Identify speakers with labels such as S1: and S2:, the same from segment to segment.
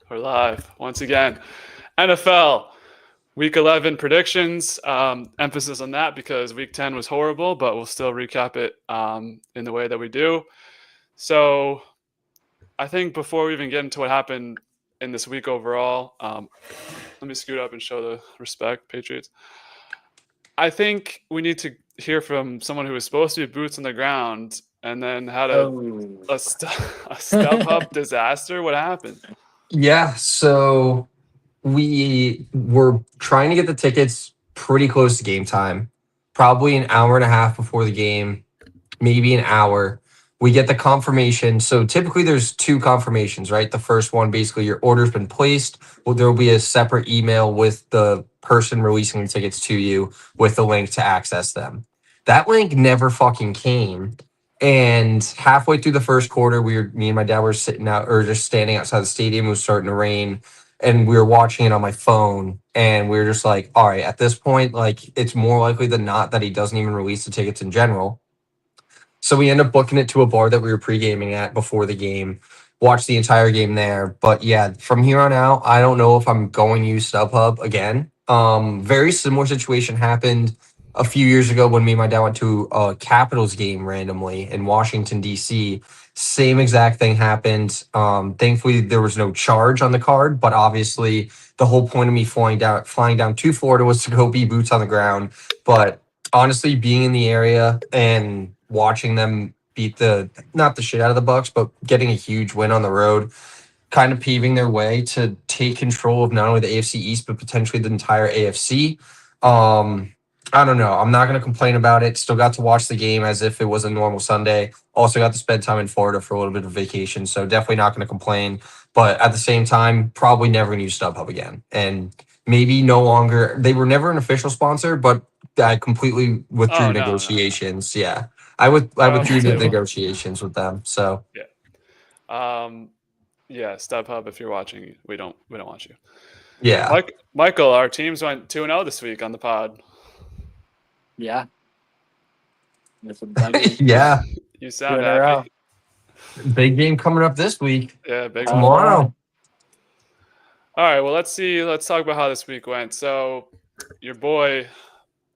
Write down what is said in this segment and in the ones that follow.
S1: We're live once again. NFL Week 11 predictions. Emphasis on that because Week 10 was horrible, but we'll still recap it in the way that we do. So I think before we even get into what happened in this week overall, let me scoot up and show the respect, Patriots. I think we need to hear from someone who was supposed to be boots on the ground and then had a StubHub disaster. What happened?
S2: Yeah, so we were trying to get the tickets pretty close to game time, probably an hour and a half before the game, maybe an hour. We get the confirmation. So typically there's two confirmations, right? The first one, basically your order's been placed. Well, there will be a separate email with the person releasing the tickets to you with the link to access them. That link never fucking came. And halfway through the first quarter, me and my dad were sitting out or just standing outside the stadium. It was starting to rain, and we were watching it on my phone. And we were just like, all right, at this point, like it's more likely than not that he doesn't even release the tickets in general. So we end up booking it to a bar that we were pre-gaming at before the game. Watched the entire game there. But yeah, from here on out, I don't know if I'm going to use StubHub again. Very similar situation happened a few years ago when me and my dad went to a Capitals game randomly in Washington, D.C. Same exact thing happened. Thankfully, there was no charge on the card, but obviously the whole point of me flying down to Florida was to go be boots on the ground. But honestly, being in the area and watching them beat not the shit out of the Bucks, but getting a huge win on the road, kind of paving their way to take control of not only the AFC East, but potentially the entire AFC. I don't know. I'm not going to complain about it. Still got to watch the game as if it was a normal Sunday. Also got to spend time in Florida for a little bit of vacation. So definitely not going to complain. But at the same time, probably never going to use StubHub again. And maybe no longer. They were never an official sponsor, but I completely withdrew negotiations. No. Yeah. I withdrew the negotiations with them. So
S1: yeah, StubHub, if you're watching, we don't want you.
S2: Yeah.
S1: Michael, our teams went 2-0 this week on the pod.
S3: Yeah.
S2: Yeah.
S1: You sound happy.
S2: Big game coming up this week.
S1: Yeah, big
S2: tomorrow.
S1: All right, well, let's talk about how this week went. So your boy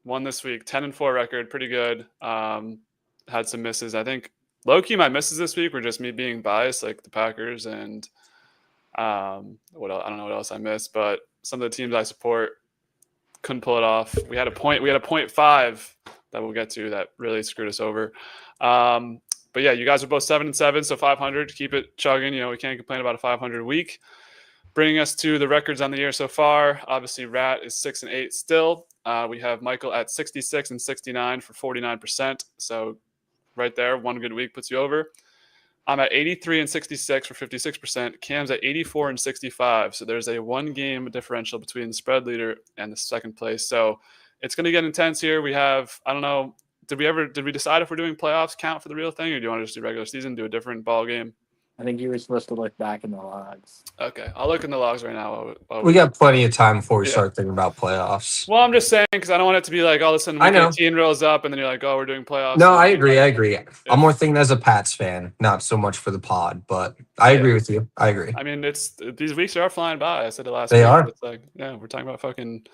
S1: won this week, 10-4 record, pretty good. Had some misses. I think low-key my misses this week were just me being biased, like the Packers and what else? I don't know what else I missed, but some of the teams I support couldn't pull it off. We had a 0.5 that we'll get to that really screwed us over. But yeah, you guys are both 7-7, so 500. Keep it chugging. You know, we can't complain about a 500 week. Bringing us to the records on the year so far. Obviously, Rat is 6-8 still. We have Michael at 66 and 69 for 49%. So right there, one good week puts you over. I'm at 83 and 66 for 56%. Cam's at 84 and 65. So there's a one game differential between the spread leader and the second place. So it's going to get intense here. We have, I don't know, did we decide if we're doing playoffs count for the real thing, or do you want to just do regular season, do a different ball game?
S3: I think you were supposed to look back in the logs.
S1: Okay, I'll look in the logs right now.
S2: We got plenty of time before we start thinking about playoffs.
S1: Well, I'm just saying because I don't want it to be like all of a sudden week 18 rolls up and then you're like, oh, we're doing playoffs.
S2: No, I agree. I'm more thinking as a Pats fan, not so much for the pod, but I agree with you. I agree.
S1: I mean, these weeks are flying by. I said it last
S2: week.
S1: They
S2: are.
S1: It's like, yeah, we're talking about fucking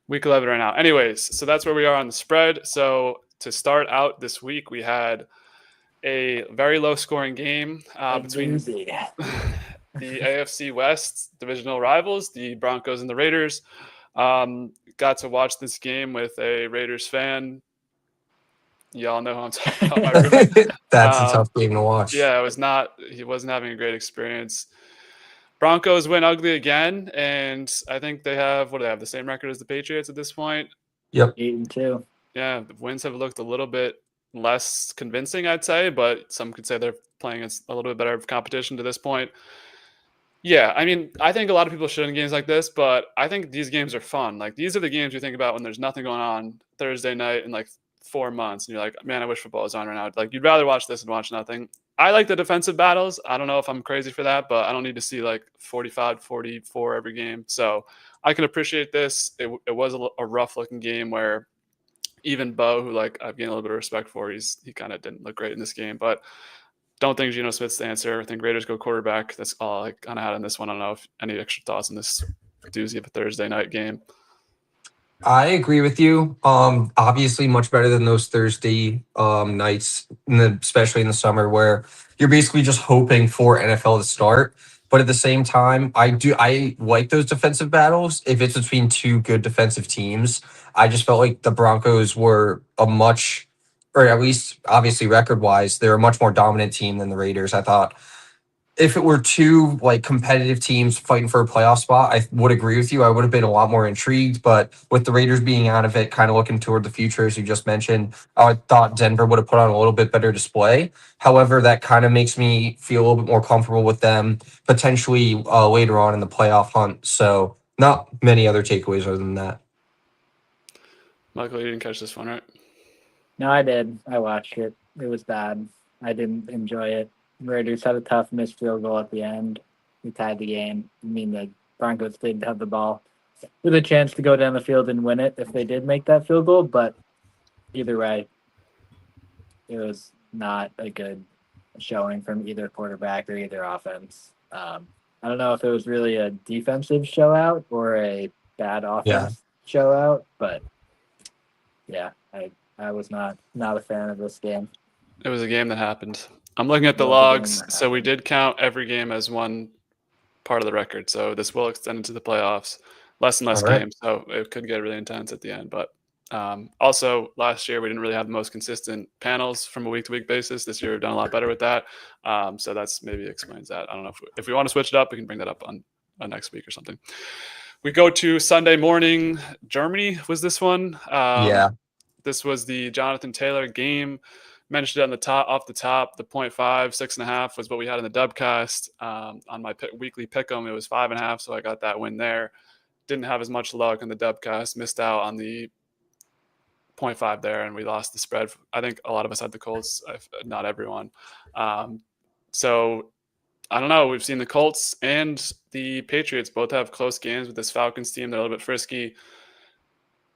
S1: week 11 right now. Anyways, so that's where we are on the spread. So to start out this week, we had a very low-scoring game between the AFC West divisional rivals, the Broncos and the Raiders. Got to watch this game with a Raiders fan. Y'all know who I'm talking about.
S2: That's a tough game to watch.
S1: Yeah, he wasn't having a great experience. Broncos win ugly again, and I think they have the same record as the Patriots at this point.
S2: Yep.
S3: 8-2.
S1: Yeah, the wins have looked a little bit less convincing, I'd say, but some could say they're playing against a little bit better competition to this point. Yeah, I mean, I think a lot of people should in games like this, but I think these games are fun. Like, these are the games you think about when there's nothing going on Thursday night in like 4 months, and you're like, man, I wish football was on right now. Like, you'd rather watch this than watch nothing. I like the defensive battles. I don't know if I'm crazy for that, but I don't need to see like 45, 44 every game. So I can appreciate this. It was a rough-looking game where even Bo, who like I've gained a little bit of respect for, he kind of didn't look great in this game, but don't think Geno Smith's the answer. I think Raiders go quarterback. That's all I kind of had on this one. I don't know if any extra thoughts on this doozy of a Thursday night game.
S2: I agree with you. Obviously much better than those Thursday nights, especially in the summer, where you're basically just hoping for NFL to start. But at the same time, I like those defensive battles if it's between two good defensive teams. I just felt like the Broncos were or at least obviously record wise, they're a much more dominant team than the Raiders. I thought if it were two like competitive teams fighting for a playoff spot, I would agree with you. I would have been a lot more intrigued, but with the Raiders being out of it, kind of looking toward the future, as you just mentioned, I thought Denver would have put on a little bit better display. However, that kind of makes me feel a little bit more comfortable with them potentially later on in the playoff hunt. So not many other takeaways other than that.
S1: Michael, you didn't catch this one, right?
S3: No, I did. I watched it. It was bad. I didn't enjoy it. Raiders had a tough missed field goal at the end. We tied the game. I mean, the Broncos did have the ball with a chance to go down the field and win it if they did make that field goal. But either way, it was not a good showing from either quarterback or either offense. I don't know if it was really a defensive showout or a bad offense showout, but yeah, I was not a fan of this game.
S1: It was a game that happened. I'm looking at the logs. So we did count every game as one part of the record. So this will extend into the playoffs. Less and less games. So it could get really intense at the end. But also, last year we didn't really have the most consistent panels from a week-to-week basis. This year we've done a lot better with that. So that's maybe explains that. I don't know if we want to switch it up, we can bring that up on next week or something. We go to Sunday morning. Germany was this one. This was the Jonathan Taylor game. Mentioned it on the top, off the top. The 0.5, 6.5 was what we had in the Dubcast. On my weekly pick'em, it was 5.5, so I got that win there. Didn't have as much luck in the Dubcast. Missed out on the 0.5 there, and we lost the spread. I think a lot of us had the Colts, not everyone. So I don't know. We've seen the Colts and the Patriots both have close games with this Falcons team. They're a little bit frisky.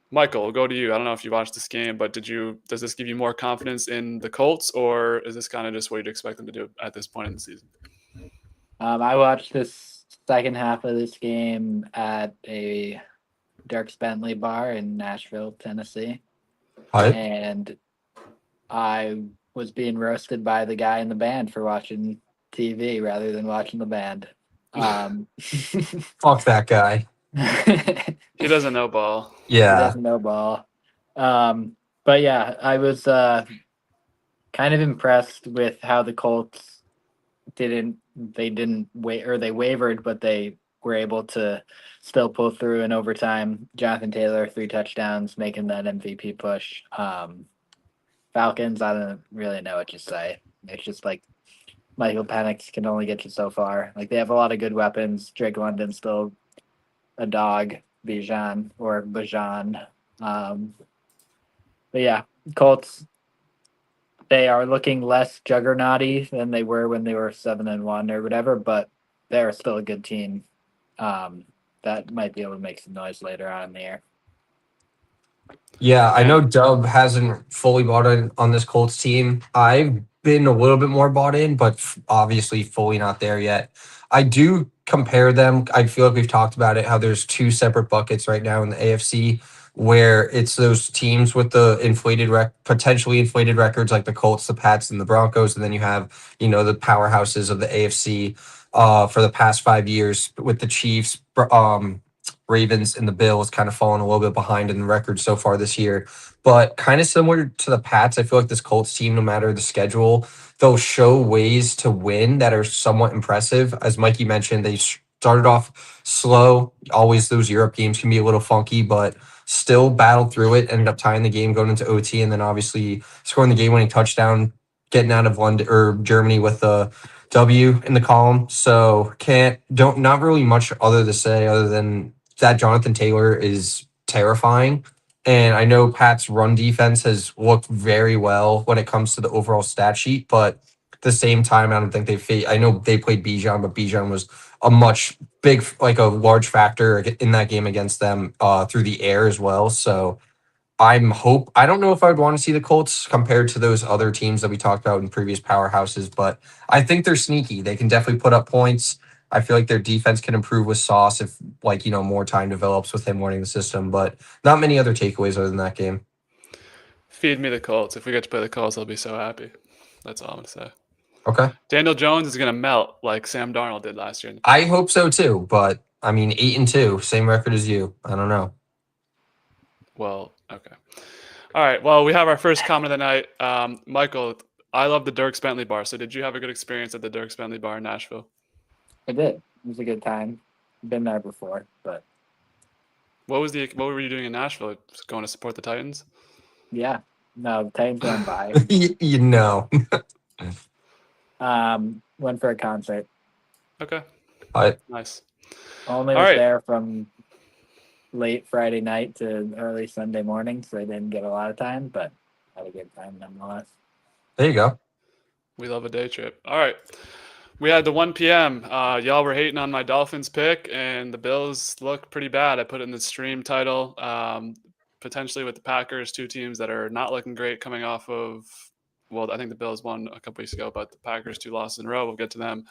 S1: Michael, we'll go to you. I don't know if you watched this game, but does this give you more confidence in the Colts, or is this kind of just what you'd expect them to do at this point in the season?
S3: I watched this second half of this game at a Dirk Bentley bar in Nashville, Tennessee. And I was being roasted by the guy in the band for watching TV rather than watching the band.
S2: Fuck that guy.
S1: He doesn't know ball.
S2: Yeah.
S3: He doesn't know ball. But yeah, I was kind of impressed with how the Colts they wavered, but they were able to still pull through in overtime. Jonathan Taylor, 3 touchdowns, making that MVP push. Falcons, I don't really know what to say. It's just like Michael Penix can only get you so far. Like, they have a lot of good weapons. Drake London's still a dog, Bijan. But yeah, Colts, they are looking less juggernauty than they were when they were 7-1 or whatever, but they're still a good team. That might be able to make some noise later on in the year.
S2: Yeah, I know Dub hasn't fully bought in on this Colts team. I've been a little bit more bought in, but obviously fully not there yet. I do compare them. I feel like we've talked about it, how there's 2 separate buckets right now in the AFC, where it's those teams with the potentially inflated records like the Colts, the Pats, and the Broncos, and then you have, the powerhouses of the AFC for the past 5 years with the Chiefs, Ravens, and the Bills kind of falling a little bit behind in the record so far this year. But kind of similar to the Pats, I feel like this Colts team, no matter the schedule, they'll show ways to win that are somewhat impressive. As Mikey mentioned, they started off slow. Always those Europe games can be a little funky, but still battled through it, ended up tying the game going into OT, and then obviously scoring the game-winning touchdown, getting out of London or Germany with a W in the column. So not really much other to say other than that Jonathan Taylor is terrifying. And I know Pat's run defense has looked very well when it comes to the overall stat sheet, but at the same time, I don't think I know they played Bijan, but Bijan was a large factor in that game against them through the air as well. So I don't know if I'd want to see the Colts compared to those other teams that we talked about in previous powerhouses, but I think they're sneaky. They can definitely put up points. I feel like their defense can improve with Sauce if more time develops with him learning the system, but not many other takeaways other than that game.
S1: Feed me the Colts. If we get to play the Colts, I'll be so happy. That's all I'm gonna say.
S2: Okay.
S1: Daniel Jones is gonna melt like Sam Darnold did last year.
S2: I hope so too, but I mean 8-2, same record as you. I don't know.
S1: Well, okay. All right. Well, we have our first comment of the night. Michael, I love the Dirk Bentley bar. So did you have a good experience at the Dirk Bentley bar in Nashville?
S3: I did. It was a good time. Been there before, but
S1: What were you doing in Nashville? Just going to support the Titans?
S3: yeah. No, the Titans went by.
S2: you know.
S3: Went for a concert.
S1: Okay. Nice.
S3: Only
S1: All
S3: was
S1: right.
S3: there from late Friday night to early Sunday morning, so I didn't get a lot of time, but had a good time nonetheless.
S2: There you go.
S1: We love a day trip. All right. We had the 1 p.m. Y'all were hating on my Dolphins pick, and the Bills look pretty bad. I put it in the stream title. Potentially with the Packers, two teams that are not looking great coming off of, well, I think the Bills won a couple weeks ago, but the Packers 2 losses in a row. We'll get to them.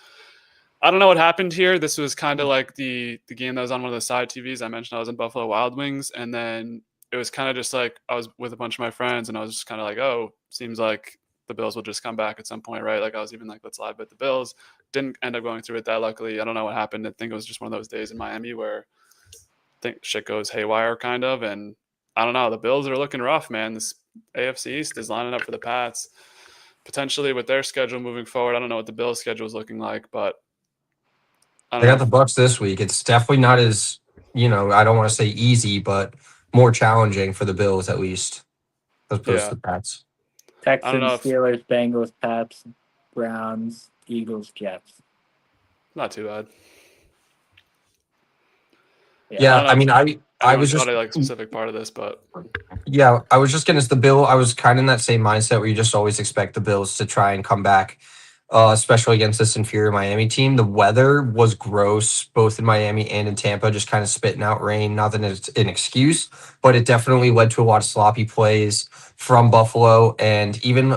S1: I don't know what happened here. This was kind of like the game that was on one of the side TVs. I mentioned I was in Buffalo Wild Wings, and then it was kind of just like I was with a bunch of my friends, and I was just kind of like, oh, seems like the Bills will just come back at some point, right? Like I was even like, let's live bet the Bills. Didn't end up going through it that luckily. I don't know what happened. I think it was just one of those days in Miami where I think shit goes haywire kind of. And I don't know. The Bills are looking rough, man. This AFC East is lining up for the Pats. Potentially with their schedule moving forward. I don't know what the Bills schedule is looking like, but I
S2: They
S1: don't
S2: got
S1: know.
S2: the Bucks this week. It's definitely not as, I don't want to say easy, but more challenging for the Bills at least, as opposed to the Pats.
S3: Texans,
S1: know if-
S3: Steelers, Bengals, Pats, Browns, Eagles, Jets.
S1: Not too bad.
S2: Yeah, I mean, I was just
S1: like a specific part of this, but
S2: yeah, I was just getting the Bill. I was kind of in that same mindset where you just always expect the Bills to try and come back, especially against this inferior Miami team. The weather was gross, both in Miami and in Tampa, just kind of spitting out rain. Not that it's an excuse, but it definitely led to a lot of sloppy plays from Buffalo. And even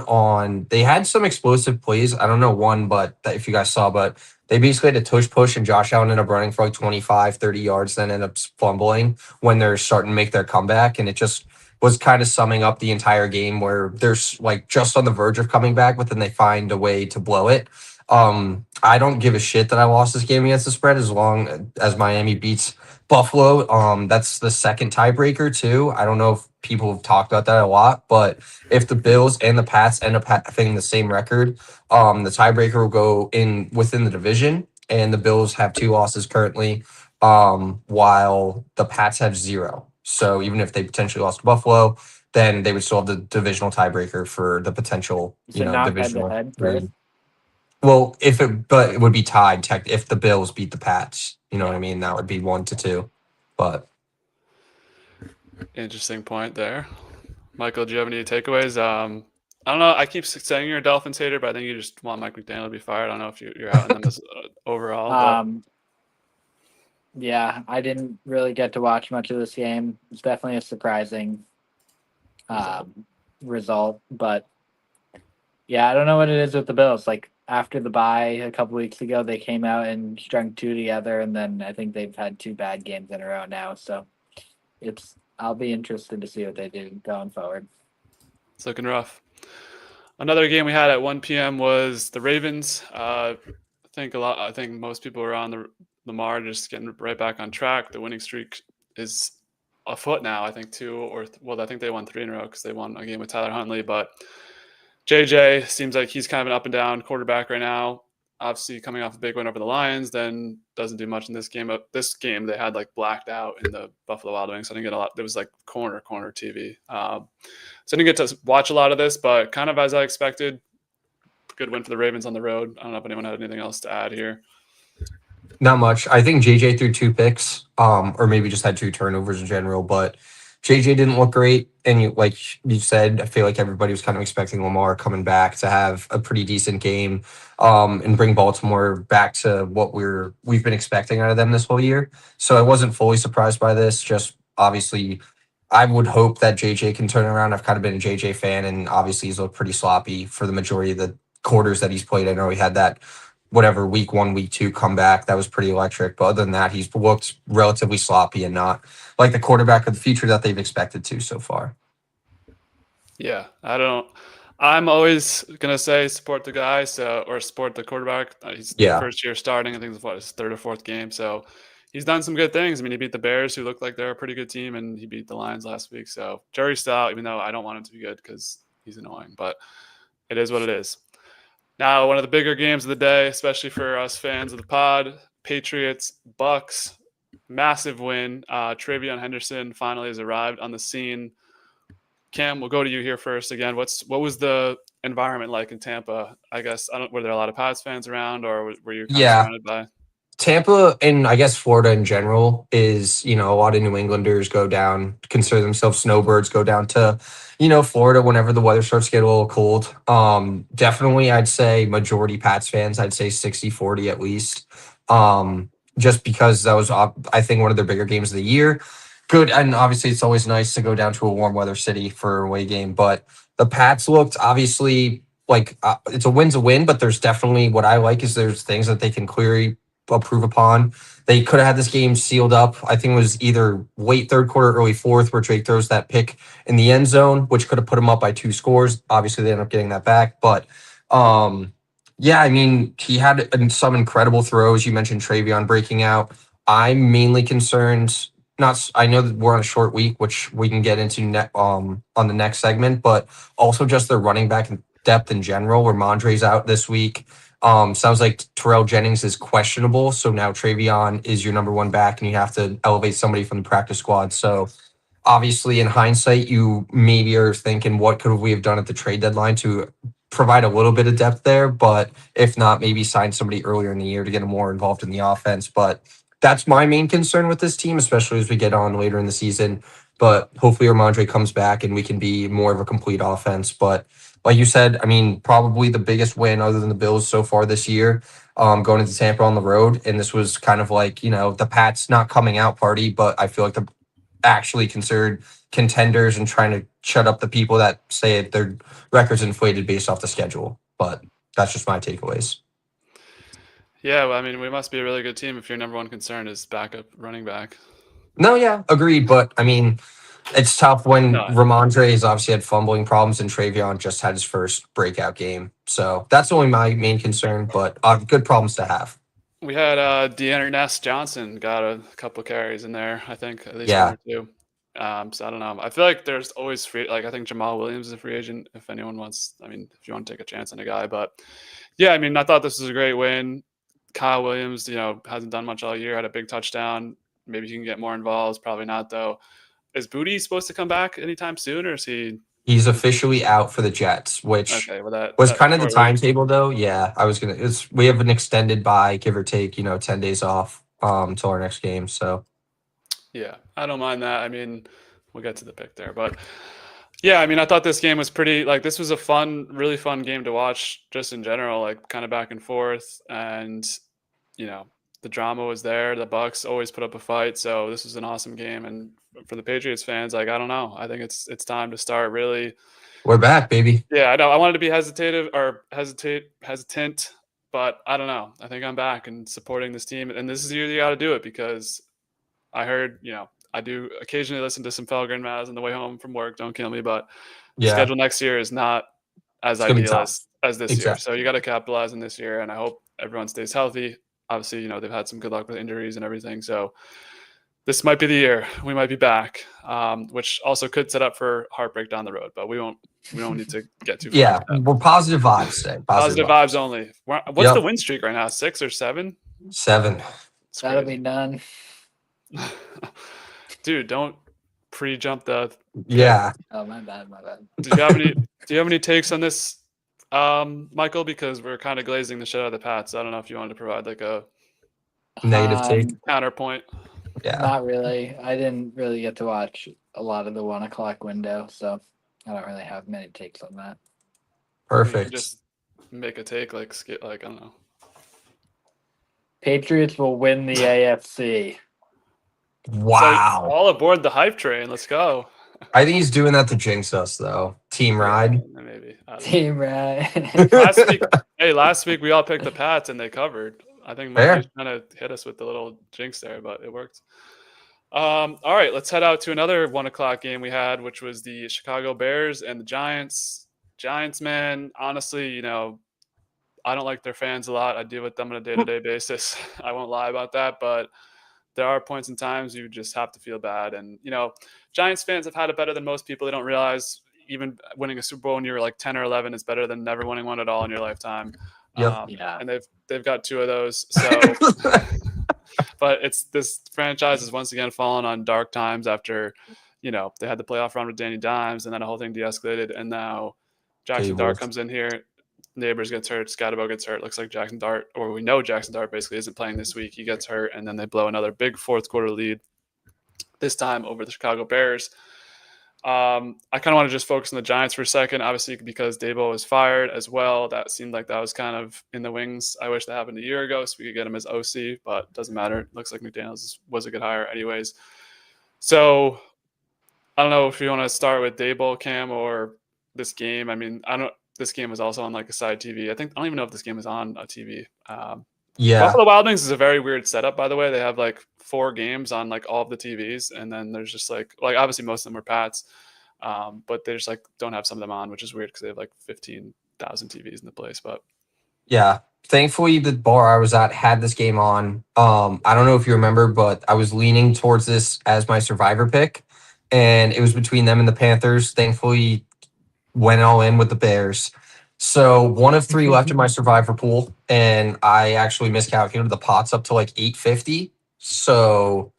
S2: they had some explosive plays. I don't know one, but if you guys saw, but they basically had a tush push and Josh Allen ended up running for like 25, 30 yards, then ended up fumbling when they're starting to make their comeback. And it just was kind of summing up the entire game where they're like just on the verge of coming back, but then they find a way to blow it. I don't give a shit that I lost this game against the spread as long as Miami beats Buffalo. That's the second tiebreaker too. I don't know if people have talked about that a lot, but if the Bills and the Pats end up having the same record, the tiebreaker will go in within the division, and the Bills have 2 losses currently, while the Pats have 0. So even if they potentially lost to Buffalo, then they would still have the divisional tiebreaker for the potential, divisional.
S3: Head first.
S2: Well, but it would be tied if the Bills beat the Pats. You know what I mean? That would be 1-2. But
S1: interesting point there. Michael, do you have any takeaways? I don't know. I keep saying you're a Dolphins hater, but I think you just want Mike McDaniel to be fired. I don't know if you're out on them as overall.
S3: Yeah, I didn't really get to watch much of this game. It's definitely a surprising result, but yeah, I don't know what it is with the Bills. Like after the bye a couple weeks ago, they came out and strung 2 together, and then I think they've had 2 bad games in a row now. So I'll be interested to see what they do going forward.
S1: It's looking rough. Another game we had at 1 p.m. was the Ravens. I think most people were on the Lamar just getting right back on track. The winning streak is afoot now. I think I think they won 3 in a row because they won a game with Tyler Huntley. But JJ seems like he's kind of an up and down quarterback right now. Obviously, coming off a big win over the Lions, then doesn't do much in this game. This game they had like blacked out in the Buffalo Wild Wings. So I didn't get a lot. There was like corner TV. So I didn't get to watch a lot of this, but kind of as I expected. Good win for the Ravens on the road. I don't know if anyone had anything else to add here.
S2: not much. I think JJ threw 2 picks, or maybe just had 2 turnovers in general, but JJ didn't look great. And like you said, I feel like everybody was kind of expecting Lamar coming back to have a pretty decent game, and bring Baltimore back to what we've been expecting out of them this whole year. So I wasn't fully surprised by this. Just obviously I would hope that JJ can turn around. I've kind of been a JJ fan, and obviously he's looked pretty sloppy for the majority of the quarters that he's played. I know he had that whatever week 1, week 2 comeback that was pretty electric, but other than that, he's looked relatively sloppy and not like the quarterback of the future that they've expected to so far.
S1: Yeah, I'm always gonna say support the guy, or support the quarterback. He's
S2: Yeah.
S1: first year starting. I think it's his third or fourth game. So he's done some good things. I mean, he beat the Bears, who looked like they're a pretty good team, and he beat the Lions last week. So jury's still out, even though I don't want him to be good because he's annoying. But it is what it is. Now, one of the bigger games of the day, especially for us fans of the pod, Patriots, Bucks, massive win. Travion Henderson finally has arrived on the scene. Cam, we'll go to you here first again. What was the environment like in Tampa? I guess were there a lot of Pats fans around, or were you kind of surrounded by?
S2: Tampa and I guess Florida in general is, a lot of New Englanders go down, consider themselves snowbirds, go down to, Florida whenever the weather starts to get a little cold. Definitely, I'd say majority Pats fans, I'd say 60-40 at least. Just because that was, I think, one of their bigger games of the year. Good. And obviously, it's always nice to go down to a warm weather city for a away game. But the Pats looked obviously like it's a win's a win, but there's definitely what I like is there's things that they can clearly improve upon. They could have had this game sealed up. I think it was either late third quarter, early fourth, where Drake throws that pick in the end zone, which could have put him up by 2 scores. Obviously, they ended up getting that back. But yeah, I mean, he had some incredible throws. You mentioned Travion breaking out. I'm mainly concerned. I know that we're on a short week, which we can get into on the next segment, but also just their running back depth in general. Where Mondre's out this week. Sounds like Terrell Jennings is questionable, so now Travion is your number 1 back, and you have to elevate somebody from the practice squad. So obviously, in hindsight, you maybe are thinking, what could we have done at the trade deadline to provide a little bit of depth there? But if not, maybe sign somebody earlier in the year to get them more involved in the offense. But that's my main concern with this team, especially as we get on later in the season. But hopefully, Ramondre comes back and we can be more of a complete offense. But like you said, I mean, probably the biggest win other than the Bills so far this year, going into Tampa on the road. And this was kind of like, the Pats not coming out party, but I feel like they're actually considered contenders and trying to shut up the people that say their records inflated based off the schedule. But that's just my takeaways.
S1: Yeah, well, I mean, we must be a really good team if your number 1 concern is backup running back.
S2: No, yeah, agreed. But I mean, it's tough when Ramondre has obviously had fumbling problems and Travion just had his first breakout game. So that's only my main concern, but good problems to have.
S1: We had Deanna Ness Johnson got a couple carries in there, I think, at least 1 or 2. So I don't know. I feel like there's always I think Jamal Williams is a free agent if anyone wants. I mean, if you want to take a chance on a guy, but yeah, I mean, I thought this was a great win. Kyle Williams, hasn't done much all year, had a big touchdown. Maybe he can get more involved. Probably not, though. Is Booty supposed to come back anytime soon, or is he?
S2: He's officially out for the Jets, which was kind of the timetable, though. Yeah, we have an extended bye, give or take, 10 days off till our next game. So
S1: yeah, I don't mind that. I mean, we'll get to the pick there, but yeah, I mean, I thought this game was pretty. This was a really fun game to watch, just in general, kind of back and forth, and the drama was there. The Bucks always put up a fight, so this was an awesome game. And for the Patriots fans, I don't know. I think it's time to start really.
S2: We're back, baby.
S1: Yeah, I know. I wanted to be hesitant, but I don't know. I think I'm back and supporting this team, and this is the year you got to do it because I heard, I do occasionally listen to some Felger Maz on the way home from work. Don't kill me, but the schedule next year is not as ideal as this year. So you got to capitalize on this year, and I hope everyone stays healthy. Obviously, they've had some good luck with injuries and everything. So this might be the year. We might be back, which also could set up for heartbreak down the road. But we don't need to get too far.
S2: Yeah, we're positive vibes today.
S1: Positive vibes only. What's the win streak right now? 6 or 7?
S2: 7.
S3: That'll be done.
S1: Dude, don't pre-jump the.
S2: Yeah.
S3: Oh, my bad.
S1: Do you have any takes on this, Michael? Because we're kind of glazing the shit out of the Pats. I don't know if you wanted to provide a
S2: negative take
S1: counterpoint.
S2: Yeah.
S3: Not really. I didn't really get to watch a lot of the 1 o'clock window, so I don't really have many takes on that.
S2: Perfect.
S1: Just make a take, I don't know.
S3: Patriots will win the AFC.
S2: Wow.
S1: So all aboard the hype train. Let's go.
S2: I think he's doing that to jinx us, though. Team ride.
S1: Yeah, maybe. I don't know.
S3: Team right.
S1: Last week we all picked the Pats and they covered. I think Mikey
S2: Fair.
S1: was trying to hit us with the little jinx there, but it worked. All right, let's head out to another 1:00 game we had, which was the Chicago Bears and the Giants. Giants, man, honestly, I don't like their fans a lot. I deal with them on a day-to-day basis. I won't lie about that, but there are points and times you just have to feel bad. And, Giants fans have had it better than most people. They don't realize even winning a Super Bowl when you're like 10 or 11 is better than never winning one at all in your lifetime.
S2: Yep.
S1: And they've got 2 of those. So, but this franchise is once again fallen on dark times after, they had the playoff run with Danny Dimes and then a whole thing de-escalated. And now Jackson Dart comes in here. Neighbors gets hurt. Scatterbo gets hurt. Looks like Jackson Dart, or we know Jackson Dart basically isn't playing this week. He gets hurt, and then they blow another big fourth quarter lead, this time over the Chicago Bears. I kind of want to just focus on the Giants for a second, obviously because Daboll was fired as well. That seemed like that was kind of in the wings. I wish that happened a year ago so we could get him as OC, but it doesn't matter. It looks like McDaniels was a good hire anyways. So I don't know if you want to start with Daboll, Cam, or this game. I mean, this game was also on like a side TV. I don't even know if this game is on a TV.
S2: Yeah.
S1: Buffalo Wild Wings is a very weird setup, by the way. They have like 4 games on like all of the TVs, and then there's just like obviously most of them are Pats, but they just like don't have some of them on, which is weird because they have like 15,000 TVs in the place. But
S2: yeah, thankfully the bar I was at had this game on. I don't know if you remember, but I was leaning towards this as my survivor pick, and it was between them and the Panthers. Thankfully, went all in with the Bears. So 1 of 3 left in my survivor pool, and I actually miscalculated the pots up to like 850. So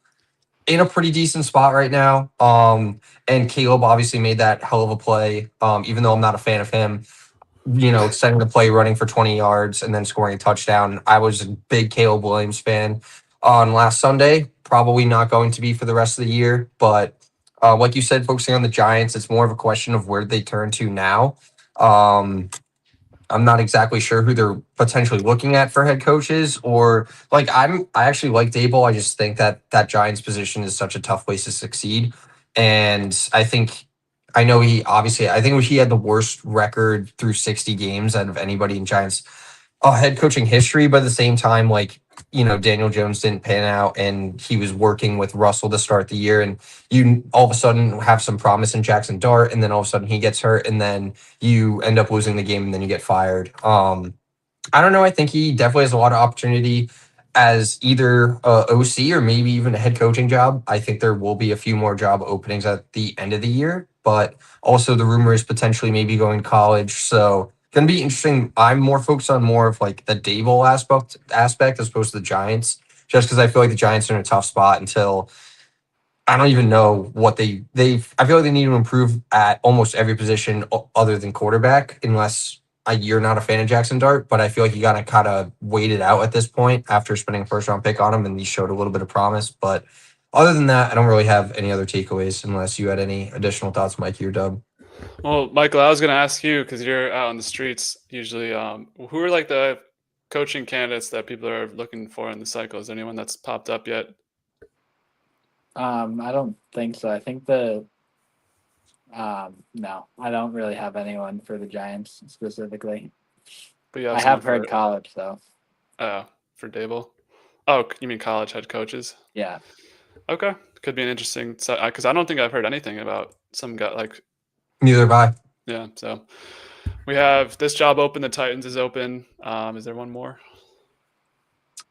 S2: in a pretty decent spot right now. And Caleb obviously made that hell of a play. Even though I'm not a fan of him, extending the play, running for 20 yards, and then scoring a touchdown. I was a big Caleb Williams fan on last Sunday. Probably not going to be for the rest of the year, but like you said, focusing on the Giants, it's more of a question of where they turn to now. I'm not exactly sure who they're potentially looking at for head coaches, or I actually like Daboll. I just think that Giants position is such a tough place to succeed. And I think he had the worst record through 60 games out of anybody in Giants head coaching history. But at the same time, Daniel Jones didn't pan out, and he was working with Russell to start the year, and you all of a sudden have some promise in Jackson Dart, and then all of a sudden he gets hurt, and then you end up losing the game, and then you get fired. I don't know. I think he definitely has a lot of opportunity as either OC or maybe even a head coaching job. I think there will be a few more job openings at the end of the year, but also the rumor is potentially maybe going to college. So going to be interesting. I'm more focused on more of like the Daboll aspect as opposed to the Giants, just because I feel like the Giants are in a tough spot until I don't even know what I feel like they need to improve at almost every position other than quarterback, unless you're not a fan of Jackson Dart. But I feel like you got to kind of wait it out at this point after spending a first-round pick on him, and he showed a little bit of promise. But other than that, I don't really have any other takeaways unless you had any additional thoughts, Mikey or Dub.
S1: Well, Michael, I was going to ask you, because you're out on the streets usually, who are like the coaching candidates that people are looking for in the cycle? Is there anyone that's popped up yet?
S3: I don't think so. I think no, I don't really have anyone for the Giants specifically.
S1: But
S3: I have heard college though.
S1: Oh, for Daboll? Oh, you mean college head coaches?
S3: Yeah.
S1: Okay, could be an interesting, because I don't think I've heard anything about some guy like.
S2: Neither have I.
S1: Yeah, so we have this job open. The Titans is open. Is there one more?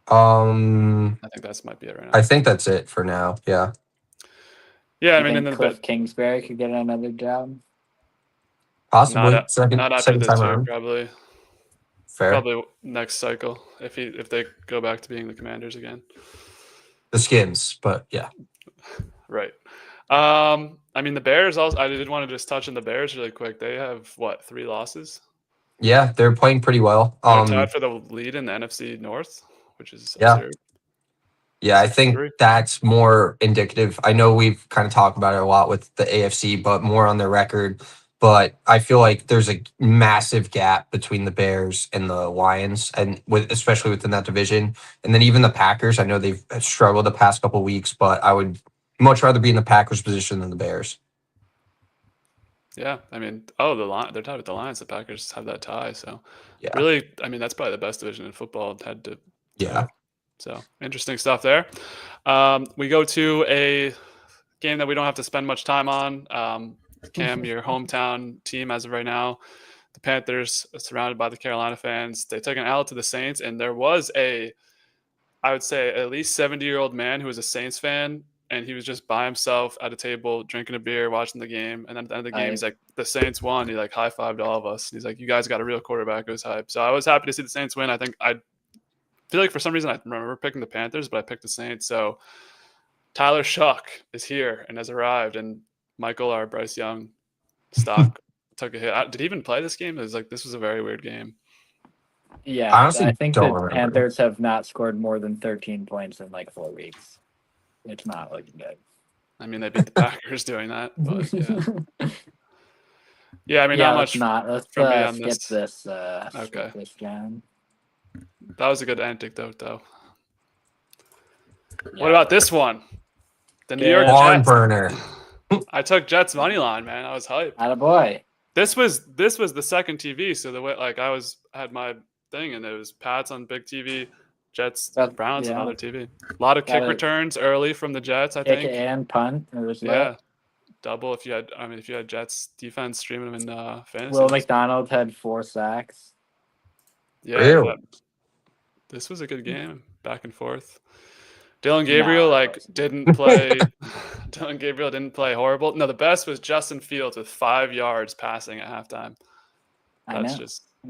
S1: I think that might be it right now.
S2: I think that's it for now. Yeah.
S1: Yeah,
S3: I mean, Cliff Kingsbury could get another job.
S2: Possibly
S1: not after this
S2: time
S1: year,
S2: around.
S1: probably.
S2: Fair.
S1: Probably next cycle if they go back to being the Commanders again.
S2: The Skins, but yeah.
S1: Right. I mean, the Bears also. I did want to just touch on the Bears really quick. They have 3 losses?
S2: Yeah, they're playing pretty well.
S1: They're tied for the lead in the NFC North, which is absurd.
S2: Yeah, I think that's more indicative. I know we've kind of talked about it a lot with the AFC, but more on their record. But I feel like there's a massive gap between the Bears and the Lions, and especially within that division. And then even the Packers. I know they've struggled the past couple of weeks, but I would much rather be in the Packers position than the Bears.
S1: Yeah, I mean, they're tied with the Lions. The Packers have that tie, so
S2: Yeah.
S1: really, I mean, that's probably the best division in football head to
S2: Yeah.
S1: toe. So interesting stuff there. We go to a game that we don't have to spend much time on. Cam, your hometown team as of right now, the Panthers, surrounded by the Carolina fans. They took an L to the Saints, and there was I would say, at least 70-year-old man who was a Saints fan, and he was just by himself at a table drinking a beer, watching the game. And then at the end of the game, he's like, "The Saints won." He like high fived all of us. He's like, "You guys got a real quarterback." It was hype. So I was happy to see the Saints win. I feel like for some reason I remember picking the Panthers, but I picked the Saints. So Tyler Shuck is here and has arrived, and Michael, our Bryce Young stock took a hit. Did he even play this game? It was like this was a very weird game.
S3: Yeah,
S2: I honestly
S3: I think
S2: don't
S3: the
S2: remember.
S3: Panthers have not scored more than 13 points in like 4 weeks. It's not looking good.
S1: I mean, they beat the Packers doing that, but yeah. Yeah, I mean,
S3: Yeah,
S1: not
S3: let's
S1: much
S3: not. Let's
S1: from me on
S3: skip
S1: this.
S3: this.
S1: Okay.
S3: Skip this down.
S1: That was a good anecdote, though.
S3: Yeah.
S1: What about this one? The New
S3: Yeah.
S1: York
S2: Barn
S1: Jets.
S2: burner.
S1: I took Jets money line, man. I was hyped.
S3: Attaboy.
S1: This was the second TV, so the way like I had my thing, and it was Pats on big TV, Jets, Browns on other TV. A lot of kick returns early from the Jets, I think.
S3: Kick and punt. It was
S1: yeah, double if you had Jets defense streaming them in fantasy.
S3: Will McDonald had 4 sacks.
S1: Yeah,
S2: Really?
S1: this was a good game, back and forth. Dylan Gabriel didn't play. Dylan Gabriel didn't play horrible. No, the best was Justin Fields with 5 yards passing at halftime.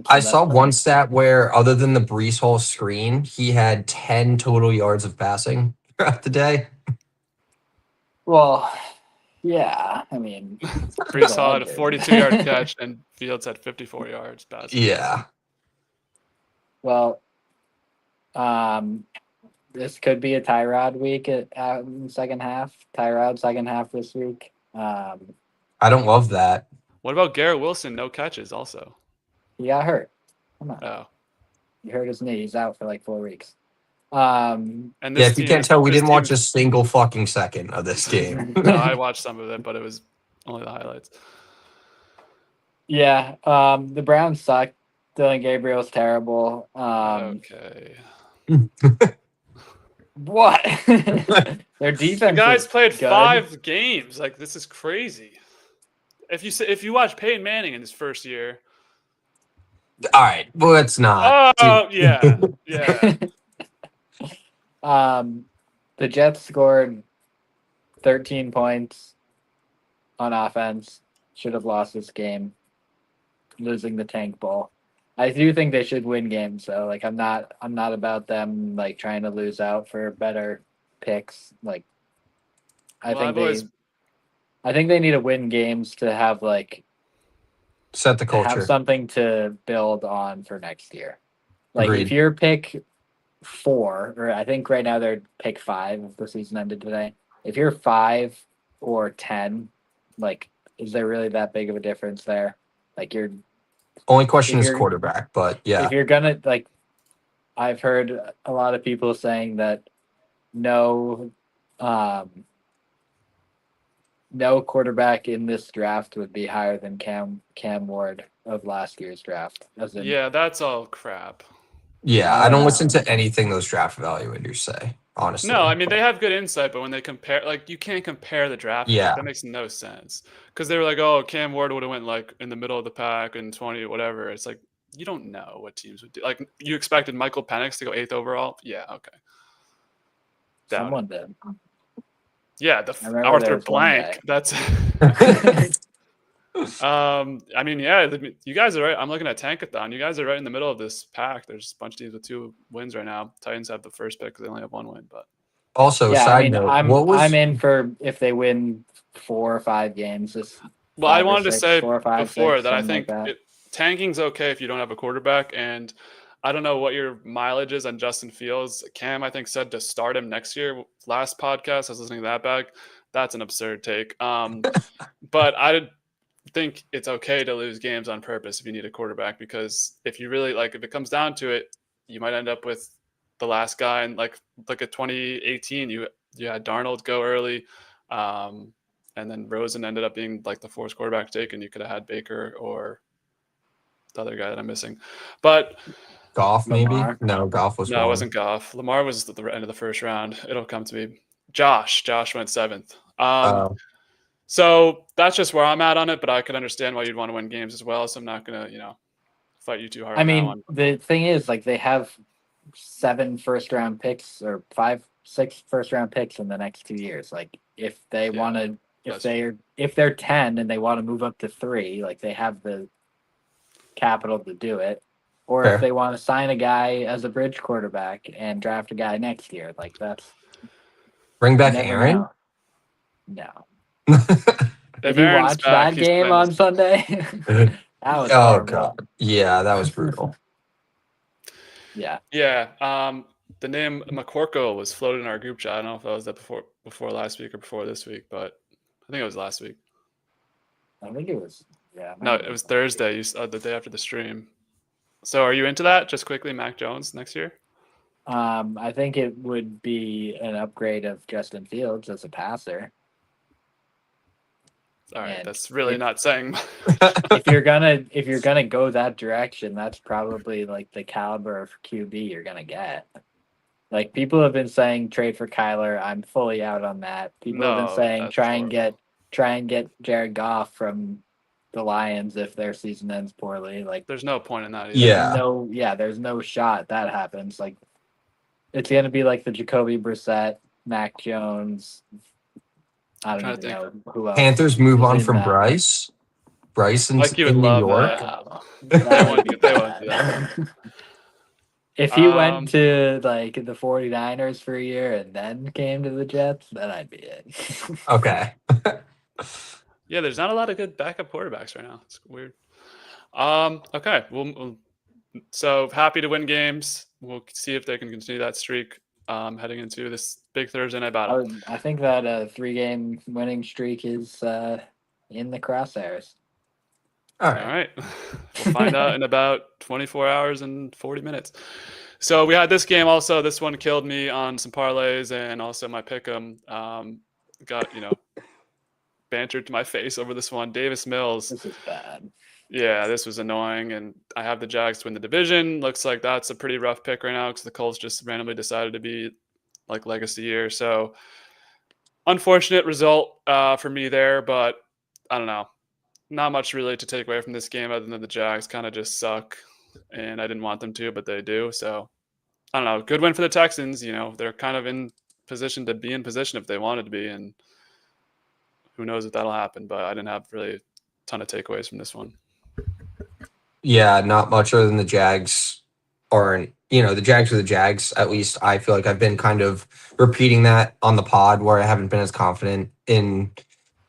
S2: I saw one stat where, other than the Brees Hall screen, he had 10 total yards of passing throughout the day.
S3: Well, yeah, I mean,
S1: Brees Hall had a 42-yard catch, and Fields had 54 yards passing.
S2: Yeah.
S3: Well, this could be a Tyrod week in the second half. Tyrod second half this week.
S2: I don't love that.
S1: What about Garrett Wilson? No catches also.
S3: He got hurt. Come on.
S1: Oh.
S3: He hurt his knee. He's out for like 4 weeks.
S1: And
S2: if you can't tell, we didn't watch a single fucking second of this game.
S1: No, I watched some of it, but it was only the highlights.
S3: Yeah. The Browns suck. Dylan Gabriel's terrible.
S1: Okay.
S3: What? Their defense.
S1: The guys played
S3: good.
S1: 5 games. Like, this is crazy. If you watch Peyton Manning in his first year.
S2: All right, well, it's not.
S1: Oh, yeah. Yeah.
S3: The Jets scored 13 points on offense. Should have lost this game, losing the Tank Bowl. I do think they should win games, though. Like, I'm not about them like trying to lose out for better picks. Like, I think they need to win games to have like
S2: set the culture,
S3: have something to build on for next year. Like,
S2: Agreed.
S3: if you're pick 4, or I think right now they're pick 5 if the season ended today. If you're 5 or 10, like, is there really that big of a difference there? Like,
S2: only question is quarterback, but yeah.
S3: If you're gonna, like, I've heard a lot of people saying that no quarterback in this draft would be higher than Cam Ward of last year's draft.
S1: Yeah, that's all crap.
S2: Yeah, I don't listen to anything those draft evaluators say, honestly.
S1: No, I mean, they have good insight, but when they compare, like, you can't compare the draft.
S2: Yeah.
S1: Like, that makes no sense. Because they were like, oh, Cam Ward would have went, like, in the middle of the pack in 20, whatever. It's like, you don't know what teams would do. Like, you expected Michael Penix to go 8th overall? Yeah, okay.
S3: Someone did.
S1: Yeah, Arthur Blank. That's I mean, yeah, you guys are right. I'm looking at Tankathon. You guys are right in the middle of this pack. There's a bunch of teams with 2 wins right now. Titans have the first pick because they only have 1 win. But
S2: also, side note,
S3: I'm in for if they win 4 or 5 games.
S1: Well, I wanted to say
S3: 4 or 5,
S1: before
S3: 6,
S1: that I think
S3: like
S1: tanking's okay if you don't have a quarterback. And I don't know what your mileage is on Justin Fields. Cam, I think, said to start him next year. Last podcast, I was listening to that back. That's an absurd take. But I think it's okay to lose games on purpose if you need a quarterback, because if you really if it comes down to it, you might end up with the last guy. And like look at 2018, you had Darnold go early, and and then Rosen ended up being like the fourth quarterback taken. You could have had Baker or the other guy that I'm missing. But
S2: Goff, maybe?
S3: Lamar.
S2: No, Goff was
S1: no, it
S2: one.
S1: wasn't Goff. Lamar was at the end of the first round. It'll come to me. Josh went 7th. So that's just where I'm at on it, but I could understand why you'd want to win games as well. So I'm not going to, fight you too hard
S3: I
S1: on that
S3: mean,
S1: one.
S3: the thing is, like, they have 7 first-round picks or 5, 6 first-round picks in the next 2 years. Like, if they want to, if they're 10 and they want to move up to 3, like, they have the capital to do it. Or
S2: Fair.
S3: if they want to sign a guy as a bridge quarterback and draft a guy next year, like, that's
S2: Bring back
S3: never
S2: Aaron?
S3: know. No.
S1: If
S3: Did you
S1: Aaron's
S3: watch
S1: back,
S3: that
S1: he's
S3: game
S1: playing
S3: on
S1: this-
S3: Sunday? That was
S2: Oh,
S3: horrible.
S2: God. Yeah, that was brutal.
S3: Yeah.
S1: Yeah. The name McCorkle was floated in our group chat. I don't know if that was that before last week or before this week, but I think it was last week.
S3: I think it was. Yeah.
S1: No, it was Thursday. The day after the stream. So are you into that? Just quickly, Mac Jones next year?
S3: I think it would be an upgrade of Justin Fields as a passer.
S1: All right,
S3: And
S1: that's really not saying.
S3: If you're gonna go that direction, that's probably like the caliber of QB you're gonna get. Like, people have been saying trade for Kyler. I'm fully out on that. People have
S1: No,
S3: been saying
S1: that's
S3: try and
S1: horrible.
S3: get Jared Goff from the Lions if their season ends poorly. Like,
S1: There's no point in that either.
S2: Yeah.
S3: there's no shot that happens. Like, it's gonna be like the Jacoby Brissett, Mac Jones. I don't
S1: Trying
S3: even
S1: to
S3: know
S1: think.
S3: who else.
S2: Panthers move
S3: is
S2: on
S3: in
S2: from
S3: that.
S2: Bryce. Bryce in,
S1: Like you would
S2: in New
S1: love
S2: York.
S1: that.
S3: That
S1: They
S3: would be
S1: wouldn't do
S3: bad.
S1: that.
S3: If he went to like the 49ers for a year and then came to the Jets, then I'd be in.
S2: Okay.
S1: Yeah, there's not a lot of good backup quarterbacks right now. It's weird. Okay. So happy to win games. We'll see if they can continue that streak heading into this big Thursday night battle.
S3: I think that 3-game winning streak is in the crosshairs.
S2: All
S1: All
S2: right.
S1: right. We'll find out in about 24 hours and 40 minutes. So we had this game also. This one killed me on some parlays and also my pick'em. Got, bantered to my face over this one. Davis Mills.
S3: This is bad.
S1: Yeah, this was annoying. And I have the Jags to win the division. Looks like that's a pretty rough pick right now because the Colts just randomly decided to be like legacy year. So unfortunate result for me there, but I don't know. Not much really to take away from this game other than the Jags kind of just suck. And I didn't want them to, but they do. So I don't know. Good win for the Texans. They're kind of in position to be in position if they wanted to be. And who knows if that'll happen. But I didn't have really a ton of takeaways from this one.
S2: Yeah, not much other than the Jags aren't, the Jags are the Jags. At least I feel like I've been kind of repeating that on the pod where I haven't been as confident in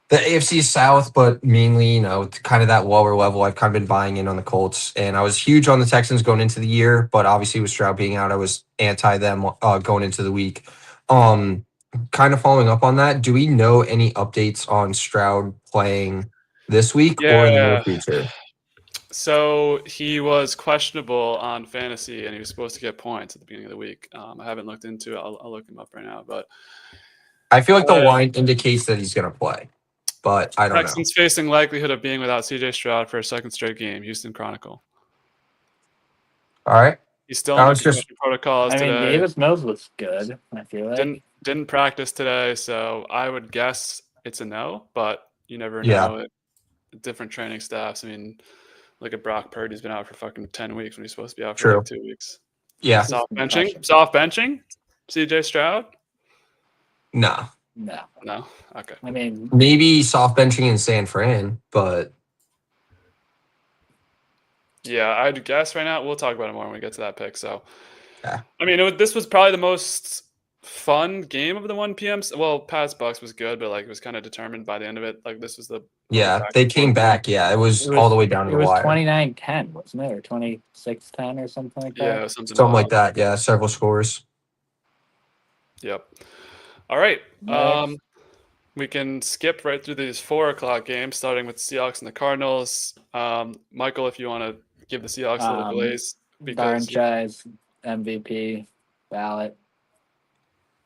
S2: the AFC South, but mainly, kind of that lower level. I've kind of been buying in on the Colts, and I was huge on the Texans going into the year, but obviously with Stroud being out, I was anti them going into the week. Kind of following up on that, do we know any updates on Stroud playing this week or in the near future?
S1: So he was questionable on fantasy, and he was supposed to get points at the beginning of the week. I haven't looked into it. I'll look him up right now, but
S2: I feel like the line indicates that he's going to play, but I don't know.
S1: Texans facing likelihood of being without CJ Stroud for a second straight game. Houston Chronicle.
S2: All right.
S1: He's still in the concussion protocols today.
S3: Davis Mills was good. I feel like
S1: didn't practice today, so I would guess it's a no, but you never
S2: Yeah.
S1: know. Different training staffs. I mean, look at Brock Purdy. He's been out for fucking 10 weeks when he's supposed to be out for like 2 weeks.
S2: Yeah.
S1: Soft benching. CJ Stroud.
S2: No.
S1: Okay.
S3: I mean,
S2: maybe soft benching in San Fran, but
S1: yeah, I'd guess right now. We'll talk about it more when we get to that pick. So,
S2: yeah.
S1: I mean, this was probably the most fun game of the 1 p.m. Well, Pats Bucks was good, but like it was kind of determined by the end of it. Like this was the
S2: they came back. Yeah, it was all the way down to the wire.
S3: It was 29-10, wasn't it, or 26-10 or something like that?
S1: Yeah,
S2: something like that. Yeah, several scores.
S1: Yep. All right.
S3: Next.
S1: We can skip right through these 4:00 games, starting with the Seahawks and the Cardinals. Michael, if you want to give the Seahawks a little glaze.
S3: Darn Chai's MVP ballot.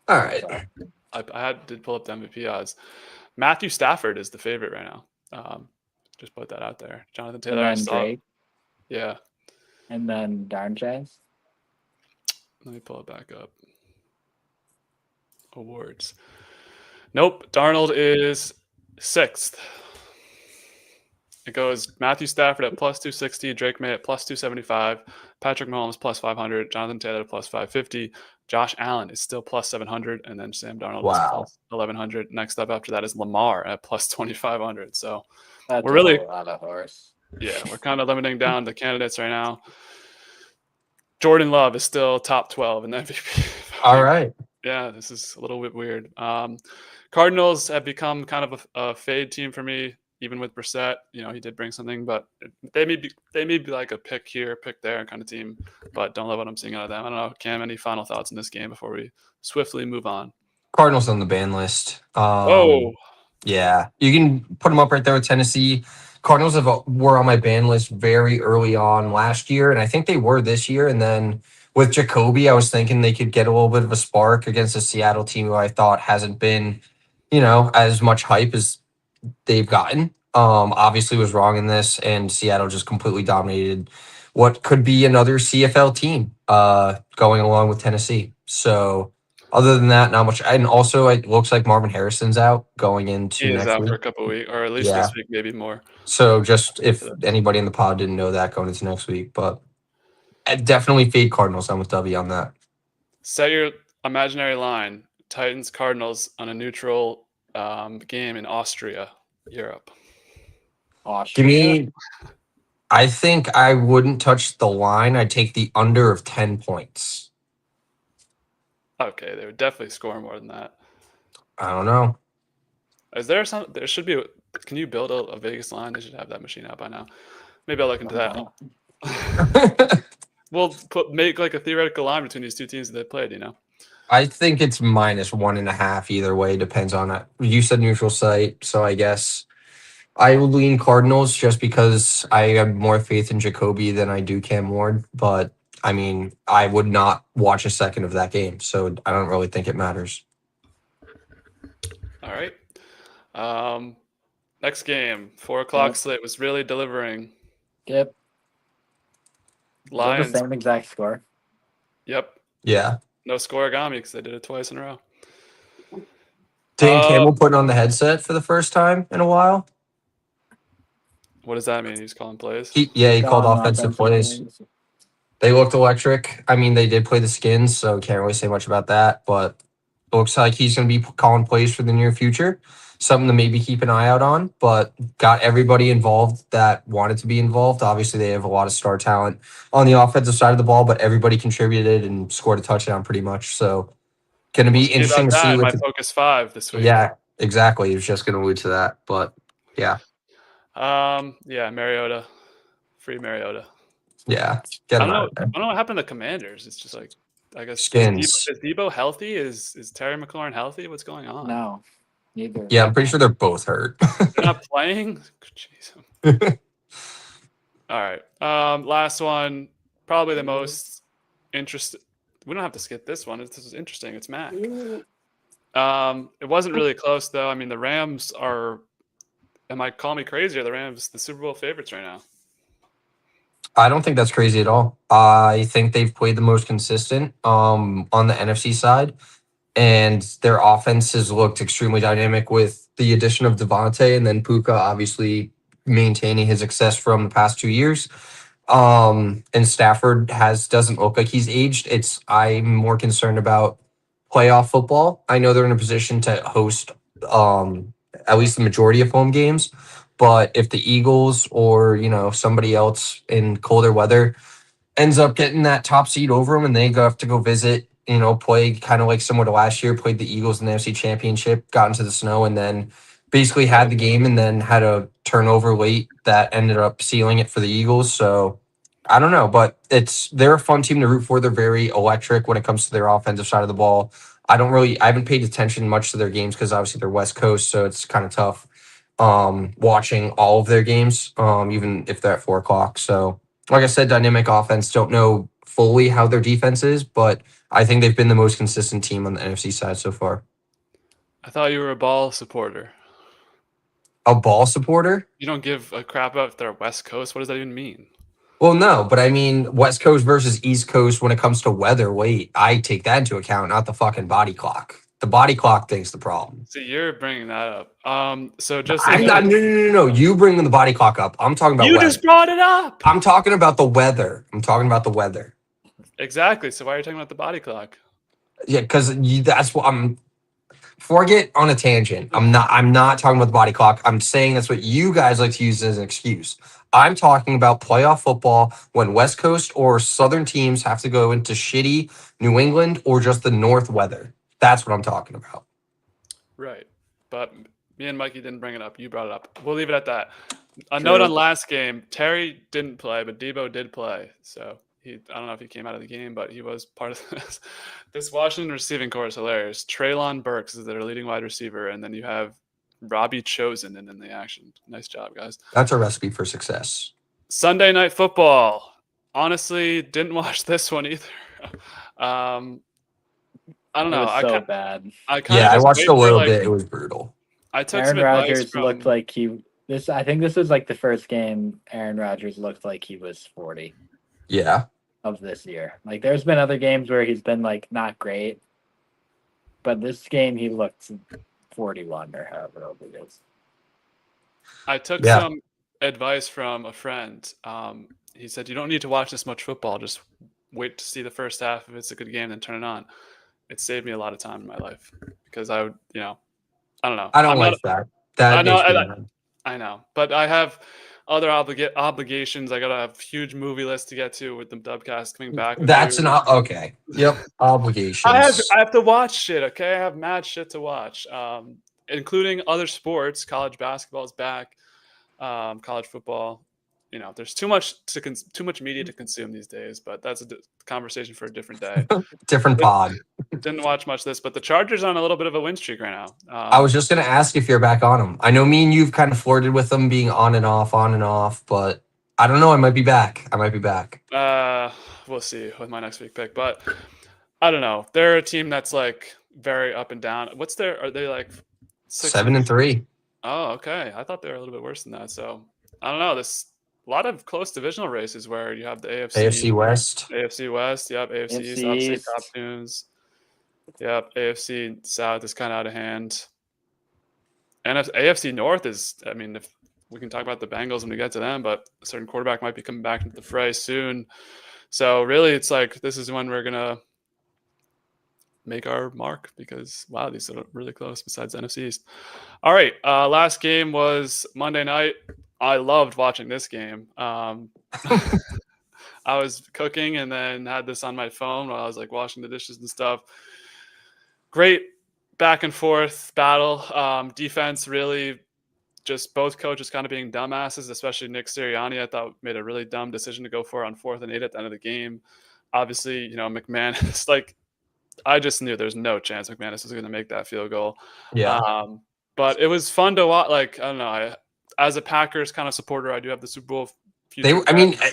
S2: All right.
S1: did pull up the MVP odds. Matthew Stafford is the favorite right now. Just put that out there. Jonathan Taylor.
S3: And then Drake.
S1: Yeah.
S3: And then Darn Chase.
S1: Let me pull it back up. Awards. Nope. Darnold is 6th. It goes Matthew Stafford at plus 260, Drake May at plus 275, Patrick Mahomes plus 500, Jonathan Taylor plus 550, Josh Allen is still plus 700, and then Sam Darnold is plus 1100. Next up after that is Lamar at plus 2500. So
S3: That's
S1: we're really
S3: a lot of horse.
S1: Yeah, we're kind of limiting down the candidates right now. Jordan Love is still top 12 in the MVP.
S2: All right.
S1: Yeah, this is a little bit weird. Cardinals have become kind of a fade team for me, even with Brissett. He did bring something, but they may be like a pick here, pick there kind of team, but don't love what I'm seeing out of them. I don't know. Cam, any final thoughts in this game before we swiftly move on?
S2: Cardinals on the ban list.
S1: Yeah,
S2: you can put them up right there with Tennessee. Cardinals were on my ban list very early on last year, and I think they were this year. And then with Jacoby, I was thinking they could get a little bit of a spark against a Seattle team who I thought hasn't been, as much hype as they've gotten. Obviously was wrong in this, and Seattle just completely dominated what could be another CFL team going along with Tennessee. So other than that, not much. And also, it looks like Marvin Harrison's out going into
S1: he is
S2: next
S1: out
S2: week.
S1: for a couple of weeks, or at least this week, maybe more.
S2: So just if anybody in the pod didn't know that going into next week, but I definitely fade Cardinals. I'm with W on that.
S1: Set your imaginary line. Titans, Cardinals on a neutral game in Austria, Europe.
S3: Austria?
S2: I think I wouldn't touch the line. I'd take the under of 10 points.
S1: Okay, they would definitely score more than that.
S2: I don't know.
S1: Is there some? There should be. Can you build a Vegas line? They should have that machine out by now. Maybe I'll look into that. We'll make like a theoretical line between these two teams that they played.
S2: I think it's -1.5 either way. Depends on it. You said neutral site, so I guess I would lean Cardinals just because I have more faith in Jacoby than I do Cam Ward. But I mean, I would not watch a second of that game, so I don't really think it matters.
S1: All right. Next game, 4:00 slate was really delivering.
S3: Yep.
S1: Lions.
S3: The same exact score.
S1: Yep.
S2: Yeah.
S1: No scoregami because they did it twice in a row.
S2: Dan Campbell putting on the headset for the first time in a while.
S1: What does that mean? He's calling plays?
S2: He called offensive plays. They looked electric. I mean, they did play the Skins, so can't really say much about that. But it looks like he's going to be calling plays for the near future. Something to maybe keep an eye out on, but got everybody involved that wanted to be involved. Obviously, they have a lot of star talent on the offensive side of the ball, but everybody contributed and scored a touchdown pretty much. So going to be interesting to see.
S1: My Focus 5 this week.
S2: Yeah, exactly. He was just going to allude to that, but yeah.
S1: Yeah, Mariota. Free Mariota.
S2: Yeah.
S1: I don't know what happened to Commanders. It's just like, I guess,
S2: Skins.
S1: Is Debo healthy? Is Terry McLaurin healthy? What's going on?
S3: No, neither.
S2: Yeah, I'm pretty sure they're both hurt.
S1: They're not playing? Jeez. All right. Last one, probably the most interesting. We don't have to skip this one. This is interesting. It's Mac. It wasn't really close, though. I mean, the Rams are, call me crazy, are the Rams the Super Bowl favorites right now?
S2: I don't think that's crazy at all. I think they've played the most consistent on the NFC side, and their offense has looked extremely dynamic with the addition of Devontae and then Puka obviously maintaining his success from the past 2 years. And Stafford doesn't look like he's aged. I'm more concerned about playoff football. I know they're in a position to host at least the majority of home games. But if the Eagles or, somebody else in colder weather ends up getting that top seed over them and they have to go visit, play kind of like similar to last year, played the Eagles in the NFC Championship, got into the snow, and then basically had the game and then had a turnover late that ended up sealing it for the Eagles. So I don't know, but they're a fun team to root for. They're very electric when it comes to their offensive side of the ball. I haven't paid attention much to their games because obviously they're West Coast, so it's kind of tough watching all of their games, even if they're at 4:00. So like I said, dynamic offense. Don't know fully how their defense is, but I think they've been the most consistent team on the NFC side so far.
S1: I thought you were a ball supporter.
S2: A ball supporter?
S1: You don't give a crap about if they're West Coast. What does that even mean?
S2: Well, no, but I mean, West Coast versus East Coast when it comes to weather. Wait, I take that into account, not the fucking body clock. The body clock thing's the problem.
S1: See, you're bringing that up. So just
S2: I'm not. No. You bring the body clock up. I'm talking about
S1: you
S2: weather.
S1: just brought it up.
S2: I'm talking about the weather. I'm talking about the weather.
S1: Exactly. So why are you talking about the body clock?
S2: Yeah, because that's what I'm. Before I get on a tangent, I'm not talking about the body clock. I'm saying that's what you guys like to use as an excuse. I'm talking about playoff football when West Coast or Southern teams have to go into shitty New England or just the North weather. That's what I'm talking about.
S1: Right. But me and Mikey didn't bring it up. You brought it up. We'll leave it at that. A
S3: True.
S1: note on last game. Terry didn't play, but Daboll did play. So I don't know if he came out of the game, but he was part of this. This Washington receiving corps is hilarious. Traylon Burks is their leading wide receiver, and then you have Robbie Chosen in the action. Nice job, guys.
S2: That's a recipe for success.
S1: Sunday Night Football. Honestly, didn't watch this one either. I don't know.
S3: It was so bad.
S2: I watched a little bit. It was brutal.
S1: I took
S3: Aaron
S1: some advice
S3: Rodgers
S1: from,
S3: looked like I think this was like the first game Aaron Rodgers looked like he was 40
S2: Yeah.
S3: of this year. Like there's been other games where he's been like not great, but this game he looked 41 or however old it is.
S1: I took some advice from a friend. He said, you don't need to watch this much football. Just wait to see the first half. If it's a good game, then turn it on. It saved me a lot of time in my life because I would, I don't know.
S2: I don't like that. That
S1: I know, but I have other obligations. I got a huge movie list to get to with the Dubcast coming back.
S2: That's okay. Yep, obligations.
S1: I have to watch shit. Okay, I have mad shit to watch, including other sports. College basketball is back. College football. There's too much media to consume these days, but that's a conversation for a different day.
S2: Different pod.
S1: Didn't watch much of this, but the Chargers are on a little bit of a win streak right now.
S2: I was just going to ask if you're back on them. I know me and you've kind of flirted with them being on and off, but I don't know. I might be back.
S1: We'll see with my next week pick, but I don't know. They're a team that's like very up and down. Are they like
S2: 7-3?
S1: Oh, okay. I thought they were a little bit worse than that. So I don't know. A lot of close divisional races where you have the AFC West. Yep. AFC East, obviously top tunes. Yep. AFC South is kind of out of hand. And AFC North is, if we can talk about the Bengals when we get to them, but a certain quarterback might be coming back into the fray soon. So really, it's like this is when we're gonna make our mark because wow, these are really close. Besides NFC East. All right. Last game was Monday night. I loved watching this game. I was cooking and then had this on my phone while I was like washing the dishes and stuff. Great back and forth battle. Defense really just both coaches kind of being dumbasses, especially Nick Sirianni. I thought made a really dumb decision to go for it on 4th and 8 at the end of the game. Obviously, McManus, I just knew there's no chance McManus was going to make that field goal.
S2: Yeah.
S1: But it was fun to watch. I don't know. As a Packers kind of supporter, I do have the Super Bowl.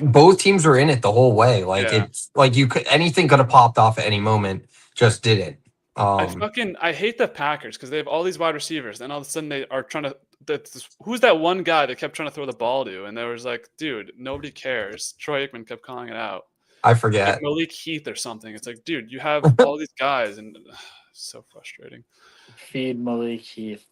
S2: Both teams were in it the whole way. It's like anything could have popped off at any moment, just didn't.
S1: I hate the Packers because they have all these wide receivers, and all of a sudden they are trying to. Who's that one guy that kept trying to throw the ball to? And there was like, dude, nobody cares. Troy Aikman kept calling it out.
S2: I forget.
S1: Like Malik Heath or something. It's like, dude, you have all these guys, and so frustrating.
S3: Feed Malik Heath.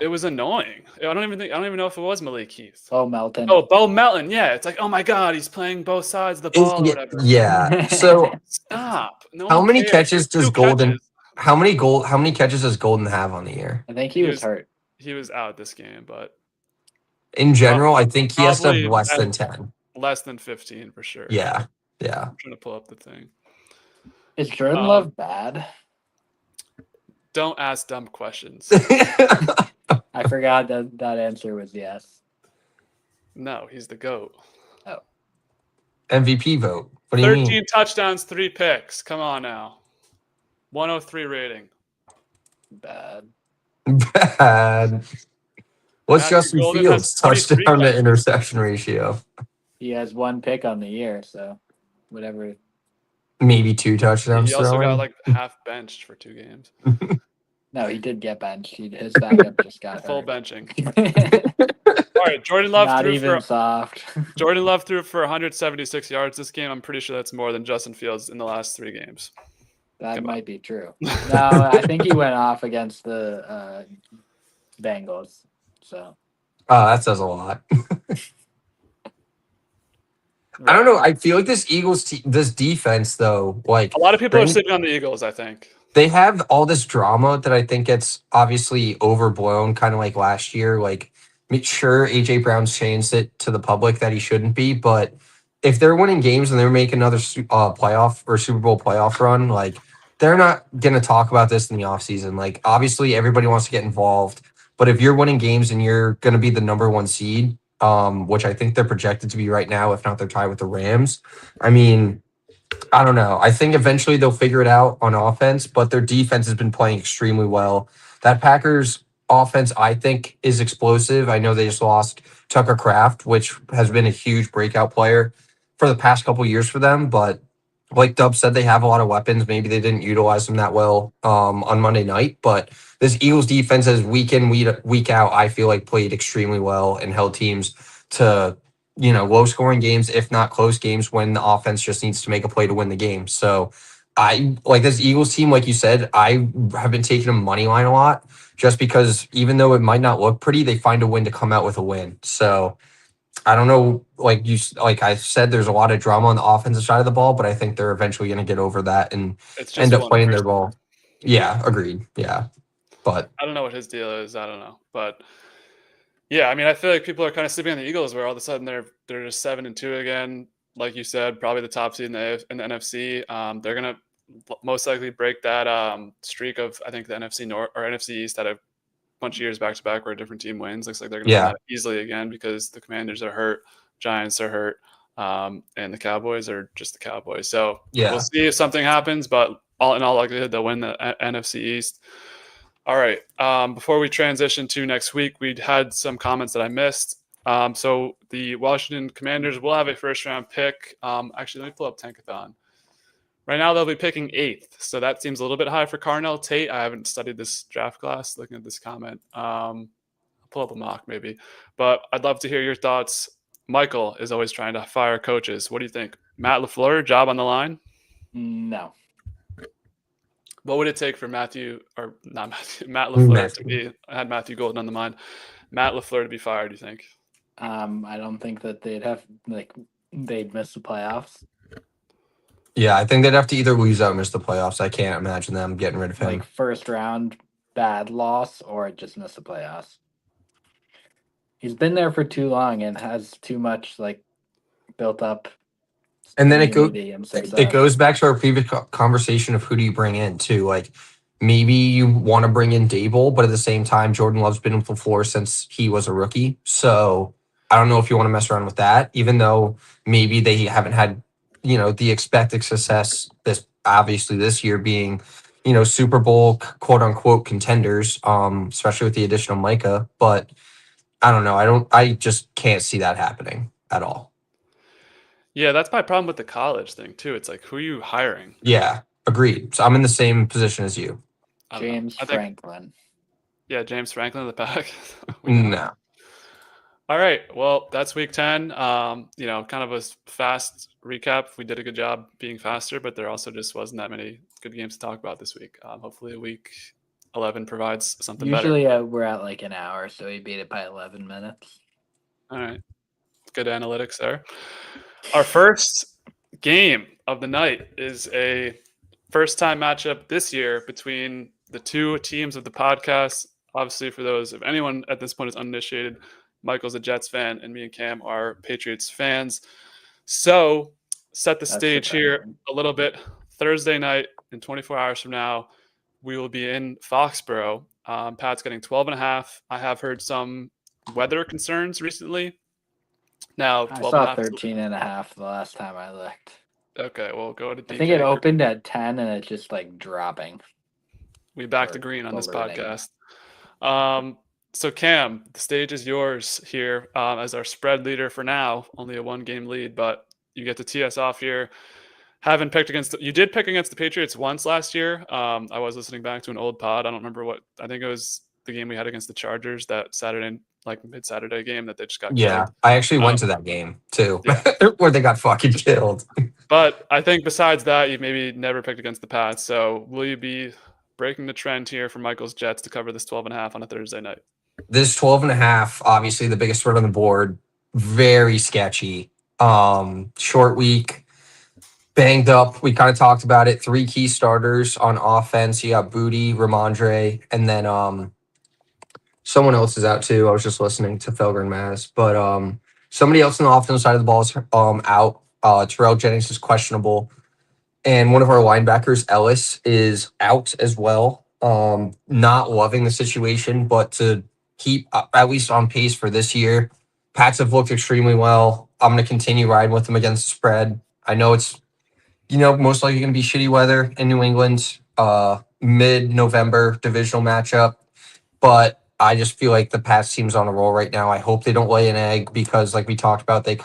S1: It was annoying. I don't even know if it was Malik Heath.
S3: Bo Melton.
S1: Oh, Bo Melton. Yeah, it's like, oh my God, he's playing both sides of the ball or whatever.
S2: Yeah. So
S1: stop. No
S2: how many
S1: cares.
S2: catches does Golden? How many catches does Golden have on the year?
S3: I think he was hurt.
S1: He was out this game, but
S2: in general, I think he has to have less than 10.
S1: Less than 15 for sure.
S2: Yeah.
S1: I'm trying to pull up the thing.
S3: Is Jordan Love bad?
S1: Don't ask dumb questions.
S3: I forgot that answer was yes.
S1: No, he's the GOAT.
S3: Oh.
S2: MVP vote. What do you mean?
S1: 13 touchdowns, 3 picks. Come on now. 103 rating.
S3: Bad.
S2: What's Justin Fields' touchdown to interception ratio?
S3: He has 1 pick on the year, so whatever.
S2: Maybe 2 touchdowns.
S1: He also got like half benched for 2 games.
S3: No, he did get benched. His backup just got
S1: Full
S3: hurt.
S1: benching. All right, Jordan Love
S3: Not
S1: threw
S3: even
S1: for
S3: soft.
S1: Jordan Love threw for 176 yards this game. I'm pretty sure that's more than Justin Fields in the last 3 games.
S3: That
S1: Come on.
S3: might be true. No, I think he went off against the Bengals. So
S2: That says a lot. I don't know. I feel like this this defense though, like
S1: A lot of people are
S2: Brandon,
S1: sleeping on the Eagles, I think.
S2: they have all this drama that I think gets obviously overblown, kind of like last year. Like, sure, AJ Brown's changed it to the public that he shouldn't be, but if they're winning games and they're making another playoff or Super Bowl playoff run, like they're not gonna talk about this in the offseason. Like, obviously, everybody wants to get involved, but if you're winning games and you're gonna be the number 1 seed, which I think they're projected to be right now, if not they're tied with the Rams. I mean, I don't know. I think eventually they'll figure it out on offense, but their defense has been playing extremely well. That Packers offense, I think, is explosive. I know they just lost Tucker Kraft, which has been a huge breakout player for the past couple years for them. But like Dub said, they have a lot of weapons. Maybe they didn't utilize them that well on Monday night. But this Eagles defense has week in, week out, I feel like played extremely well and held teams to low scoring games, if not close games, when the offense just needs to make a play to win the game. So I like this Eagles team, like you said, I have been taking them money line a lot just because even though it might not look pretty, they find a win to come out with a win. So I don't know, like I said, there's a lot of drama on the offensive side of the ball, but I think they're eventually going to get over that and
S1: It's just
S2: end up
S1: one
S2: playing their
S1: person.
S2: ball. Yeah, agreed. Yeah. But
S1: I don't know what his deal is. I don't know. But yeah, I mean, I feel like people are kind of sleeping on the Eagles where all of a sudden they're just 7-2 again. Like you said, probably the top seed in the NFC. They're gonna most likely break that streak of, I think, the NFC North or NFC East that a bunch of years back to back where a different team wins. Looks like they're gonna win
S2: yeah,
S1: that easily again because the Commanders are hurt, Giants are hurt, and the Cowboys are just the Cowboys. So we'll
S2: yeah.
S1: see if something happens, but in all likelihood they'll win the NFC East. All right. Before we transition to next week, we had some comments that I missed. So the Washington Commanders will have a first-round pick. Actually, let me pull up Tankathon. Right now, they'll be picking 8th. So that seems a little bit high for Carnell Tate. I haven't studied this draft class looking at this comment. I'll pull up a mock maybe. But I'd love to hear your thoughts. Michael is always trying to fire coaches. What do you think? Matt LaFleur, job on the line?
S3: No.
S1: What would it take for Matt LaFleur
S2: Matthew.
S1: to be? I had Matthew Golden on the mind. Matt LaFleur to be fired, do you think?
S3: I don't think that they'd miss the playoffs.
S2: Yeah, I think they'd have to either lose out or miss the playoffs. I can't imagine them getting rid of him.
S3: Like first round bad loss or just miss the playoffs. He's been there for too long and has too much built up.
S2: And then
S3: immunity and
S2: it
S3: success.
S2: goes back to our previous conversation of who do you bring in too. Like maybe you want to bring in Daboll, but at the same time, Jordan Love's been with the floor since he was a rookie. So I don't know if you want to mess around with that, even though maybe they haven't had, the expected success this year being, Super Bowl quote unquote contenders, especially with the addition of Micah. But I don't know. I just can't see that happening at all.
S1: Yeah, that's my problem with the college thing too. It's like, who are you hiring?
S2: Yeah, agreed. So I'm in the same position as you.
S3: James Franklin.
S1: Yeah, James Franklin of the Pack.
S2: No.
S1: All right. Well, that's week 10. Kind of a fast recap. We did a good job being faster, but there also just wasn't that many good games to talk about this week. Hopefully week 11 provides something
S3: Usually
S1: better.
S3: we're at an hour, so we beat it by 11 minutes.
S1: All right. Good analytics there. Our first game of the night is a first-time matchup this year between the two teams of the podcast. Obviously, for those, if anyone at this point is uninitiated, Michael's a Jets fan, and me and Cam are Patriots fans. So, set the stage here a little bit. Thursday night, in 24 hours from now, we will be in Foxborough. Pat's getting 12.5. I have heard some weather concerns recently. Now, 12
S3: I saw 13.5 the last time I looked.
S1: Okay, we'll go to DK.
S3: I think it opened at 10 and it's just dropping.
S1: We back to green on this podcast. So Cam, the stage is yours here as our spread leader for now. Only a 1-game lead, but you get to tee us off here. haven't picked against. You did pick against the Patriots once last year. I was listening back to an old pod. I don't remember what. I think it was the game we had against the Chargers, that Saturday, like mid-Saturday game that they just got
S2: Yeah,
S1: killed.
S2: I actually went to that game too,
S1: Yeah.
S2: where they got fucking killed.
S1: But I think besides that, you've maybe never picked against the Pats. So will you be breaking the trend here for Michael's Jets to cover this 12.5 on a Thursday night?
S2: This 12.5, obviously the biggest spread on the board, very sketchy. Short week, banged up. We kind of talked about it. 3 key starters on offense. You got Booty, Ramondre, and then someone else is out too. I was just listening to Felger and Maz, but somebody else on the offensive side of the ball is out. Terrell Jennings is questionable, and one of our linebackers, Ellis, is out as well. Not loving the situation, but to keep at least on pace for this year, Pats have looked extremely well. I'm going to continue riding with them against the spread. I know it's most likely going to be shitty weather in New England, mid-November divisional matchup. But I just feel like the Pats team's on a roll right now. I hope they don't lay an egg because, like we talked about, they're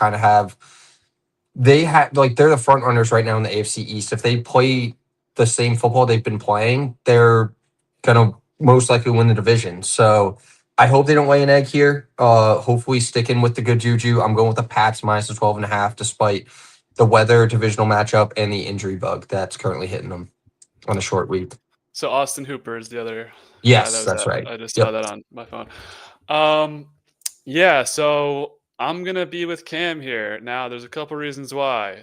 S2: the front runners right now in the AFC East. If they play the same football they've been playing, they're gonna most likely win the division. So I hope they don't lay an egg here. Hopefully sticking with the good juju. I'm going with the Pats minus the 12.5, despite the weather, divisional matchup, and the injury bug that's currently hitting them on a short week.
S1: So Austin Hooper is the other.
S2: Yes, that's right.
S1: I just
S2: Yep.
S1: saw that on my phone. Yeah, so I'm gonna be with Cam here. Now, there's a couple reasons why.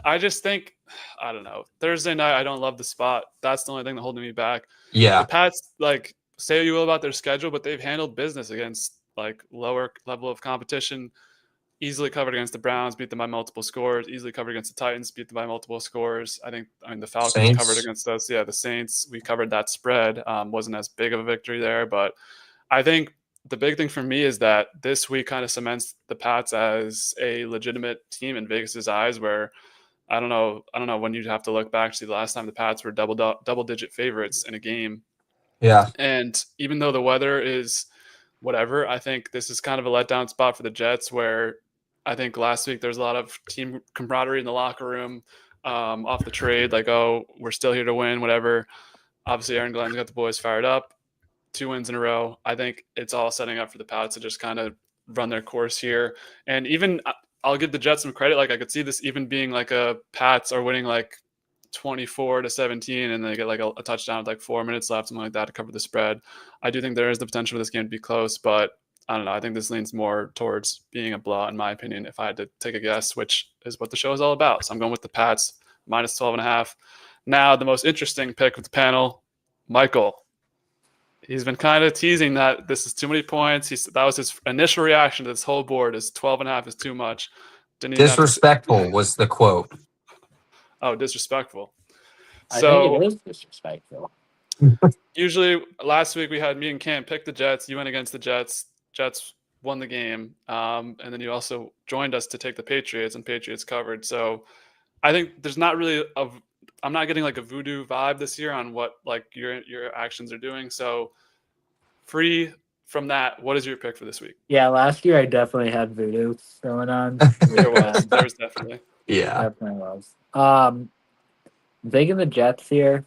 S1: I just think, I don't know, Thursday night, I don't love the spot. That's the only thing that holding me back.
S2: Yeah.
S1: The Pats, like, say what you will about their schedule, but they've handled business against like lower level of competition. Easily covered against the Browns, beat them by multiple scores. Easily covered against the Titans, beat them by multiple scores. I mean, the Falcons
S2: Saints.
S1: covered against us. Yeah, the Saints, we covered that spread. Wasn't as big of a victory there, but I think the big thing for me is that this week kind of cements the Pats as a legitimate team in Vegas's eyes. Where I don't know when you'd have to look back to see the last time the Pats were double digit favorites in a game.
S2: Yeah.
S1: And even though the weather is whatever, I think this is kind of a letdown spot for the Jets, where I think last week there's a lot of team camaraderie in the locker room off the trade. Like, oh, we're still here to win, whatever. Obviously, Aaron Glenn's got the boys fired up. 2 wins in a row. I think it's all setting up for the Pats to just kind of run their course here. And even I'll give the Jets some credit. Like, I could see this even being like a Pats are winning like 24-17 and they get like a touchdown with like 4 minutes left, something like that, to cover the spread. I do think there is the potential for this game to be close, but I don't know. I think this leans more towards being a blowout, in my opinion, if I had to take a guess, which is what the show is all about. So I'm going with the Pats minus 12.5. Now, the most interesting pick of the panel, Michael. He's been kind of teasing that this is too many points. That was his initial reaction to this whole board, is 12.5 is too much.
S2: Disrespectful was the quote.
S1: Oh, disrespectful.
S3: I
S1: So
S3: think it is disrespectful.
S1: usually last week we had me and Cam pick the Jets. You went against the Jets. Jets won the game. And then you also joined us to take the Patriots, and Patriots covered. So I think there's not really I'm not getting like a voodoo vibe this year on what like your actions are doing. So free from that, what is your pick for this week?
S3: Yeah, last year I definitely had voodoo going on.
S1: There was definitely.
S2: Yeah.
S3: Definitely was. I'm taking the Jets here.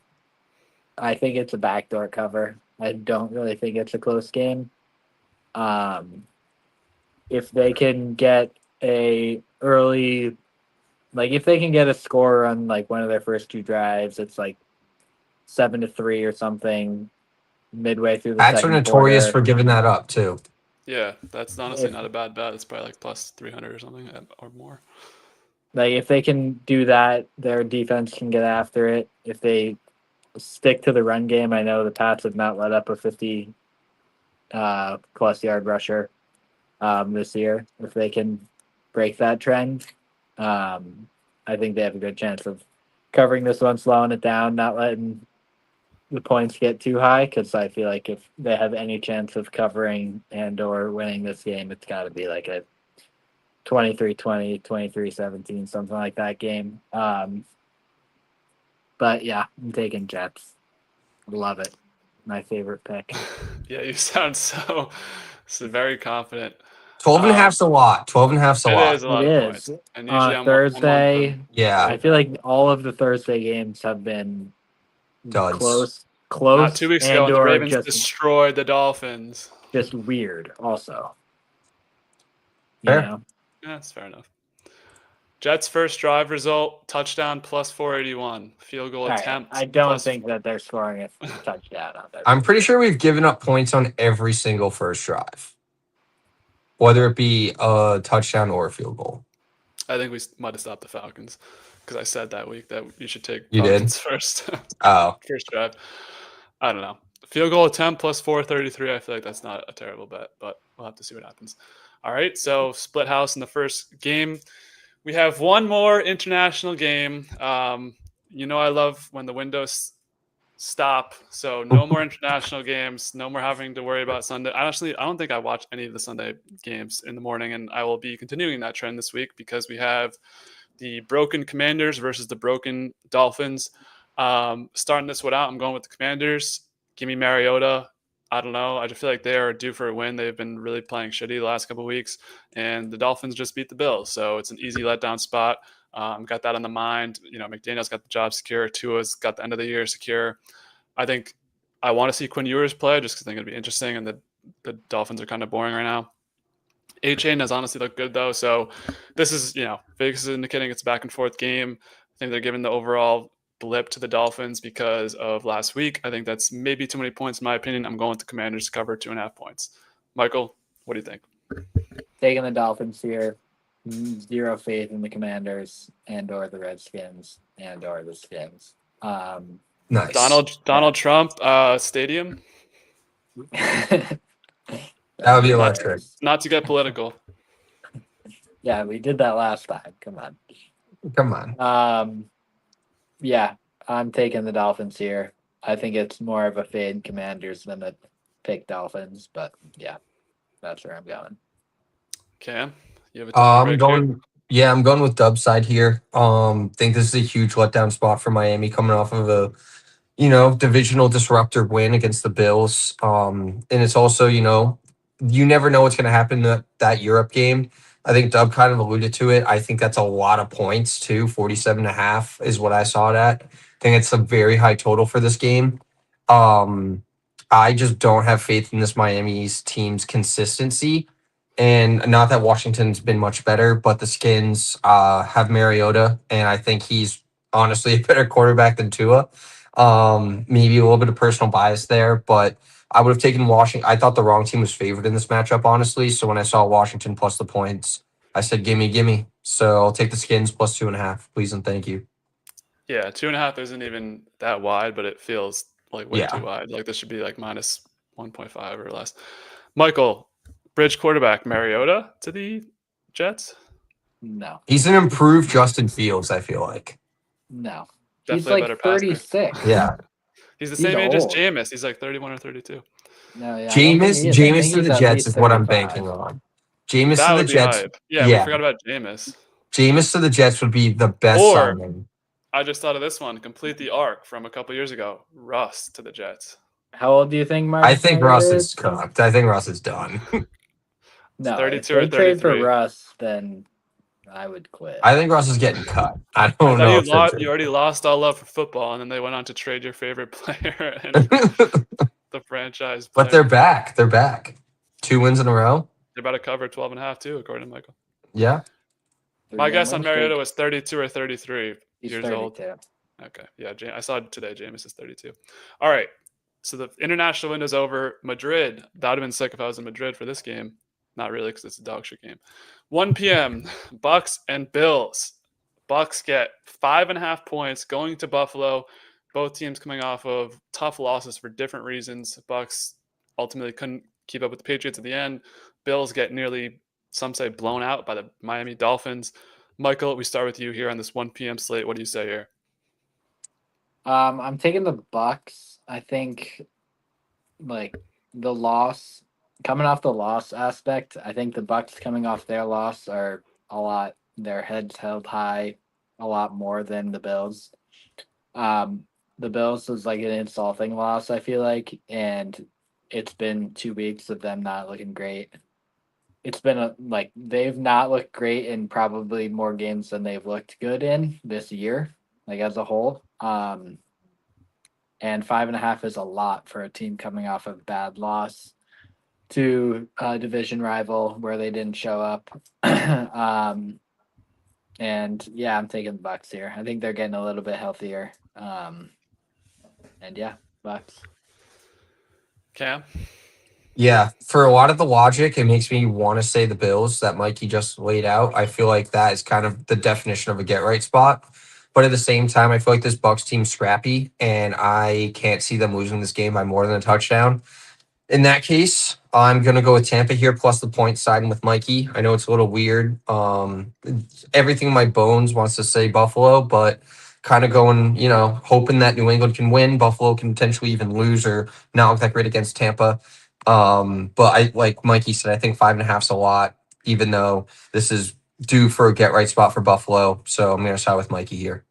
S3: I think it's a backdoor cover. I don't really think it's a close game. If they can get a early, like if they can get a score on like one of their first 2 drives, it's like 7-3 or something midway through the
S2: Pats are
S3: second
S2: notorious
S3: quarter.
S2: for giving that up too.
S1: Yeah, that's honestly not a bad bet. It's probably like plus 300 or something or more.
S3: Like if they can do that, their defense can get after it. If they stick to the run game, I know the Pats have not let up a 50 plus yard rusher this year. If they can break that trend, I think they have a good chance of covering this one, slowing it down, not letting the points get too high, because I feel like if they have any chance of covering and or winning this game, it's got to be like a 23-20, 23-17, something like that game. But yeah, I'm taking Jets. Love it. My favorite pick.
S1: Yeah, you sound so very confident.
S2: 12 and a half's a lot. 12 and a half's a
S1: It
S2: lot.
S1: is a lot
S3: It
S1: of
S3: is.
S1: points. And usually I'm one
S3: Thursday,
S1: from
S2: Yeah.
S3: I feel like all of the Thursday games have been
S2: Duds.
S1: not 2 weeks ago,
S3: and
S1: and the
S3: or
S1: Ravens
S3: just
S1: destroyed the Dolphins.
S3: weird. Also,
S2: Fair.
S3: know,
S1: Yeah, that's fair enough. Jets' first drive result: touchdown plus 481, field goal
S3: all right.
S1: attempt.
S3: I don't
S1: plus
S3: think that they're scoring a touchdown on there.
S2: I'm pretty sure we've given up points on every single first drive, whether it be a touchdown or a field goal.
S1: I think we might have stopped the Falcons because I said that week that you should take
S2: You did?
S1: Falcons first.
S2: Oh,
S1: First drive. I don't know. Field goal attempt plus 433. I feel like that's not a terrible bet, but we'll have to see what happens. All right. So split house in the first game. We have one more international game. I love when the windows stop. So no more international games. No more having to worry about Sunday. Honestly, I don't think I watch any of the Sunday games in the morning, and I will be continuing that trend this week because we have the broken Commanders versus the broken Dolphins. Starting this one out, I'm going with the Commanders. Give me Mariota. I don't know. I just feel like they are due for a win. They've been really playing shitty the last couple of weeks, and the Dolphins just beat the Bills, so it's an easy letdown spot. Got that on the mind. McDaniel's got the job secure. Tua's got the end of the year secure. I think I want to see Quinn Ewers play just because I think it'd be interesting, and the Dolphins are kind of boring right now. A-Chain has honestly looked good though, so this is Vegas is indicating it's a back and forth game. I think they're giving the overall blip to the Dolphins because of last week. I think that's maybe too many points in my opinion. I'm going with the Commanders to cover 2.5 points. Michael, what do you think?
S3: Taking the Dolphins here. Zero faith in the Commanders and or the Redskins and or the Skins.
S2: nice.
S1: Donald Trump stadium.
S2: That would be electric.
S1: Not to get political.
S3: Yeah, we did that last time. Come on.
S2: Come on.
S3: Yeah, I'm taking the Dolphins here. I think it's more of a fade Commanders than a pick Dolphins, but yeah, that's where I'm going.
S1: Cam, you have a
S2: I'm going. Yeah, I'm going with Dub's side here. Think this is a huge letdown spot for Miami coming off of a, divisional disruptor win against the Bills. And it's also, you never know what's going to happen in that Europe game. I think Dub kind of alluded to it. I think that's a lot of points too. 47.5 is what I saw it at. I think it's a very high total for this game. I just don't have faith in this Miami's team's consistency. And not that Washington's been much better, but the Skins have Mariota, and I think he's honestly a better quarterback than Tua. Maybe a little bit of personal bias there, but I would have taken Washington. I thought the wrong team was favored in this matchup, honestly. So when I saw Washington plus the points, I said, gimme. So I'll take the Skins plus 2.5, please and thank you.
S1: Yeah, 2.5 isn't even that wide, but it feels like way too wide. Like this should be like minus 1.5 or less. Michael, bridge quarterback Mariota to the Jets?
S3: No.
S2: He's an improved Justin Fields, I feel like.
S3: No.
S1: Definitely
S3: He's like
S1: a better passer.
S3: 36.
S2: Yeah.
S1: He's the same age as
S3: old.
S1: Jameis. He's like 31 or 32.
S3: No, yeah.
S2: Jameis to the Jets is what I'm
S3: 35.
S2: banking on. Jameis
S1: That
S2: to the
S1: would be
S2: Jets.
S1: hype. Yeah, we forgot about Jameis.
S2: Jameis to the Jets would be the best
S1: Or
S2: signing.
S1: I just thought of this one. Complete the arc from a couple years ago. Russ to the Jets.
S3: How old do you think Mark?
S2: I think Russ is cooked. I think Russ is done.
S3: No,
S1: 32
S3: if
S1: or
S3: they trade for
S1: 33.
S3: Russ, then I would quit.
S2: I think Russ is getting cut. I
S1: I
S2: don't know.
S1: thought you already lost all love for football, and then they went on to trade your favorite player and the franchise player.
S2: But they're back. They're back. 2 wins in a row.
S1: They're about to cover 12.5 too, according to Michael.
S2: Yeah.
S1: My guess on Mariota was 32 or 33
S3: He's
S1: years
S3: 32.
S1: old. Okay. Yeah, I saw it today. Jameis is 32. All right. So the international window's over. Madrid. That would have been sick if I was in Madrid for this game. Not really, because it's a dog shit game. 1 p.m. Bucks and Bills. Bucks get 5.5 points going to Buffalo. Both teams coming off of tough losses for different reasons. Bucks ultimately couldn't keep up with the Patriots at the end. Bills get nearly, some say, blown out by the Miami Dolphins. Michael, we start with you here on this 1 p.m. slate. What do you say here?
S3: I'm taking the Bucks. I think, like, the loss, coming off the loss aspect, I think the Bucks coming off their loss are a lot, their heads held high a lot more than the Bills. The Bills was like an insulting loss, I feel like, and it's been 2 weeks of them not looking great. it's been they've not looked great in probably more games than they've looked good in this year, like as a whole. And 5.5 is a lot for a team coming off of bad loss to a division rival where they didn't show up. And yeah, I'm taking the Bucks here. I think they're getting a little bit healthier. And yeah, Bucks.
S1: Cam?
S2: Yeah, for a lot of the logic, it makes me want to say the Bills that Mikey just laid out. I feel like that is kind of the definition of a get right spot. But at the same time, I feel like this Bucks team's scrappy, and I can't see them losing this game by more than a touchdown. In that case, I'm gonna go with Tampa here plus the point, siding with Mikey. I know it's a little weird. Everything in my bones wants to say Buffalo, but kind of going, hoping that New England can win. Buffalo can potentially even lose or not look that great against Tampa. But I like Mikey said, I think 5.5's a lot, even though this is due for a get right spot for Buffalo. So I'm gonna side with Mikey here.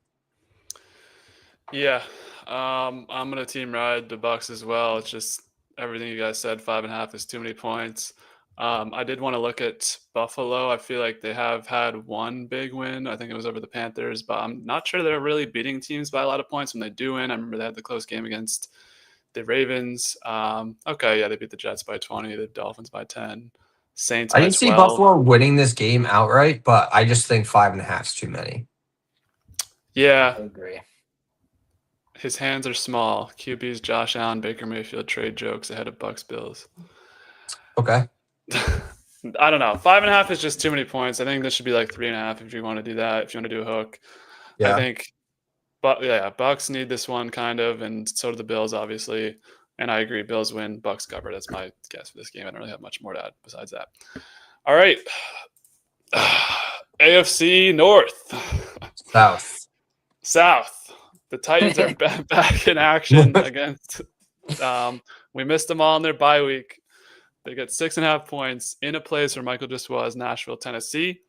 S1: Yeah, I'm gonna team ride the Bucks as well. It's just everything you guys said. 5.5 is too many points. I did want to look at Buffalo. I feel like they have had one big win. I think it was over the Panthers, but I'm not sure they're really beating teams by a lot of points when they do win. I remember they had the close game against the Ravens. Okay, yeah, they beat the Jets by 20, the Dolphins by 10, Saints
S2: I
S1: by
S2: didn't see
S1: 12.
S2: Buffalo winning this game outright, but I just think 5.5's too many.
S1: Yeah,
S3: I agree.
S1: his hands are small. QBs Josh Allen, Baker Mayfield trade jokes ahead of Bucks Bills.
S2: Okay.
S1: I don't know. 5.5 is just too many points. I think this should be like 3.5 if you want to do that. If you want to do a hook,
S2: Yeah.
S1: I think. But yeah, Bucks need this one kind of, and so do the Bills, obviously. And I agree, Bills win, Bucks cover. That's my guess for this game. I don't really have much more to add besides that. All right, AFC North, South. The Titans are back in action against. We missed them all in their bye week. They get 6.5 points in a place where Michael just was, Nashville, Tennessee.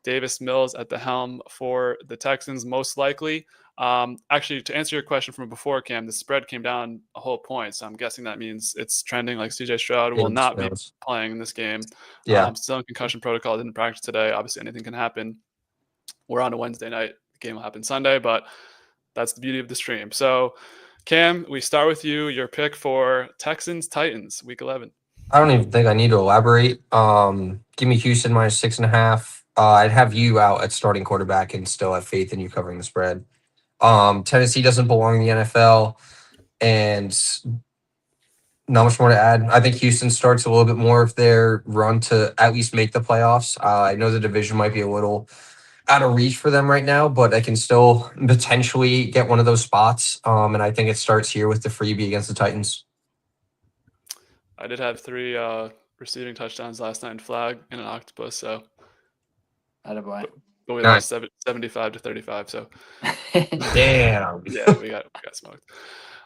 S1: Davis Mills at the helm for the Texans, most likely. Actually, to answer your question from before, Cam, the spread came down a whole point. So I'm guessing that means it's trending like CJ Stroud will not be playing in this game.
S2: Yeah.
S1: Still in concussion protocol, didn't practice today. Obviously, anything can happen. We're on a Wednesday night. The game will happen Sunday, but that's the beauty of the stream. So, Cam, we start with you. Your pick for Texans Titans, Week 11.
S2: I don't even think I need to elaborate. Give me Houston minus 6.5. I'd have you out at starting quarterback and still have faith in you covering the spread. Tennessee doesn't belong in the NFL, and not much more to add. I think Houston starts a little bit more of their run to at least make the playoffs. I know the division might be a little out of reach for them right now, but I can still potentially get one of those spots. And I think it starts here with the freebie against the Titans.
S1: I did have 3 receiving touchdowns last night in flag and an octopus, so
S3: Attaboy.
S1: but we lost 75 to 35. So
S2: damn,
S1: yeah, we got smoked.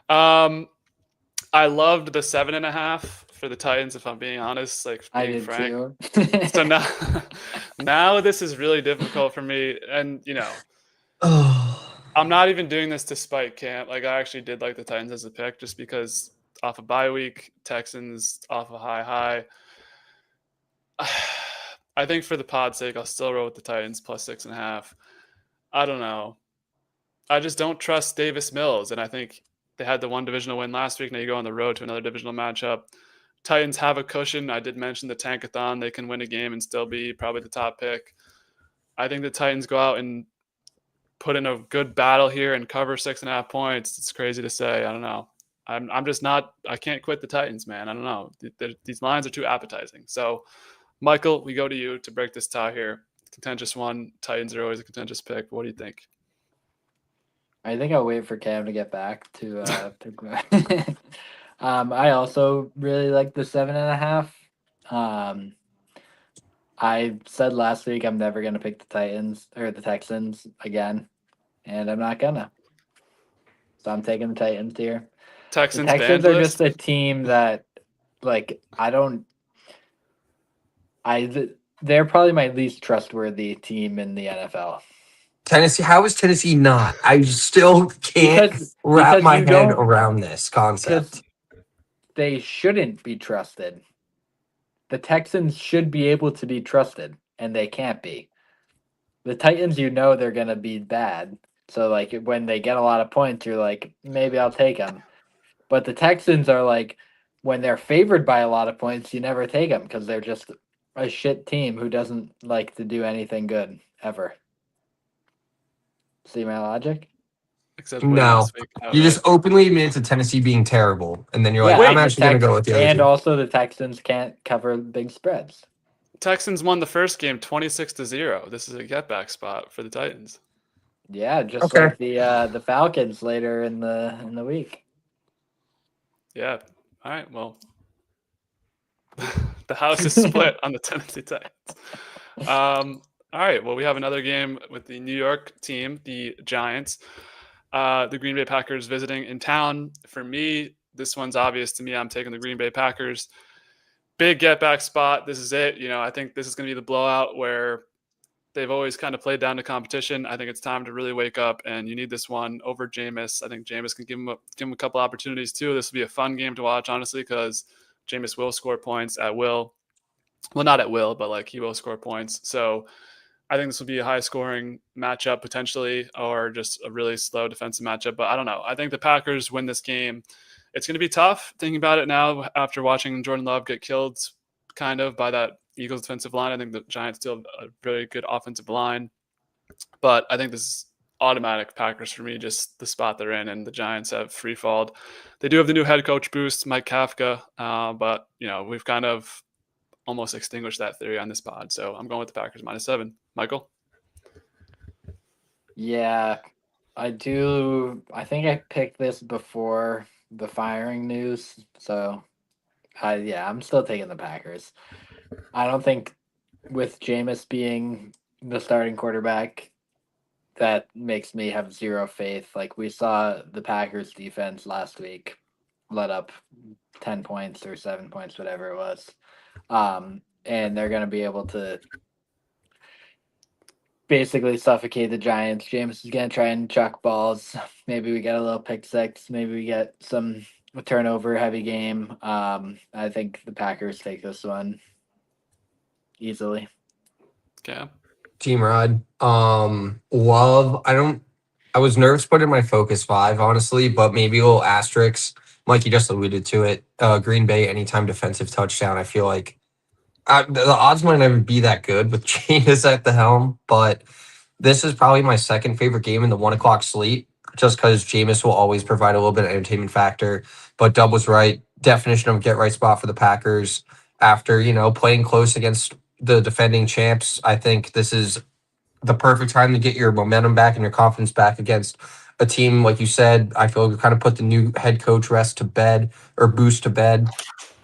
S1: I loved the 7.5 for the Titans. If I'm being honest, like being frank.
S3: Too.
S1: So now this is really difficult for me, and I'm not even doing this to spite Camp. Like I actually did like the Titans as a pick just because. Off a bye week, Texans off a high. I think for the pod's sake, I'll still roll with the Titans plus 6.5. I don't know. I just don't trust Davis Mills, and I think they had the one divisional win last week. Now you go on the road to another divisional matchup. Titans have a cushion. I did mention the Tankathon. They can win a game and still be probably the top pick. I think the Titans go out and put in a good battle here and cover 6.5 points. It's crazy to say. I don't know. I'm just not – I can't quit the Titans, man. I don't know. These lines are too appetizing. So, Michael, we go to you to break this tie here. Contentious one. Titans are always a contentious pick. What do you think?
S3: I think I'll wait for Cam to get back to I also really like the 7.5. I said last week I'm never going to pick the Titans or the Texans again, and I'm not going to. So I'm taking the Titans here. The Texans are just a team that, like, they're probably my least trustworthy team in the NFL.
S2: Tennessee, how is Tennessee not? I still can't wrap my head around this concept.
S3: They shouldn't be trusted. the Texans should be able to be trusted, and they can't be. The Titans, they're going to be bad. So, like, when they get a lot of points, you're like, maybe I'll take them. But the Texans are like, when they're favored by a lot of points, you never take them because they're just a shit team who doesn't like to do anything good ever. See my logic?
S1: Except win
S2: No,
S1: this week.
S2: you just openly admitted to Tennessee being terrible, and then you're like,
S3: Yeah,
S2: I'm actually going to go with the other
S3: and
S2: team.
S3: also the Texans can't cover big spreads.
S1: Texans won the first game 26-0. This is a get back spot for the Titans.
S3: Yeah, just
S2: Okay.
S3: like the Falcons later in the week.
S1: Yeah. All right. Well, the house is split on the Tennessee Titans. All right. Well, we have another game with the New York team, the Giants. The Green Bay Packers visiting in town. For me, this one's obvious to me. I'm taking the Green Bay Packers. Big get back spot. This is it. I think this is going to be the blowout where they've always kind of played down to competition. I think it's time to really wake up, and you need this one over Jameis. I think Jameis can give him a couple opportunities too. This will be a fun game to watch, honestly, because Jameis will score points at will. Well, not at will, but like he will score points. So I think this will be a high-scoring matchup potentially, or just a really slow defensive matchup. But I don't know. I think the Packers win this game. It's going to be tough thinking about it now after watching Jordan Love get killed kind of by that Eagles defensive line. I think the Giants still have a very good offensive line. But I think this is automatic Packers for me, just the spot they're in, and the Giants have free-falled. They do have the new head coach boost, Mike Kafka, but we've kind of almost extinguished that theory on this pod. So I'm going with the Packers -7. Michael?
S3: Yeah, I do. I think I picked this before the firing news. So, I'm still taking the Packers. I don't think with Jameis being the starting quarterback, that makes me have zero faith. Like we saw the Packers defense last week let up 10 points or 7 points, whatever it was. And they're going to be able to basically suffocate the Giants. James is going to try and chuck balls. Maybe we get a little pick six. Maybe we get some turnover heavy game. I think the Packers take this one easily.
S1: Okay.
S2: Team Rod. Love. I was nervous putting my focus 5, honestly, but maybe a little asterisk. Mikey just alluded to it. Green Bay, anytime defensive touchdown. I feel like the odds might never be that good with Jameis at the helm, but this is probably my second favorite game in the 1 o'clock slate, just because Jameis will always provide a little bit of entertainment factor. But Dub was right. Definition of get right spot for the Packers after, playing close against the defending champs. I think this is the perfect time to get your momentum back and your confidence back against a team, like you said. I feel like we kind of put the new head coach rest to bed or boost to bed.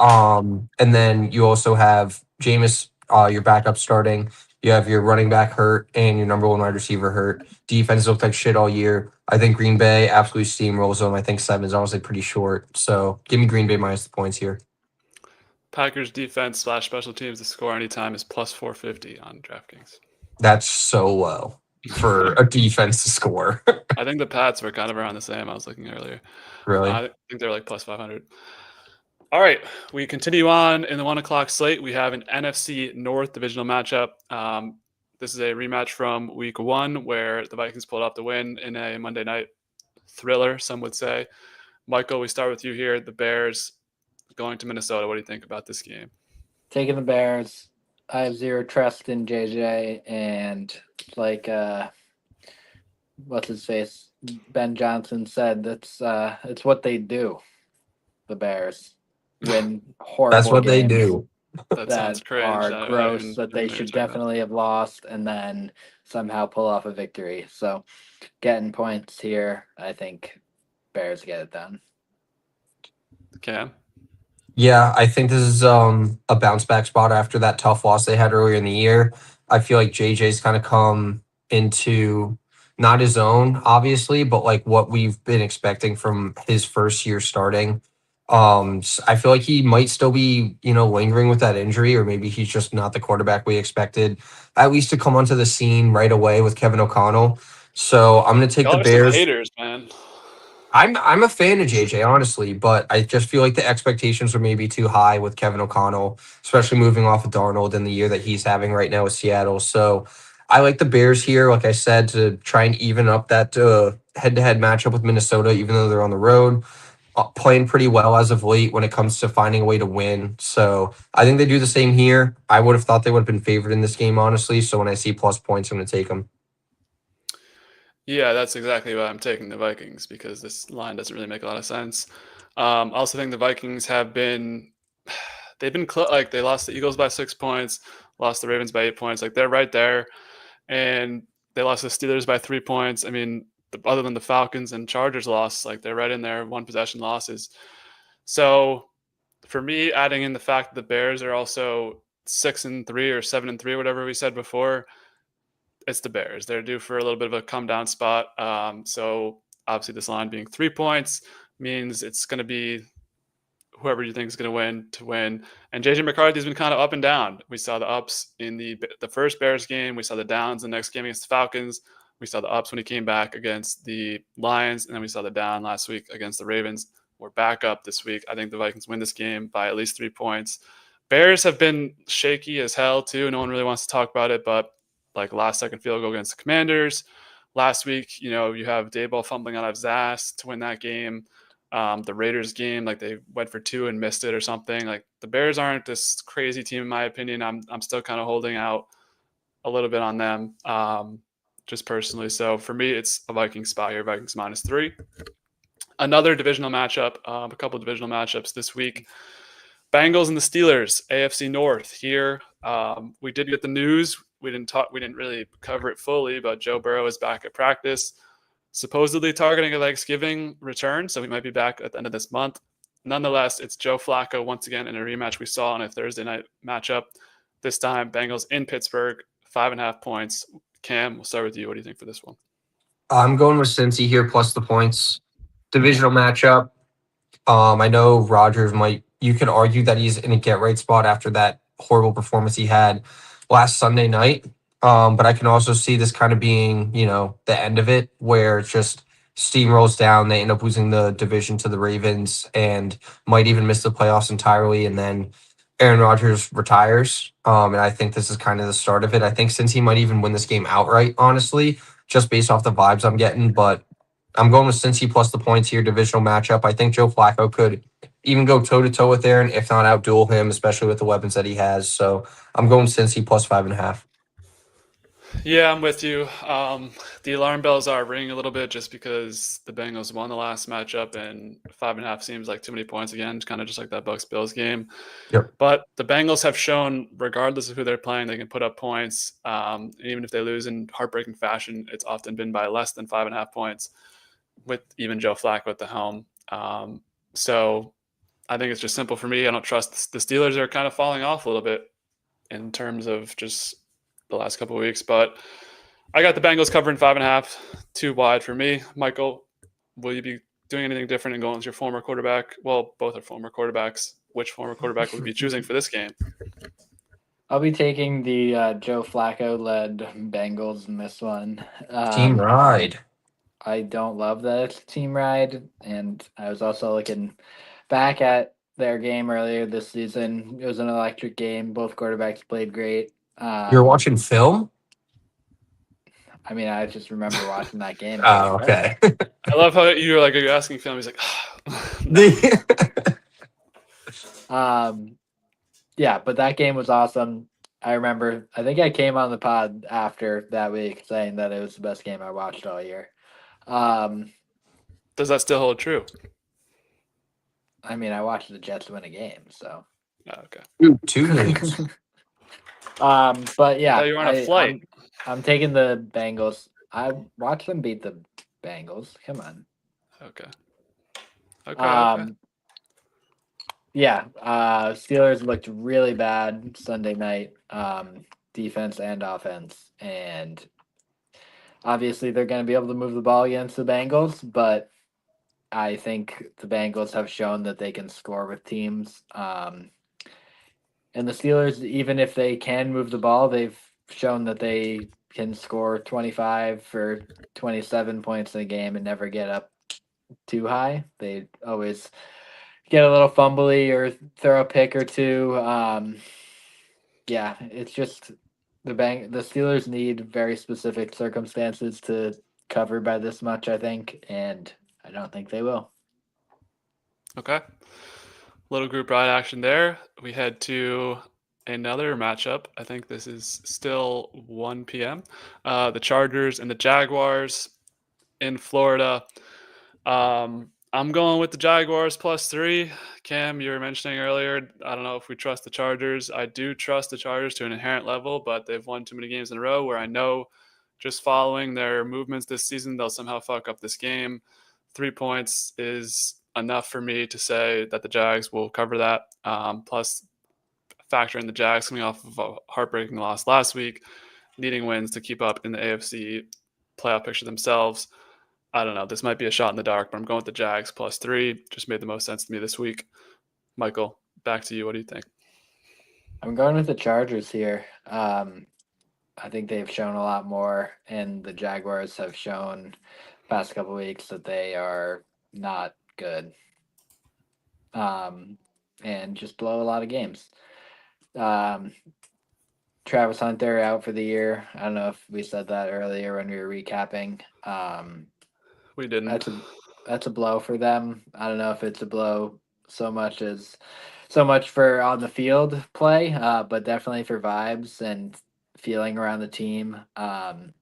S2: And then you also have Jameis, your backup starting. You have your running back hurt and your number 1 wide receiver hurt. Defense looked like shit all year. I think Green Bay absolutely steamrolls them. I think 7 is honestly pretty short. So give me Green Bay minus the points here.
S1: Packers defense / special teams to score anytime is +450 on DraftKings.
S2: That's so low for a defense to score.
S1: I think the Pats were kind of around the same. I was looking earlier.
S2: Really?
S1: I think they're like +500. All right, we continue on in the 1 o'clock slate. We have an NFC North divisional matchup. This is a rematch from Week 1 where the Vikings pulled off the win in a Monday night thriller, some would say. Michael, we start with you here. The Bears going to Minnesota. What do you think about this game?
S3: Taking the Bears. I have zero trust in JJ, and like what's his face? Ben Johnson said it's what they do. The Bears win horrible.
S2: That's what
S3: games
S2: they do.
S1: That sounds cringe.
S3: Are gross that they should definitely have lost and then somehow pull off a victory. So getting points here, I think Bears get it done.
S1: Cam?
S2: Yeah, I think this is a bounce back spot after that tough loss they had earlier in the year. I feel like JJ's kind of come into not his own, obviously, but like what we've been expecting from his first year starting. I feel like he might still be, lingering with that injury, or maybe he's just not the quarterback we expected, at least to come onto the scene right away with Kevin O'Connell. So I'm going to take the Bears.
S1: Haters, man.
S2: I'm a fan of JJ, honestly, but I just feel like the expectations are maybe too high with Kevin O'Connell, especially moving off of Darnold in the year that he's having right now with Seattle. So I like the Bears here, like I said, to try and even up that head-to-head matchup with Minnesota, even though they're on the road, playing pretty well as of late when it comes to finding a way to win. So I think they do the same here. I would have thought they would have been favored in this game, honestly. So when I see plus points, I'm going to take them.
S1: Yeah, that's exactly why I'm taking the Vikings, because this line doesn't really make a lot of sense. I also think the Vikings have been they've been like they lost the Eagles by 6 points, lost the Ravens by 8 points. Like they're right there, and they lost the Steelers by 3 points. I mean, other than the Falcons and Chargers loss, like they're right in there, one possession losses. So for me, adding in the fact that the Bears are also 6-3 or 7-3, whatever we said before, it's the Bears. They're due for a little bit of a come down spot. So obviously, this line being 3 points means it's going to be whoever you think is going to win. And JJ McCarthy's been kind of up and down. We saw the ups in the first Bears game. We saw the downs in the next game against the Falcons. We saw the ups when he came back against the Lions, and then we saw the down last week against the Ravens. We're back up this week. I think the Vikings win this game by at least 3 points. Bears have been shaky as hell too. No one really wants to talk about it, but like last second field goal against the Commanders last week, you have Daboll fumbling out of his ass to win that game. The Raiders game, like they went for 2 and missed it or something. Like the Bears aren't this crazy team in my opinion. I'm still kind of holding out a little bit on them, just personally. So for me, it's a Vikings spot here. Vikings -3. Another divisional matchup, a couple of divisional matchups this week. Bengals and the Steelers, AFC North here. We did get the news. We didn't really cover it fully, but Joe Burrow is back at practice, supposedly targeting a Thanksgiving return, so he might be back at the end of this month. Nonetheless, it's Joe Flacco once again in a rematch we saw on a Thursday night matchup. This time, Bengals in Pittsburgh, 5.5 points. Cam, we'll start with you. What do you think for this one?
S2: I'm going with Cincy here plus the points. Divisional matchup. I know Rodgers might. You could argue that he's in a get right spot after that horrible performance he had last Sunday night. But I can also see this kind of being, the end of it, where it's just steamrolls down. They end up losing the division to the Ravens and might even miss the playoffs entirely. And then Aaron Rodgers retires. And I think this is kind of the start of it. I think since he might even win this game outright, honestly, just based off the vibes I'm getting. But I'm going with Cincy plus the points here, divisional matchup. I think Joe Flacco could even go toe-to-toe with Aaron, if not outduel him, especially with the weapons that he has. So I'm going Cincy plus 5.5.
S1: Yeah, I'm with you. The alarm bells are ringing a little bit just because the Bengals won the last matchup, and 5.5 seems like too many points again, kind of just like that Bucs-Bills game.
S2: Yep.
S1: But the Bengals have shown, regardless of who they're playing, they can put up points. Even if they lose in heartbreaking fashion, it's often been by less than 5.5 points, with even Joe Flacco at the helm. So I think it's just simple for me. I don't trust the Steelers are kind of falling off a little bit in terms of just the last couple of weeks, but I got the Bengals covering 5.5, too wide for me. Michael, will you be doing anything different and going with your former quarterback? Well, both are former quarterbacks. Which former quarterback will you be choosing for this game?
S3: I'll be taking the Joe Flacco-led Bengals in this one.
S2: Team ride.
S3: I don't love the team ride, and I was also looking back at their game earlier this season. It was an electric game. Both quarterbacks played great.
S2: You're watching film?
S3: I mean, I just remember watching that game.
S2: Oh, okay.
S1: I love how you're like, are you asking film? He's like,
S3: yeah, but that game was awesome. I remember, I think I came on the pod after that week saying that it was the best game I watched all year.
S1: Does that still hold true?
S3: I mean, I watched the Jets win a game, so.
S1: Oh, okay.
S2: Ooh, 2 games.
S3: But yeah,
S1: You're on a flight.
S3: I'm taking the Bengals. I watched them beat the Bengals. Come on.
S1: Okay. Okay.
S3: Yeah, Steelers looked really bad Sunday night, defense and offense, and obviously they're going to be able to move the ball against the Bengals, but I think the Bengals have shown that they can score with teams. And the Steelers, even if they can move the ball, they've shown that they can score 25 or 27 points in a game and never get up too high. They always get a little fumbly or throw a pick or two. Yeah, it's just the Steelers need very specific circumstances to cover by this much, I think, and I don't think they will.
S1: Okay. Little group ride action there. We head to another matchup. I think this is still 1 p.m. The Chargers and the Jaguars in Florida. I'm going with the Jaguars +3. Cam, you were mentioning earlier, I don't know if we trust the Chargers. I do trust the Chargers to an inherent level, but they've won too many games in a row where I know just following their movements this season, they'll somehow fuck up this game. 3 points is enough for me to say that the Jags will cover that. Plus, factor in the Jags coming off of a heartbreaking loss last week, needing wins to keep up in the AFC playoff picture themselves. I don't know. This might be a shot in the dark, but I'm going with the Jags +3. Just made the most sense to me this week. Michael, back to you. What do you think?
S3: I'm going with the Chargers here. I think they've shown a lot more, and the Jaguars have shown past couple weeks that they are not good. And just blow a lot of games. Travis Hunter out for the year. I don't know if we said that earlier when we were recapping.
S1: We didn't.
S3: That's a blow for them. I don't know if it's a blow so much for on the field play, but definitely for vibes and feeling around the team. And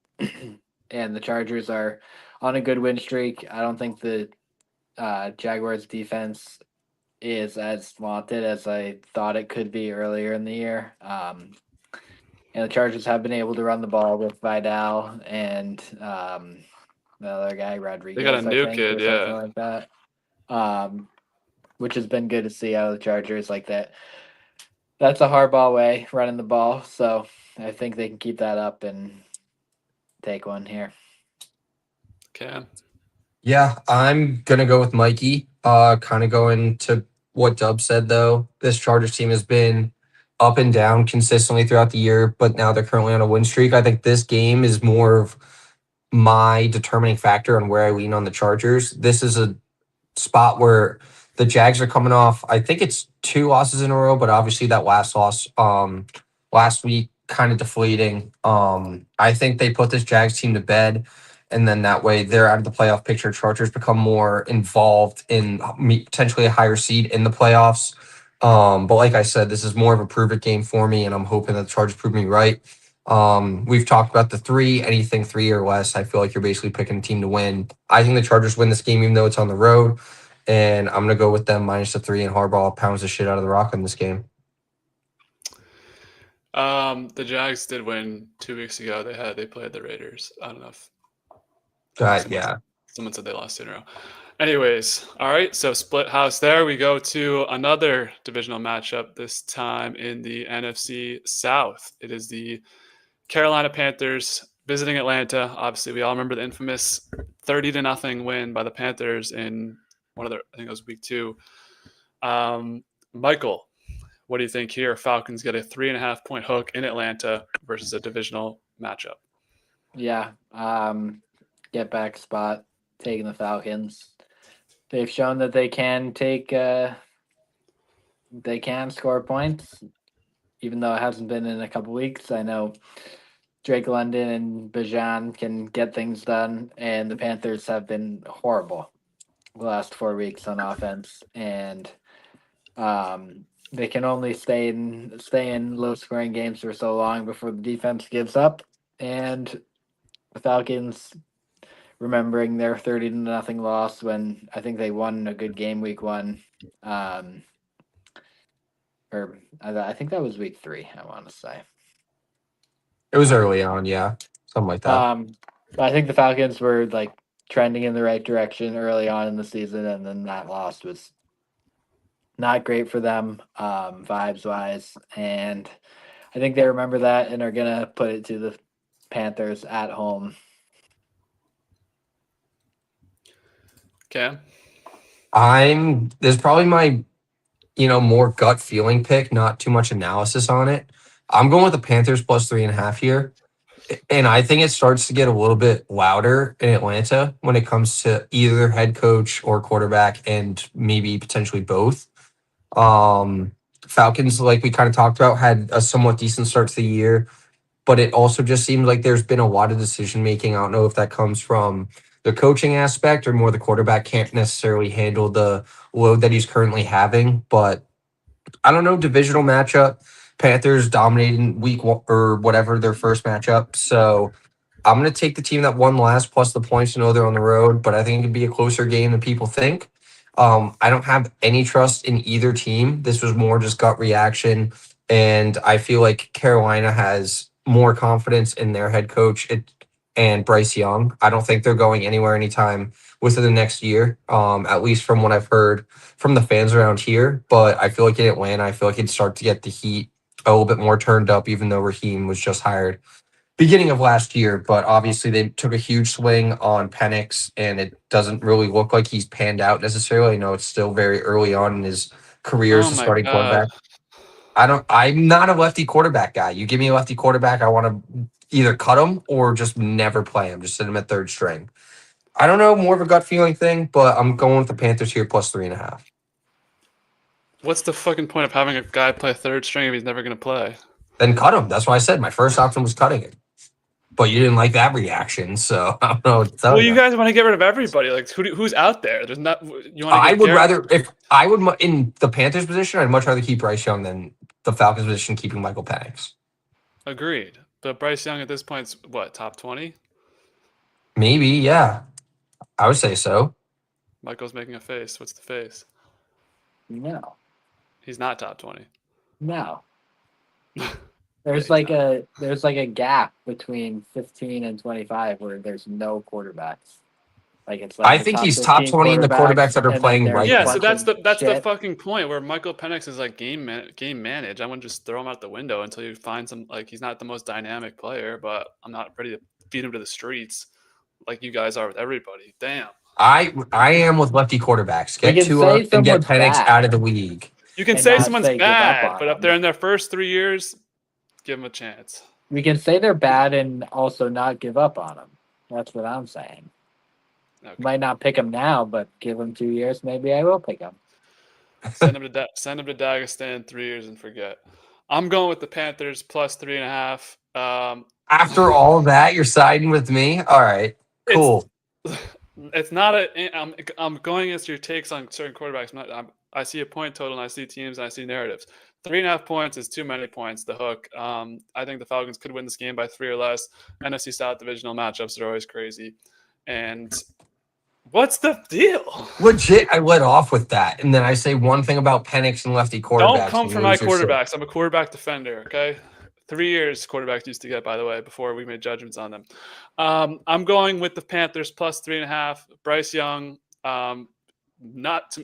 S3: the Chargers are on a good win streak. I don't think the Jaguars defense is as wanted as I thought it could be earlier in the year. And the Chargers have been able to run the ball with Vidal and the other guy, Rodriguez.
S1: They got a new kid,
S3: or something like that. Which has been good to see out of the Chargers like that. That's a hardball way, running the ball. So I think they can keep that up and take one here.
S1: Okay.
S2: Yeah, I'm gonna go with Mikey. Kind of going to what Dub said though. This Chargers team has been up and down consistently throughout the year, but now they're currently on a win streak. I think this game is more of my determining factor on where I lean on the Chargers. This is a spot where the Jags are coming off, I think it's 2 losses in a row, but obviously that last loss last week kind of deflating. I think they put this Jags team to bed, and then that way they're out of the playoff picture. Chargers become more involved in potentially a higher seed in the playoffs. But like I said, this is more of a prove it game for me, and I'm hoping that the Chargers prove me right. We've talked about the 3, anything 3 or less. I feel like you're basically picking a team to win. I think the Chargers win this game, even though it's on the road. And I'm going to go with them -3, and Harbaugh pounds the shit out of the rock in this game.
S1: The Jags did win 2 weeks ago. They played the Raiders. I don't know if someone said they lost 2 in a row. Anyways, all right. So split house there. We go to another divisional matchup, this time in the NFC South. It is the Carolina Panthers visiting Atlanta. Obviously, we all remember the infamous 30-0 win by the Panthers in I think it was week 2. Michael, what do you think here? Falcons get a 3.5-point hook in Atlanta versus a divisional matchup.
S3: Yeah. Get back spot, taking the Falcons. They've shown that they can score points, even though it hasn't been in a couple weeks. I know Drake London and Bijan can get things done, and the Panthers have been horrible the last 4 weeks on offense, and they can only stay in low scoring games for so long before the defense gives up. And the Falcons, remembering their 30-0 loss when I think they won a good game week 1, or I think that was week 3. I want to say
S2: It was early on, yeah, something like that.
S3: I think the Falcons were like trending in the right direction early on in the season, and then that loss was not great for them, vibes wise. And I think they remember that and are gonna put it to the Panthers at home.
S1: Cam?
S2: There's probably my, more gut feeling pick, not too much analysis on it. I'm going with the Panthers +3.5 here. And I think it starts to get a little bit louder in Atlanta when it comes to either head coach or quarterback, and maybe potentially both. Falcons, like we kind of talked about, had a somewhat decent start to the year, but it also just seems like there's been a lot of decision making. I don't know if that comes from the coaching aspect or more the quarterback can't necessarily handle the load that he's currently having. But I don't know, divisional matchup. Panthers dominating week one or whatever their first matchup. So I'm going to take the team that won last plus the points. To know they're on the road, but I think it could be a closer game than people think. I don't have any trust in either team. This was more just gut reaction. And I feel like Carolina has more confidence in their head coach and Bryce Young. I don't think they're going anywhere anytime within the next year, at least from what I've heard from the fans around here. But I feel like in Atlanta, I feel like it'd start to get the heat a little bit more turned up, even though Raheem was just hired beginning of last year. But obviously they took a huge swing on Penix, and it doesn't really look like he's panned out necessarily. I know it's still very early on in his career as
S1: Oh
S2: a
S1: my
S2: starting
S1: God.
S2: quarterback. I'm not a lefty quarterback guy. You give me a lefty quarterback, I want to either cut him or just never play him, just sit him at third string. I don't know, more of a gut feeling thing, but I'm going with the Panthers here plus 3.5.
S1: What's the fucking point of having a guy play third string if he's never going to play?
S2: Then cut him. That's why I said my first option was cutting it. But you didn't like that reaction, so I don't know what to tell
S1: Well,
S2: you.
S1: you guys want to get rid of everybody. Like, who's out there? There's not. You want to
S2: I
S1: get
S2: would
S1: Garrett?
S2: rather, if I would, in the Panthers position, I'd much rather keep Bryce Young than the Falcons position keeping Michael Penix.
S1: Agreed. But Bryce Young at this point's what, top 20?
S2: Maybe, yeah. I would say so.
S1: Michael's making a face. What's the face?
S3: No,
S1: He's not top 20.
S3: no.
S1: Yeah,
S3: There's
S1: he's
S3: like
S1: not.
S3: a gap between 15 and 25 where there's no quarterbacks. Like it's like
S2: I
S3: the
S2: think
S3: top
S2: he's top
S3: 15
S2: 20 in the quarterbacks that are
S3: and then
S2: playing
S3: there's
S2: right
S3: a
S1: Yeah,
S2: now.
S1: so
S3: bunch
S1: that's
S3: of
S1: the
S3: shit.
S1: fucking point where Michael Penix is like game manage. I wouldn't just throw him out the window until you find some, like, he's not the most dynamic player, but I'm not ready to feed him to the streets like you guys are with everybody. Damn.
S2: I am with lefty quarterbacks.
S3: We
S2: Get
S3: can say
S2: Tua and get
S3: someone's
S2: Penix out of
S3: bad
S2: the league.
S1: You can
S3: and
S1: say
S3: not
S1: someone's
S3: say give up
S1: bad,
S3: on
S1: but up
S3: them.
S1: there in their first 3 years, give them a chance.
S3: We can say they're bad and also not give up on them. That's what I'm saying.
S1: Okay.
S3: Might not pick them now, but give them 2 years, maybe I will pick them.
S1: Send him to Dagestan 3 years and forget. I'm going with the Panthers plus 3.5.
S2: After all of that, you're siding with me? All right, cool.
S1: It's not a. I'm going against your takes on certain quarterbacks. I see a point total and I see teams and I see narratives. 3.5 points is too many points. The hook. I think the Falcons could win this game by 3 or less. NFC South divisional matchups are always crazy. And what's the deal?
S2: Legit, I let off with that. And then I say one thing about Penix and lefty quarterbacks.
S1: Don't come
S2: and
S1: for my
S2: lose your shit.
S1: quarterbacks. I'm a quarterback defender, okay? 3 years quarterbacks used to get, by the way, before we made judgments on them. I'm going with the Panthers plus 3.5. Bryce Young, not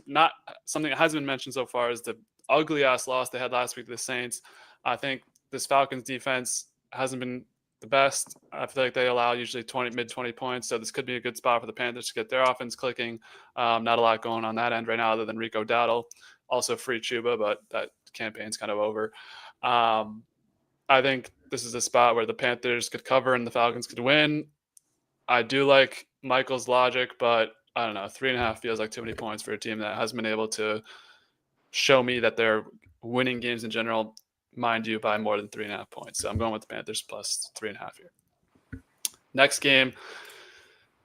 S1: something that hasn't been mentioned so far is the ugly ass loss they had last week to the Saints. I think this Falcons defense hasn't been the best. I feel like they allow usually mid 20 points, so this could be a good spot for the Panthers to get their offense clicking. Not a lot going on that end right now other than Rico Daboll. Also free Chuba, but that campaign's kind of over. I think this is a spot where the Panthers could cover and the Falcons could win. I do like Michael's logic, but I don't know. 3.5 feels like too many points for a team that hasn't been able to show me that they're winning games in general, mind you, by more than 3.5 points. So I'm going with the Panthers plus 3.5 here. Next game,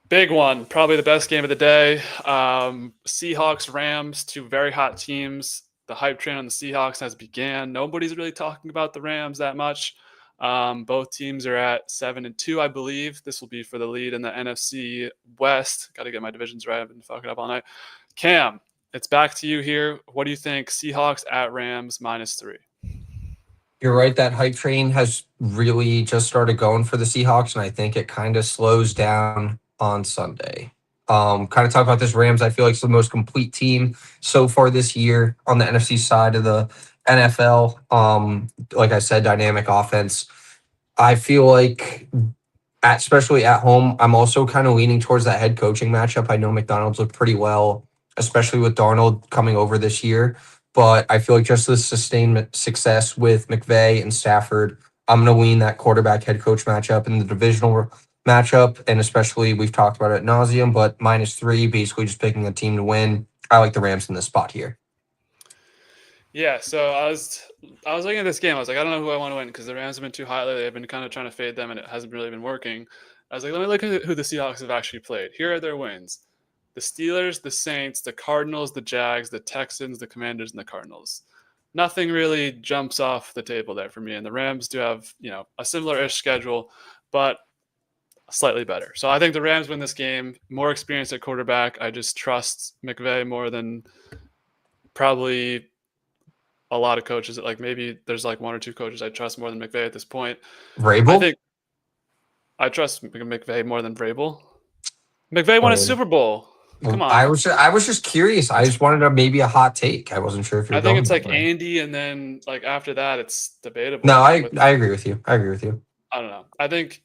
S1: big one, probably the best game of the day. Seahawks, Rams, two very hot teams. The hype train on the Seahawks has began. Nobody's really talking about the Rams that much. Both teams are at 7-2, I believe. This will be for the lead in the NFC West. Got to get my divisions right. I've been fucking up all night. Cam, it's back to you here. What do you think? Seahawks at Rams -3.
S2: You're right. That hype train has really just started going for the Seahawks, and I think it kind of slows down on Sunday. Kind of talk about this Rams. I feel like it's the most complete team so far this year on the NFC side of the NFL. Like I said, dynamic offense. I feel like, especially at home, I'm also kind of leaning towards that head coaching matchup. I know McDonald's looked pretty well, especially with Darnold coming over this year. But I feel like just the sustained success with McVay and Stafford I'm going to lean that quarterback head coach matchup in the divisional matchup. And especially, we've talked about it ad nauseum, but -3, basically just picking a team to win. I like the Rams in this spot here.
S1: Yeah, so I was looking at this game. I was like, I don't know who I want to win because the Rams have been too high lately. I've been kind of trying to fade them, and it hasn't really been working. I was like, let me look at who the Seahawks have actually played. Here are their wins: the Steelers, the Saints, the Cardinals, the Jags, the Texans, the Commanders, and the Cardinals. Nothing really jumps off the table there for me. And the Rams do have, a similar-ish schedule, but slightly better. So I think the Rams win this game. More experience at quarterback. I just trust McVay more than probably a lot of coaches. Like maybe there's like one or two coaches I trust more than McVay at this point.
S2: Vrabel?
S1: I think I trust McVay more than Vrabel. McVay won a Super Bowl. Come on.
S2: I was just curious. I just wanted maybe a hot take. I wasn't sure if you're.
S1: I think it's like Andy, and then like after that, it's debatable.
S2: No, I agree with you. I
S1: don't know. I think,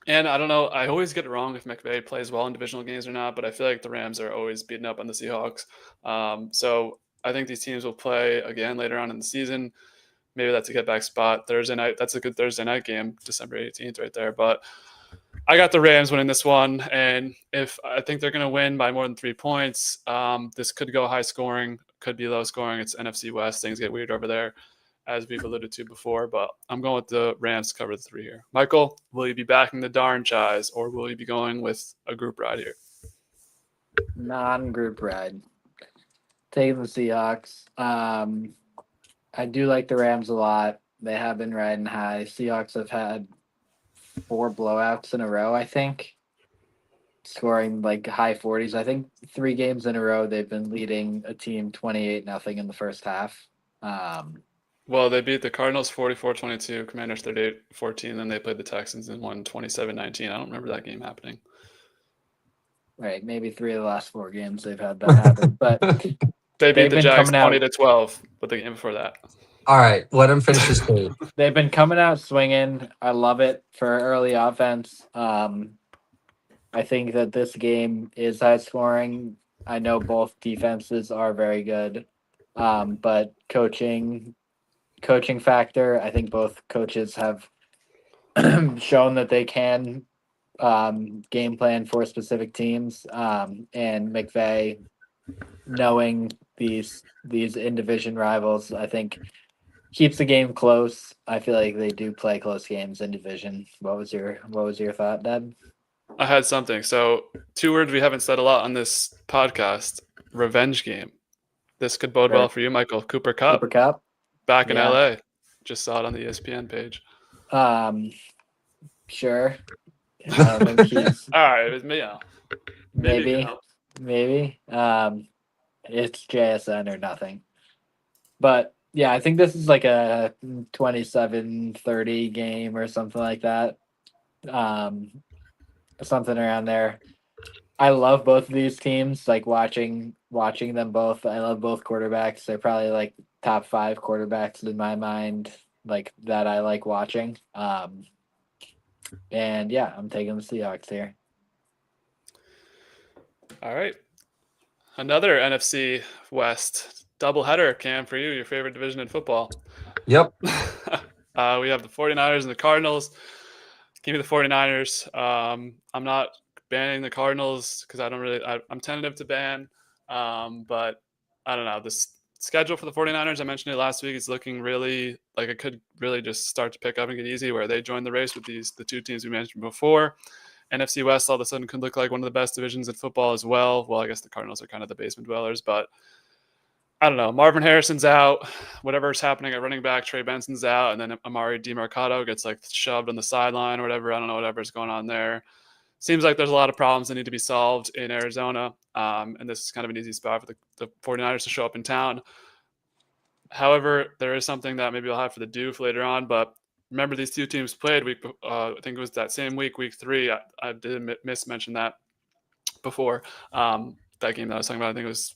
S1: and I don't know. I always get it wrong if McVay plays well in divisional games or not, but I feel like the Rams are always beating up on the Seahawks. So I think these teams will play again later on in the season. Maybe that's a get back spot Thursday night. That's a good Thursday night game, December 18th, right there. But I got the Rams winning this one, and if I think they're going to win by more than 3 points, this could go high scoring, could be low scoring. It's NFC West. Things get weird over there, as we've alluded to before. But I'm going with the Rams to cover the 3 here. Michael, will you be backing the darn Chais, or will you be going with a group ride here?
S3: Non-group ride. Taking the Seahawks. I do like the Rams a lot. They have been riding high. Seahawks have had 4 blowouts in a row, I think, scoring like high 40s. I think 3 games in a row they've been leading a team 28-0 in the first half.
S1: Well, they beat the Cardinals 44-22, Commanders 38-14, then they played the Texans and won 27-19. I don't remember that game happening.
S3: Right, maybe 3 of the last 4 games they've had that happen, but
S1: they beat the Jags 20-12, but the game before that.
S2: All right, let him finish his game.
S3: They've been coming out swinging. I love it for early offense. I think that this game is high scoring. I know both defenses are very good, but coaching factor, I think both coaches have shown that they can game plan for specific teams. And McVay, knowing these in division rivals, I think keeps the game close. I feel like they do play close games in division. What was your thought, Deb?
S1: I had something. So 2 words we haven't said a lot on this podcast: revenge game. This could bode well for you, Michael. Cooper Kupp. Back in LA. Just saw it on the ESPN page.
S3: Sure.
S1: All right, it was me.
S3: Maybe. It's JSN or nothing. But yeah, I think this is like a 27-30 game or something like that. Something around there. I love both of these teams, like watching them both. I love both quarterbacks. They're probably like top 5 quarterbacks in my mind, like that I like watching. And yeah, I'm taking the Seahawks here.
S1: All right. Another NFC West doubleheader, Cam, for you, your favorite division in football.
S2: Yep.
S1: We have the 49ers and the Cardinals. Give me the 49ers. I'm not banning the Cardinals because I'm tentative to ban. But I don't know. This schedule for the 49ers, I mentioned it last week, it's looking really like it could really just start to pick up and get easy, where they join the race with the 2 teams we mentioned before. NFC West all of a sudden could look like one of the best divisions in football as well. Well, I guess the Cardinals are kind of the basement dwellers, but I don't know. Marvin Harrison's out. Whatever's happening at running back, Trey Benson's out, and then Amari DiMercato gets like shoved on the sideline or whatever. I don't know, whatever's going on there. Seems like there's a lot of problems that need to be solved in Arizona, and this is kind of an easy spot for the 49ers to show up in town. However, there is something that maybe I'll have for the Doof later on, but remember these 2 teams played I think it was that same week 3. I did mention that before. That game that I was talking about, I think it was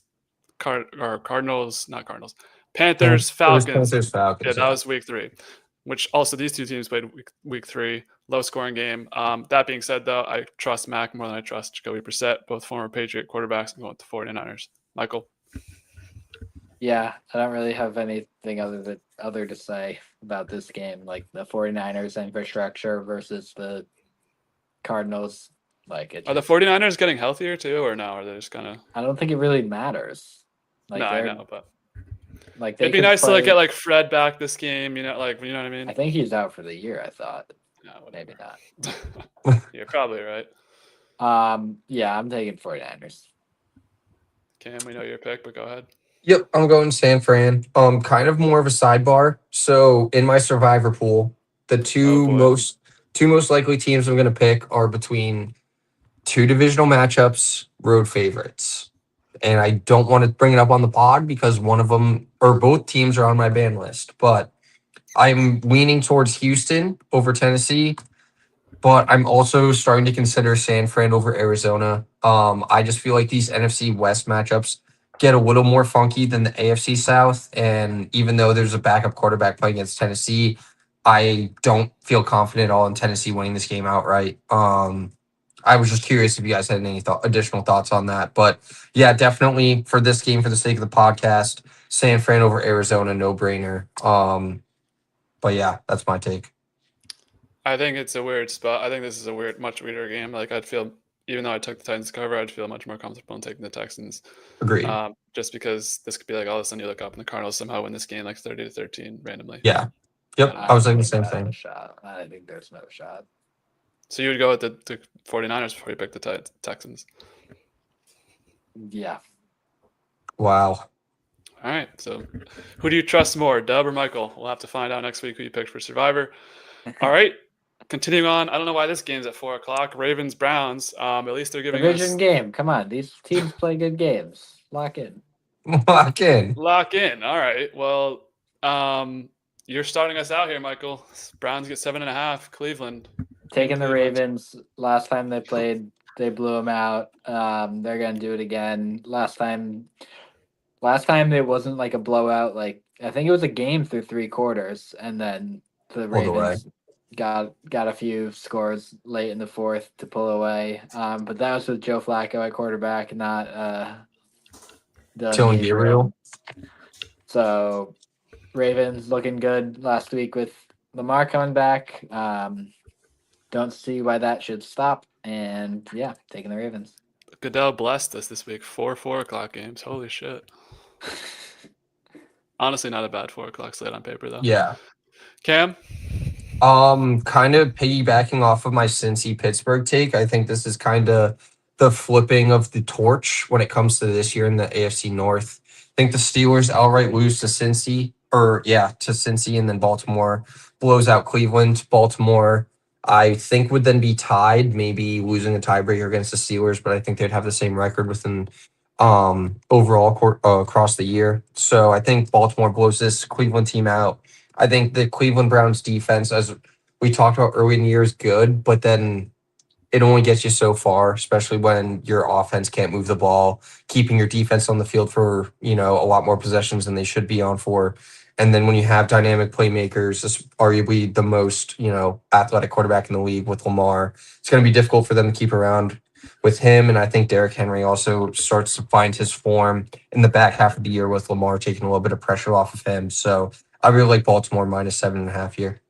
S1: Panthers, Falcons. Yeah, that was week 3, which also these 2 teams played week 3, low scoring game. That being said, though, I trust Mac more than I trust Jacoby Brissett, both former Patriot quarterbacks. I'm going with the 49ers. Michael?
S3: Yeah, I don't really have anything other to say about this game. Like the 49ers infrastructure versus the Cardinals. Like it
S1: Are the
S3: just
S1: 49ers getting healthier too, or no? Are they just kind of?
S3: I don't think it really matters.
S1: No,
S3: Like
S1: I
S3: they're
S1: know, but
S3: like they
S1: it'd be
S3: could
S1: nice to like get
S3: play.
S1: like Fred back this game. You know what I
S3: I
S1: mean?
S3: think he's out for the year, I thought.
S1: No,
S3: Maybe
S1: whatever.
S3: not.
S1: You're probably right.
S3: Yeah, I'm taking 49ers.
S1: Cam, we know your pick, but go ahead.
S2: Yep, I'm going San Fran. Kind of more of a sidebar. So in my survivor pool, the
S1: Oh boy.
S2: two most likely teams I'm going to pick are between two divisional matchups, road favorites. And I don't want to bring it up on the pod because one of them or both teams are on my ban list, but I'm leaning towards Houston over Tennessee, but I'm also starting to consider San Fran over Arizona. I just feel like these NFC West matchups get a little more funky than the AFC South. And even though there's a backup quarterback playing against Tennessee, I don't feel confident at all in Tennessee winning this game outright. I was just curious if you guys had any additional thoughts on that. But yeah, definitely for this game, for the sake of the podcast, San Fran over Arizona, no brainer. But yeah, that's my take.
S1: I think it's a weird spot. I think this is a much weirder game. Like I'd feel, even though I took the Titans to cover, I'd feel much more comfortable in taking the Texans.
S2: Agreed.
S1: Just because this could be like all of a sudden you look up and the Cardinals somehow win this game like 30-13 randomly.
S2: Yeah. Yep.
S1: I
S2: I was
S3: don't
S2: thinking the
S3: think
S2: same
S3: that's
S2: thing.
S3: a shot. I think there's no shot.
S1: So you would go with the 49ers before you pick the Texans.
S3: Yeah.
S2: Wow.
S1: All right. So who do you trust more, Dub or Michael? We'll have to find out next week who you picked for Survivor. All right. Continuing on, I don't know why this game's at 4:00. Ravens Browns. At least they're giving
S3: Division
S1: us
S3: game. Come on, these teams play good games. Lock in.
S2: Lock in.
S1: lock in. All right. Well, you're starting us out here, Michael. Browns get 7.5. Cleveland.
S3: Taking the
S1: Cleveland.
S3: Ravens. Last time they played, they blew them out. They're gonna do it again. Last time it wasn't like a blowout. Like I think it was a game through 3 quarters, and then the
S2: All the way.
S3: Ravens got a few scores late in the fourth to pull away. But that was with Joe Flacco at quarterback, not
S2: Dylan Gabriel.
S3: So Ravens looking good last week with Lamar coming back. Don't see why that should stop. And yeah, taking the Ravens.
S1: Goodell blessed us this week. 4:00 games. Holy shit. Honestly, not a bad 4:00 slate on paper though.
S2: Yeah.
S1: Cam.
S2: Kind of piggybacking off of my Cincy Pittsburgh take. I think this is kind of the flipping of the torch when it comes to this year in the AFC North. I think the Steelers outright lose to Cincy, to Cincy, and then Baltimore blows out Cleveland. Baltimore, I think, would then be tied, maybe losing a tiebreaker against the Steelers, but I think they'd have the same record within overall across the year. So I think Baltimore blows this Cleveland team out. I think the Cleveland Browns defense, as we talked about early in the year, is good, but then it only gets you so far, especially when your offense can't move the ball, keeping your defense on the field for, a lot more possessions than they should be on for. And then when you have dynamic playmakers, this arguably the most, athletic quarterback in the league with Lamar, it's going to be difficult for them to keep around with him. And I think Derrick Henry also starts to find his form in the back half of the year with Lamar taking a little bit of pressure off of him. So I really like Baltimore -7.5 here.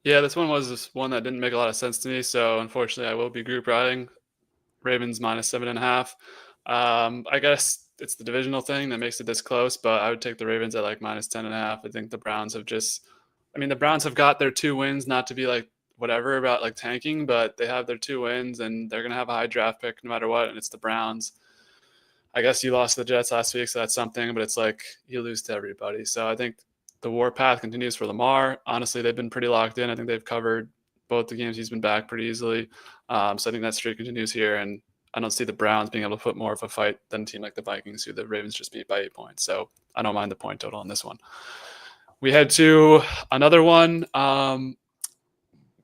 S1: Yeah, this one was just one that didn't make a lot of sense to me. So unfortunately, I will be group riding Ravens -7.5. I guess it's the divisional thing that makes it this close, but I would take the Ravens at like -10.5. I think the Browns the Browns have got their 2 wins, not to be like whatever about like tanking, but they have their 2 wins and they're going to have a high draft pick no matter what. And it's the Browns. I guess you lost to the Jets last week, so that's something, but it's like you lose to everybody. So I think the warpath continues for Lamar. Honestly, they've been pretty locked in. I think they've covered both the games he's been back pretty easily. So I think that streak continues here, and I don't see the Browns being able to put more of a fight than a team like the Vikings, who the Ravens just beat by 8 points. So I don't mind the point total on this one. We head to another one.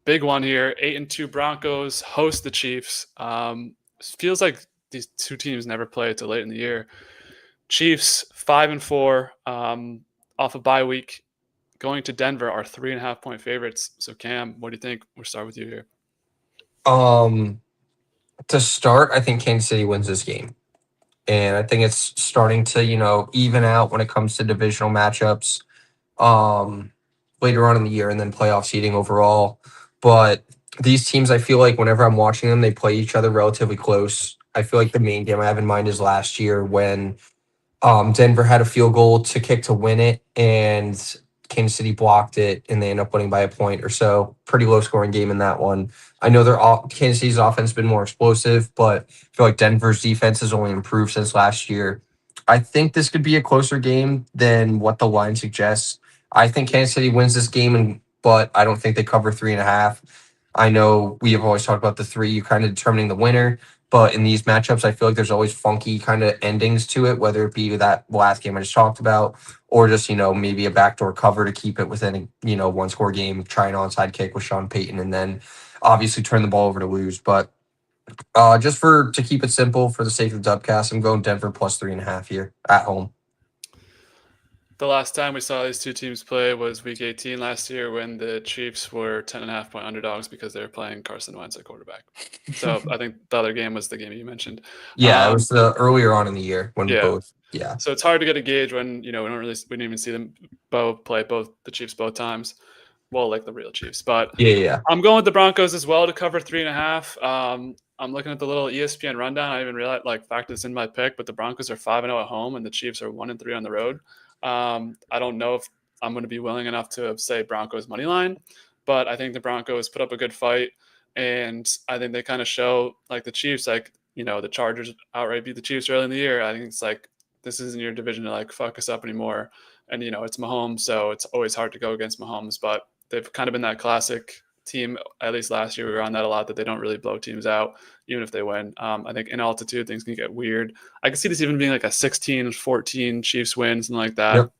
S1: Big one here. 8-2 Broncos host the Chiefs. Feels like these two teams never play till late in the year. Chiefs 5-4 off a bye week, going to Denver are 3.5-point favorites. So Cam, what do you think? We'll start with you here.
S2: To start, I think Kansas City wins this game. and I think it's starting to, even out when it comes to divisional matchups later on in the year and then playoff seeding overall. But these teams, I feel like whenever I'm watching them, they play each other relatively close. I feel like the main game I have in mind is last year when Denver had a field goal to kick to win it, and Kansas City blocked it, and they end up winning by a point or so. Pretty low scoring game in that one. I know Kansas City's offense has been more explosive, but I feel like Denver's defense has only improved since last year. I think this could be a closer game than what the line suggests. I think Kansas City wins this game, but I don't think they cover 3.5. I know we have always talked about the 3, you kind of determining the winner. But in these matchups, I feel like there's always funky kind of endings to it, whether it be that last game I just talked about, or just, maybe a backdoor cover to keep it within, one score game, try an onside kick with Sean Payton, and then obviously turn the ball over to lose. But just to keep it simple, for the sake of the Dubcast, I'm going Denver plus 3.5 here at home.
S1: The last time we saw these two teams play was Week 18 last year when the Chiefs were 10.5-point underdogs because they were playing Carson Wentz at quarterback. So I think the other game was the game you mentioned.
S2: Yeah, it was the earlier on in the year when both.
S1: Yeah. So it's hard to get a gauge when we didn't even see them both play the Chiefs both times. Well, like the real Chiefs, but
S2: yeah.
S1: I'm going with the Broncos as well to cover 3.5. I'm looking at the little ESPN rundown. I even realized factor this in my pick, but the Broncos are 5-0 at home and the Chiefs are 1-3 on the road. I don't know if I'm going to be willing enough to say Broncos money line, but I think the Broncos put up a good fight, and I think they kind of show like the Chiefs, the Chargers outright beat the Chiefs early in the year. I think it's like this isn't your division to fuck us up anymore, and it's Mahomes, so it's always hard to go against Mahomes, but they've kind of been that classic team. At least last year we were on that a lot, that they don't really blow teams out even if they win. I think in altitude things can get weird. I can see this even being like a 16-14 Chiefs win, something like that.
S2: Yep.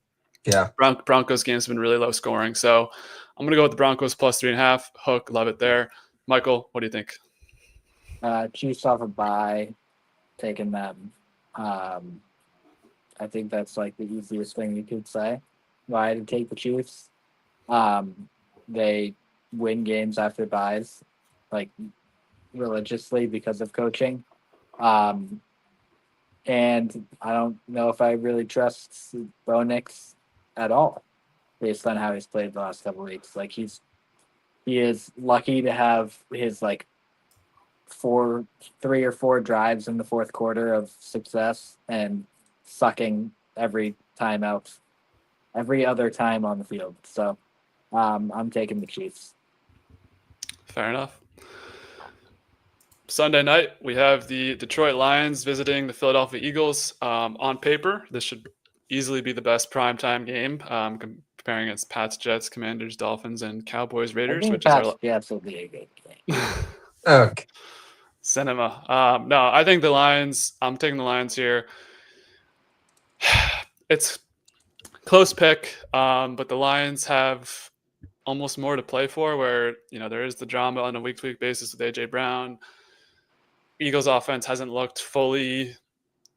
S2: Yeah.
S1: Broncos games have been really low scoring, so I'm gonna go with the Broncos plus 3.5. Hook, love it there. Michael, what do you think?
S3: Chiefs off a bye, taking them. I think that's like the easiest thing you could say. Why to take the Chiefs? They win games after byes, religiously because of coaching. And I don't know if I really trust Bo Nix at all, based on how he's played the last couple of weeks. He is lucky to have his 3 or 4 drives in the fourth quarter of success and sucking every other time on the field. So I'm taking the Chiefs.
S1: Fair enough. Sunday night, we have the Detroit Lions visiting the Philadelphia Eagles. On paper, this should easily be the best primetime game, comparing against Pats, Jets, Commanders, Dolphins, and Cowboys, Raiders.
S3: I think Pats, Jets will be a good game.
S2: Okay.
S1: Cinema. No, I think the Lions. I'm taking the Lions here. It's close pick, but the Lions have almost more to play for, where there is the drama on a week-to-week basis with AJ Brown. Eagles offense hasn't looked fully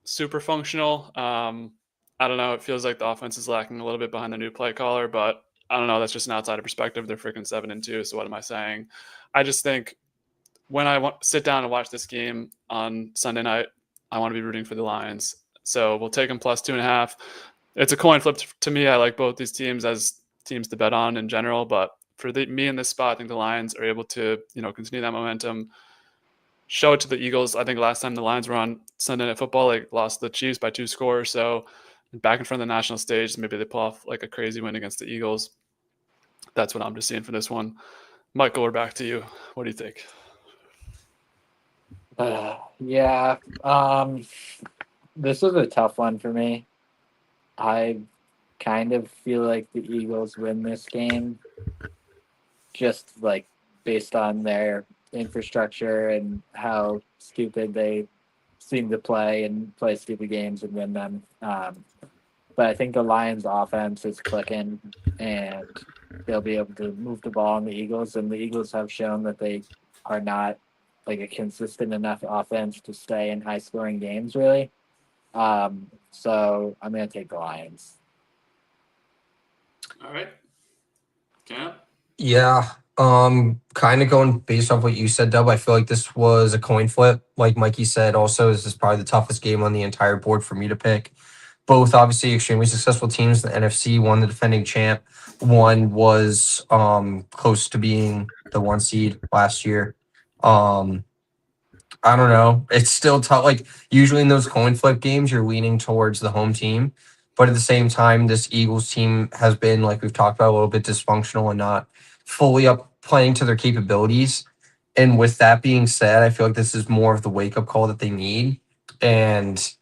S1: super functional. I don't know. It feels like the offense is lacking a little bit behind the new play caller, but I don't know. That's just an outsider perspective. They're freaking 7-2. So what am I saying? I just think when I sit down and watch this game on Sunday night, I want to be rooting for the Lions. So we'll take them plus 2.5. It's a coin flip to me. I like both these teams as teams to bet on in general, but for me in this spot, I think the Lions are able to, continue that momentum, show it to the Eagles. I think last time the Lions were on Sunday Night Football, they lost the Chiefs by 2 scores. So back in front of the national stage, maybe they pull off a crazy win against the Eagles. That's what I'm just seeing for this one. Michael, we're back to you. What do you think?
S3: Yeah. This was a tough one for me. I kind of feel like the Eagles win this game, just based on their infrastructure and how stupid they seem to play stupid games and win them. But I think the Lions' offense is clicking, and they'll be able to move the ball on the Eagles. And the Eagles have shown that they are not a consistent enough offense to stay in high-scoring games, really. So I'm going to take the Lions.
S1: All right. Cam?
S2: Yeah. Kind of going based off what you said, Dub. I feel like this was a coin flip. Like Mikey said, also, this is probably the toughest game on the entire board for me to pick. Both obviously extremely successful teams in the NFC. One the defending champ. One was close to being the one seed last year. Um, I don't know. It's still tough. Like usually in those coin flip games, you're leaning towards the home team, but at the same time, this Eagles team has been, like we've talked about, a little bit dysfunctional and not fully up playing to their capabilities. And with that being said, I feel like this is more of the wake up call that they need. And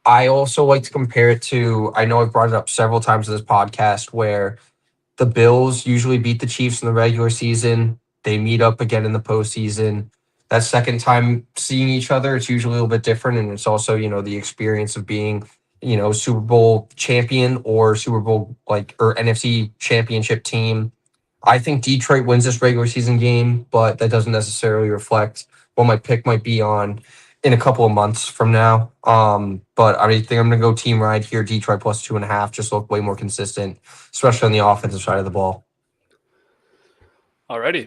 S2: I also like to compare it to. I know I've brought it up several times in this podcast where the Bills usually beat the Chiefs in the regular season. They meet up again in the postseason. That second time seeing each other, it's usually a little bit different. And it's also, the experience of being, Super Bowl champion or Super Bowl or NFC championship team. I think Detroit wins this regular season game, but that doesn't necessarily reflect what my pick might be on in a couple of months from now. But I think I'm going to go team ride here. Detroit plus 2.5, just look way more consistent, especially on the offensive side of the ball.
S1: Alrighty.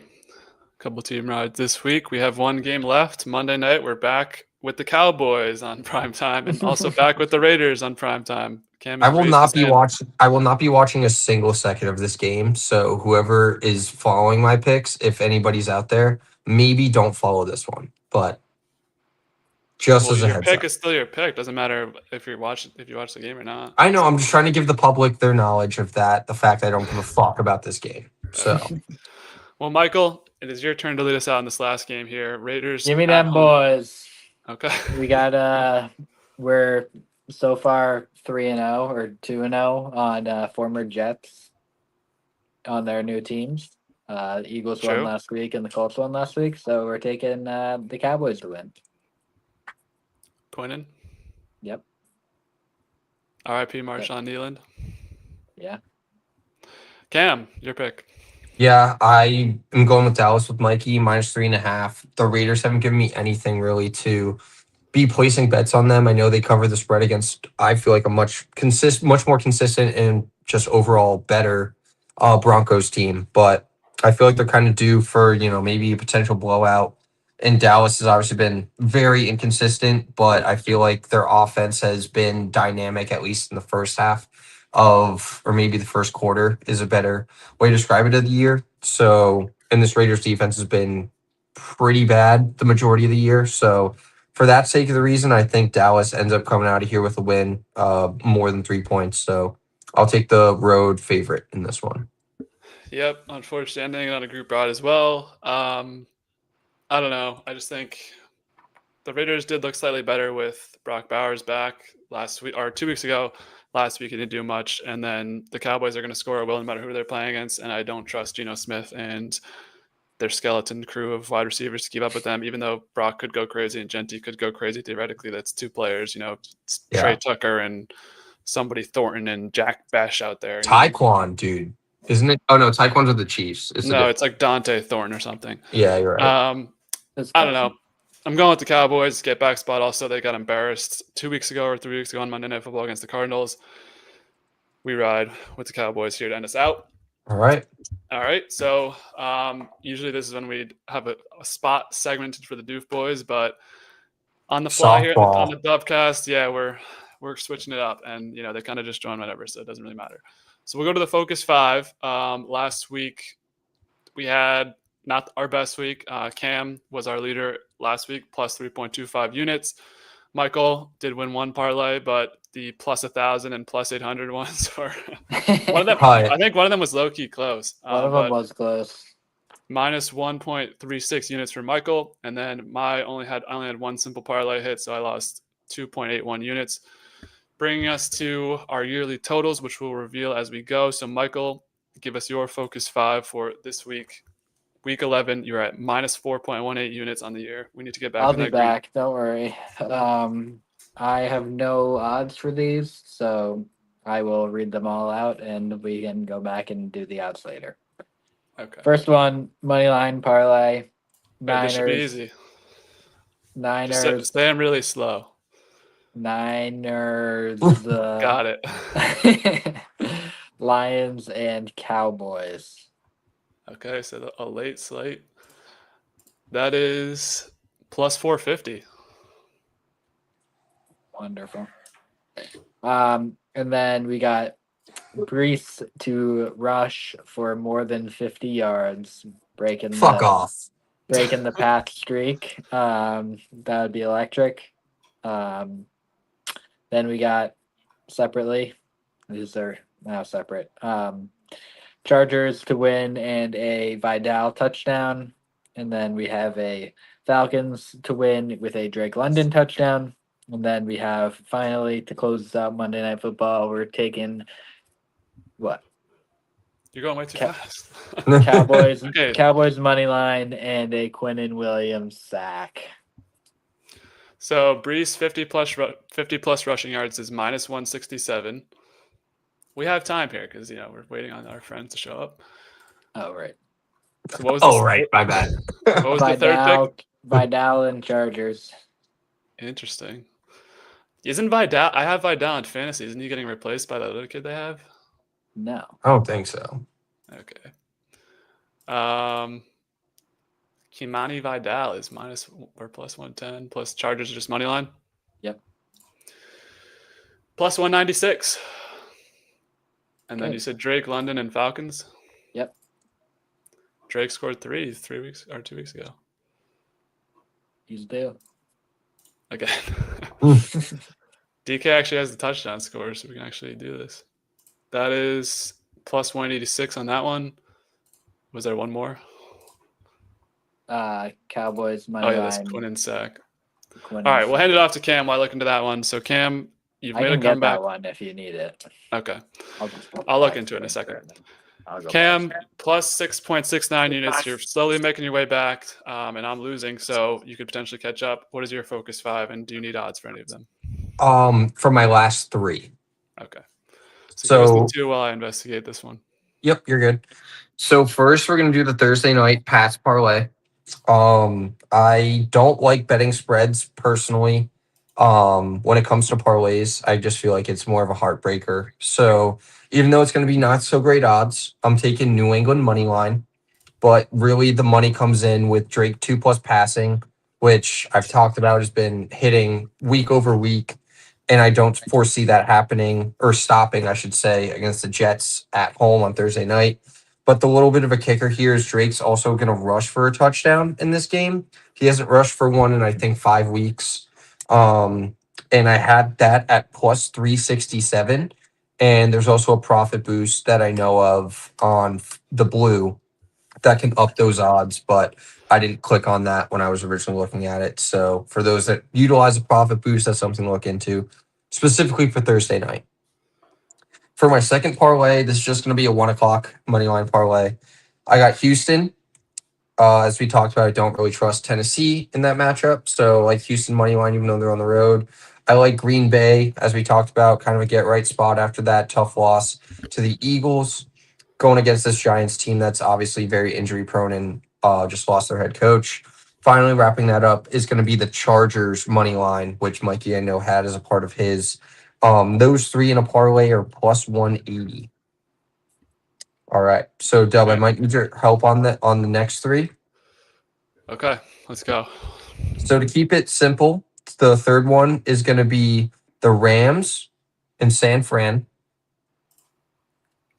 S1: Couple team rides this week. We have one game left. Monday night, we're back with the Cowboys on prime time, and also back with the Raiders on prime time.
S2: I will not be watching a single second of this game. So whoever is following my picks, if anybody's out there, maybe don't follow this one. But just as a
S1: your
S2: heads
S1: pick
S2: up.
S1: is still your pick. Doesn't matter if you watch the game or not.
S2: I know. I'm just trying to give the public their knowledge of that. The fact that I don't give a fuck about this game. So,
S1: well, Michael, it is your turn to lead us out in this last game here. Raiders.
S3: Give me
S1: at
S3: them
S1: home.
S3: boys.
S1: Okay.
S3: We got we're so far 3-0 or 2-0 on former Jets on their new teams. The Eagles won last week and the Colts won last week, so we're taking the Cowboys to win.
S1: Quinnan?
S3: Yep.
S1: R.I.P. Marshawn Nealand?
S3: Yeah.
S1: Cam, your pick.
S2: yeah, I am going with Dallas with Mikey minus 3.5. The Raiders haven't given me anything really to be placing bets on them. I know they cover the spread against, I feel like, a much more consistent and just overall better Broncos team. But I feel like they're kind of due for, maybe a potential blowout. And Dallas has obviously been very inconsistent, but I feel like their offense has been dynamic, at least in the first half or maybe the first quarter is a better way to describe it of the year. So, and this Raiders defense has been pretty bad the majority of the year. So, for that sake of the reason, I think Dallas ends up coming out of here with a win, more than 3 points. So, I'll take the road favorite in this one.
S1: Yep, unfortunately, ending on a group ride as well. I don't know. I just think the Raiders did look slightly better with Brock Bowers back last week or 2 weeks ago. Last week he didn't do much, and then the Cowboys are going to score a will no matter who they're playing against. And I don't trust Geno Smith and their skeleton crew of wide receivers to keep up with them. Even though Brock could go crazy and Genty could go crazy, theoretically, that's two players. Trey Tucker and somebody Thornton and Jack Bash out there.
S2: Tyquan, dude. Isn't it? Oh, no, Tyquan's with the Chiefs.
S1: It's like Dante Thornton or something.
S2: Yeah, you're right.
S1: I don't know. I'm going with the Cowboys. Get back spot. Also, they got embarrassed 2 weeks ago or 3 weeks ago on Monday Night Football against the Cardinals. We ride with the Cowboys here to end us out.
S2: All right.
S1: So usually this is when we have a spot segmented for the Doof Boys, but on the fly here on the Dubcast, yeah, we're switching it up, and they kind of just join whenever, so it doesn't really matter. So we'll go to the Focus 5. Last week we had not our best week. Cam was our leader last week, plus 3.25 units. Michael did win one parlay, but the plus 1,000 and plus 800 ones were one of them. I think one of them was low key close.
S3: One of them was close.
S1: Minus 1.36 units for Michael, and then I only had one simple parlay hit, so I lost 2.81 units, bringing us to our yearly totals, which we'll reveal as we go. So, Michael, give us your Focus 5 for this week. Week 11, you're at minus 4.18 units on the year. We need to get back.
S3: I'll be back. Don't worry. I have no odds for these, so I will read them all out, and we can go back and do the odds later.
S1: Okay.
S3: First one, moneyline parlay.
S1: Niners. This should be easy.
S3: Niners.
S1: Just stay them really slow.
S3: Niners.
S1: Got it.
S3: Lions and Cowboys.
S1: Okay, so a late slate. That is plus 450.
S3: Wonderful. And then we got Brees to rush for more than 50 yards,
S2: Fuck off.
S3: breaking the path streak. That would be electric. Then we got separately. These are now separate. Chargers to win and a Vidal touchdown. And then we have a Falcons to win with a Drake London touchdown. And then we have finally to close out Monday Night Football. We're taking what?
S1: You're going way too fast.
S3: Cowboys,
S1: Okay.
S3: Cowboys money line and a Quinnen Williams sack.
S1: So Brees 50 plus rushing yards is minus 167. We have time here because we're waiting on our friends to show up.
S3: Oh right.
S1: So what was
S2: Oh, right. My bad.
S1: What was the third pick?
S3: Vidal and Chargers.
S1: Interesting. Isn't Vidal? I have Vidal in fantasy. Isn't he getting replaced by the other kid they have?
S3: No.
S2: I don't think so.
S1: Okay. Kimani Vidal is minus or plus 110. Plus Chargers are just money line.
S3: Yep.
S1: Plus 196. And then
S3: Good.
S1: you said Drake, London, and Falcons.
S3: Yep.
S1: Drake scored 3 weeks or 2 weeks ago.
S3: He's due.
S1: Again. DK actually has the touchdown score, so we can actually do this. That is plus 186 on that one. Was there one more?
S3: Cowboys money
S1: Oh, yeah,
S3: line.
S1: that's Quinn and sack.
S3: Quinnen
S1: All right, we'll
S3: sack.
S1: hand it off to Cam while I look into that one. So, Cam, you've
S3: I
S1: made a
S3: can get
S1: comeback.
S3: that one if you need it.
S1: Okay.
S3: I'll
S1: I'll look into it in a second. Cam, plus 6.69 units. You're slowly making your way back, and I'm losing, so you could potentially catch up. What is your focus 5, and do you need odds for any of them?
S2: For my last 3.
S1: Okay. So give us
S2: So
S1: the 2 while I investigate this one.
S2: yep, you're good. So first we're gonna do the Thursday night Pats parlay. I don't like betting spreads personally. When it comes to parlays, I just feel like it's more of a heartbreaker. So even though it's gonna be not so great odds, I'm taking New England money line. But really the money comes in with Drake 2+ passing, which I've talked about has been hitting week over week. And I don't foresee that happening or stopping, I should say, against the Jets at home on Thursday night. But the little bit of a kicker here is Drake's also going to rush for a touchdown in this game. He hasn't rushed for one in, I think, 5 weeks. And I had that at plus 367. And there's also a profit boost that I know of on the blue that can up those odds, but I didn't click on that when I was originally looking at it. So for those that utilize a profit boost, that's something to look into, specifically for Thursday night. For my second parlay, this is just going to be a 1:00 money line parlay. I got Houston. As we talked about, I don't really trust Tennessee in that matchup. So like Houston money line, even though they're on the road. I like Green Bay, as we talked about, kind of a get right spot after that tough loss to the Eagles, going against this Giants team that's obviously very injury prone and just lost their head coach. Finally, wrapping that up is going to be the Chargers money line, which Mikey I know had as a part of his. Those 3 in a parlay are plus 180. All right. So Dub, I might need your help on the next 3.
S1: Okay, let's go.
S2: So to keep it simple, the third one is going to be the Rams and San Fran.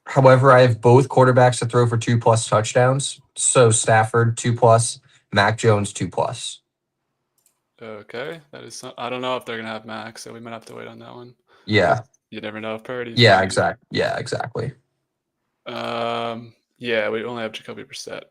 S2: However, I have both quarterbacks to throw for 2+ touchdowns. So Stafford 2+, Mac Jones 2+.
S1: Okay, that is. I don't know if they're gonna have Max, so we might have to wait on that one.
S2: Yeah.
S1: You never know if Purdy's.
S2: Yeah, exactly. Yeah, exactly.
S1: Yeah, we only have Jacoby Brissett.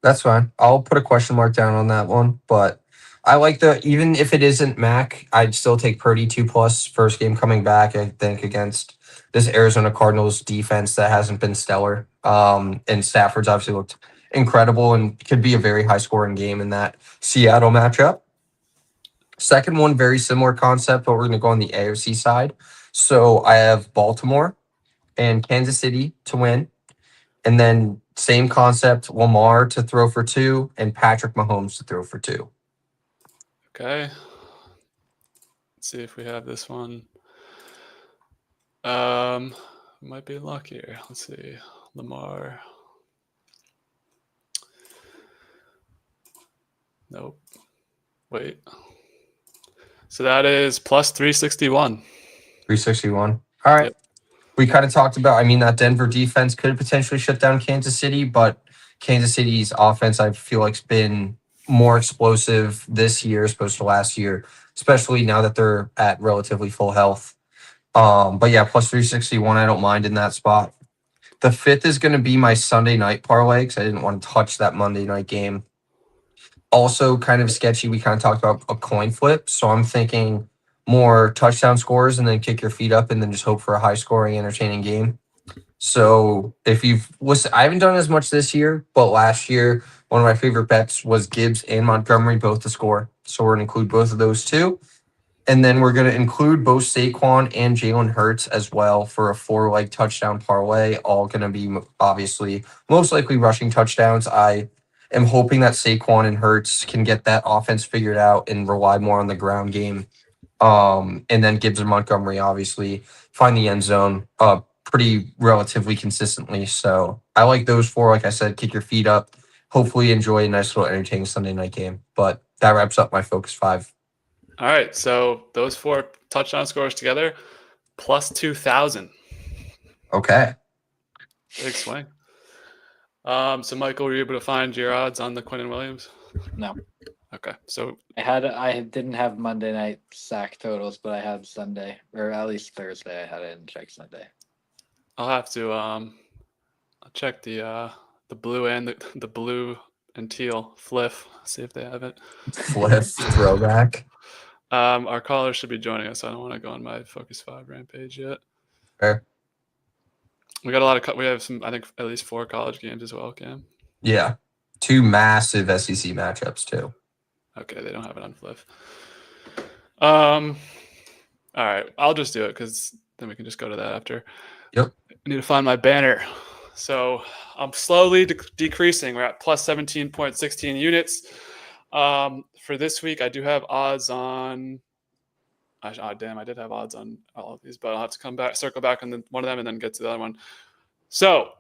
S2: That's fine. I'll put a question mark down on that one, but I like even if it isn't Mac, I'd still take Purdy 2+ first game coming back, I think, against this Arizona Cardinals defense that hasn't been stellar. And Stafford's obviously looked incredible and could be a very high scoring game in that Seattle matchup. Second one, very similar concept, but we're going to go on the AFC side. So I have Baltimore and Kansas City to win. And then same concept, Lamar to throw for 2 and Patrick Mahomes to throw for 2.
S1: Okay. Let's see if we have this one. Might be luck here. Let's see. Lamar. Nope. Wait. So that is plus 361.
S2: 361. All right.
S1: Yep.
S2: We kind of talked about, that Denver defense could potentially shut down Kansas City, but Kansas City's offense, I feel like, has been more explosive this year as opposed to last year, especially now that they're at relatively full health. But yeah, plus 361, I don't mind in that spot. The fifth is going to be my Sunday night parlay because I didn't want to touch that Monday night game. Also kind of sketchy. We kind of talked about a coin flip. So I'm thinking more touchdown scores and then kick your feet up and then just hope for a high scoring, entertaining game. So if you've listened, I haven't done as much this year, but last year, one of my favorite bets was Gibbs and Montgomery both to score. So we're going to include both of those two. And then we're going to include both Saquon and Jalen Hurts as well for a 4-leg touchdown parlay, all going to be obviously most likely rushing touchdowns. I am hoping that Saquon and Hurts can get that offense figured out and rely more on the ground game. And then Gibbs and Montgomery obviously find the end zone pretty relatively consistently. So I like those 4. Like I said, kick your feet up. Hopefully enjoy a nice little entertaining Sunday night game. But that wraps up my Focus 5.
S1: All right. So those 4 touchdown scores together, plus 2,000.
S2: Okay.
S1: Big swing. So Michael, were you able to find your odds on the Quinnen Williams?
S3: No.
S1: Okay. So
S3: I didn't have Monday night sack totals, but I had Sunday, or at least Thursday. I had it and check Sunday.
S1: I'll have to I'll check the blue and the blue and teal fliff, see if they have it.
S2: Fliff throwback.
S1: Our callers should be joining us. So I don't want to go on my Focus 5 rampage yet.
S2: Fair.
S1: We got a lot of we have some, I think, at least 4 college games as well, Cam.
S2: Yeah. 2 massive SEC matchups too.
S1: Okay, they don't have it on Fliff. All right, I'll just do it because then we can just go to that after.
S2: Yep.
S1: I need to find my banner. So I'm slowly decreasing. We're at plus 17.16 units. For this week, I do have odds on. I did have odds on all of these, but I'll have to circle back on one of them, and then get to the other one. So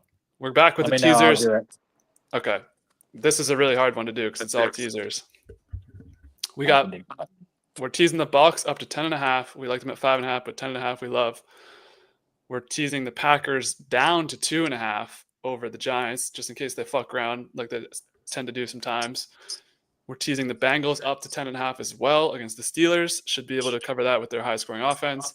S1: we're back with the teasers. Okay, this is a really hard one to do because it's all teasers. We're teasing the Bucs up to 10.5. We like them at 5.5, but 10.5 we love. We're teasing the Packers down to 2.5 over the Giants, just in case they fuck around like they tend to do sometimes. We're teasing the Bengals up to 10.5 as well against the Steelers. Should be able to cover that with their high-scoring offense.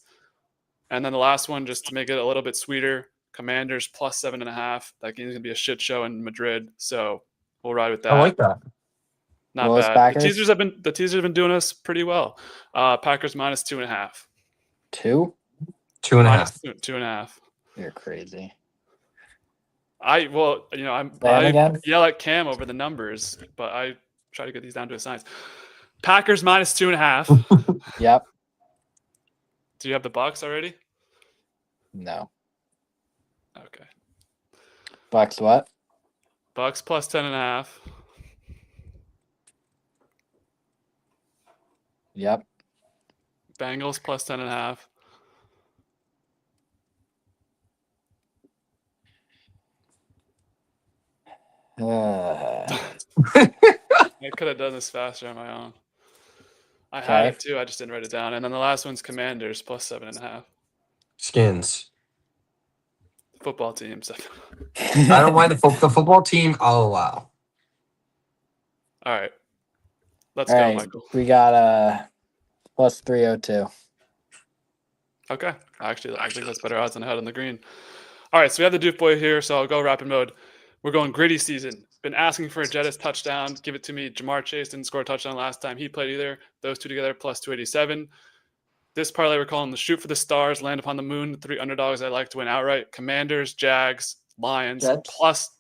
S1: And then the last one, just to make it a little bit sweeter, Commanders plus 7.5. That game's gonna be a shit show in Madrid, so we'll ride with that.
S2: I like that.
S1: Not bad. The teasers have been doing us pretty well. Packers minus 2.5.
S3: 2?
S2: 2.5.
S1: 2.5.
S3: You're crazy.
S1: I yell at Cam over the numbers, but I try to get these down to a science. Packers minus 2.5.
S3: Yep.
S1: Do you have the Bucs already?
S3: No.
S1: Okay.
S3: Bucs what?
S1: Bucs plus 10.5.
S3: Yep.
S1: Bengals plus 10.5. I could have done this faster on my own. I had it too. I just didn't write it down. And then the last one's Commanders plus 7.5.
S2: Skins.
S1: Football teams.
S2: I don't mind the football team. I'll allow.
S1: All right. Let's go, Michael.
S3: We got plus 302.
S1: Okay. Actually, I think that's better odds than I had on the green. All right. So we have the Duke boy here. So I'll go rapid mode. We're going gritty season. Been asking for a Jettis touchdown. Give it to me. Jamar Chase didn't score a touchdown last time he played either. Those two together plus 287. This parlay we're calling the shoot for the stars, land upon the moon. The 3 underdogs I like to win outright. Commanders, Jags, Lions, plus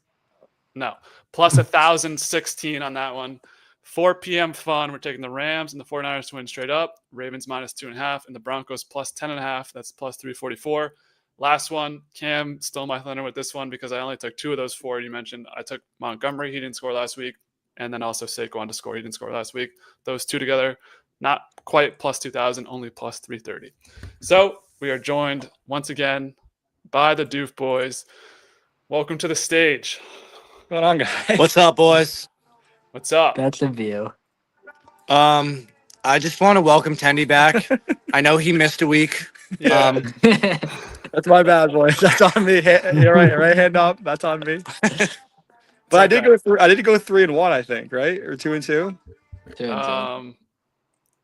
S1: 1,016 on that one. 4 p.m. fun. We're taking the Rams and the 49ers to win straight up. Ravens minus 2.5 and the Broncos plus 10.5. That's plus 344. Last one, Cam stole my thunder with this one because I only took 2 of those 4 you mentioned. I took Montgomery. He didn't score last week. And then also Saquon to score. He didn't score last week. Those 2 together, not quite plus 2,000, only plus 330. So we are joined once again by the Doof boys. Welcome to the stage.
S4: What's going on, guys?
S5: What's up, boys?
S1: What's up?
S3: That's a view.
S4: I just want to welcome Tendy back. I know he missed a week.
S1: Yeah.
S5: That's my bad, boys. That's on me. You're right hand up. That's on me. But I did
S1: okay.
S5: go. I did go 3-1. I think, right, or 2-2.
S3: 2-2.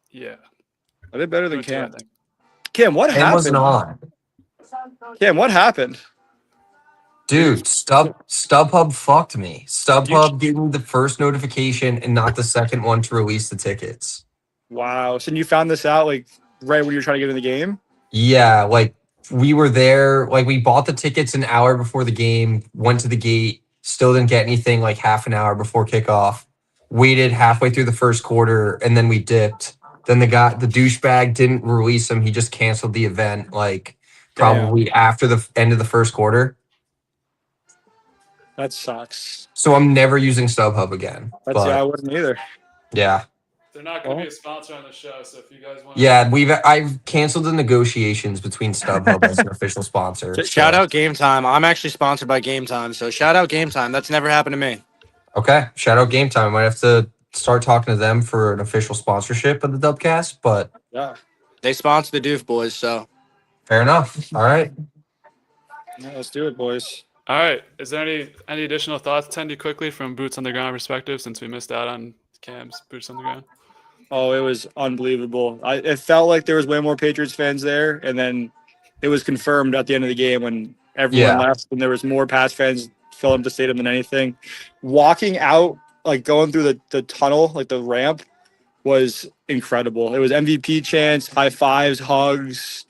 S1: Yeah.
S5: I did better than
S1: 2-2, I
S5: Cam.
S1: think.
S5: Cam, what
S2: Cam wasn't
S5: happened?
S2: on.
S5: Cam, what happened?
S2: Dude, StubHub fucked me. StubHub gave me the first notification and not the second one to release the tickets.
S5: Wow. So you found this out like right when you were trying to get in the game?
S2: Yeah, like we were there, like we bought the tickets an hour before the game, went to the gate, still didn't get anything like half an hour before kickoff. Waited halfway through the first quarter and then we dipped. Then the douchebag didn't release them. He just canceled the event like probably after the end of the first quarter.
S5: That sucks.
S2: So I'm never using StubHub again.
S5: That's I wouldn't either.
S2: Yeah.
S1: They're not going to be a sponsor on the show, so if you guys want
S2: Yeah, I've canceled the negotiations between StubHub as an official sponsor.
S4: Shout out Game Time. I'm actually sponsored by Game Time, so shout out Game Time. That's never happened to me.
S2: Okay, shout out Game Time. I might have to start talking to them for an official sponsorship of the Dubcast, but
S5: Yeah.
S4: They sponsor the Doof Boys, so
S2: fair enough. All right.
S5: Yeah, let's do it, boys.
S1: All right. Is there any additional thoughts, Tendy, quickly from boots on the ground perspective, since we missed out on Cam's boots on the ground?
S5: Oh, it was unbelievable. It felt like there was way more Patriots fans there, and then it was confirmed at the end of the game when everyone left, and there was more Pats fans filling up the stadium than anything. Walking out, like going through the tunnel, like the ramp, was incredible. It was MVP chants, high fives, hugs.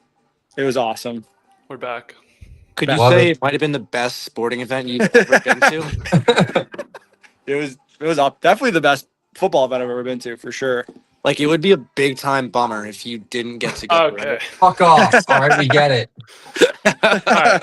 S5: It was awesome.
S1: We're back.
S4: could you
S2: Love
S4: say
S2: it.
S4: it might have been the best sporting event you've ever been to?
S5: It was definitely the best football event I've ever been to, for sure.
S4: Like, it would be a big time bummer if you didn't get to go.
S1: Okay.
S2: Fuck off. All right, we get it.
S1: All right.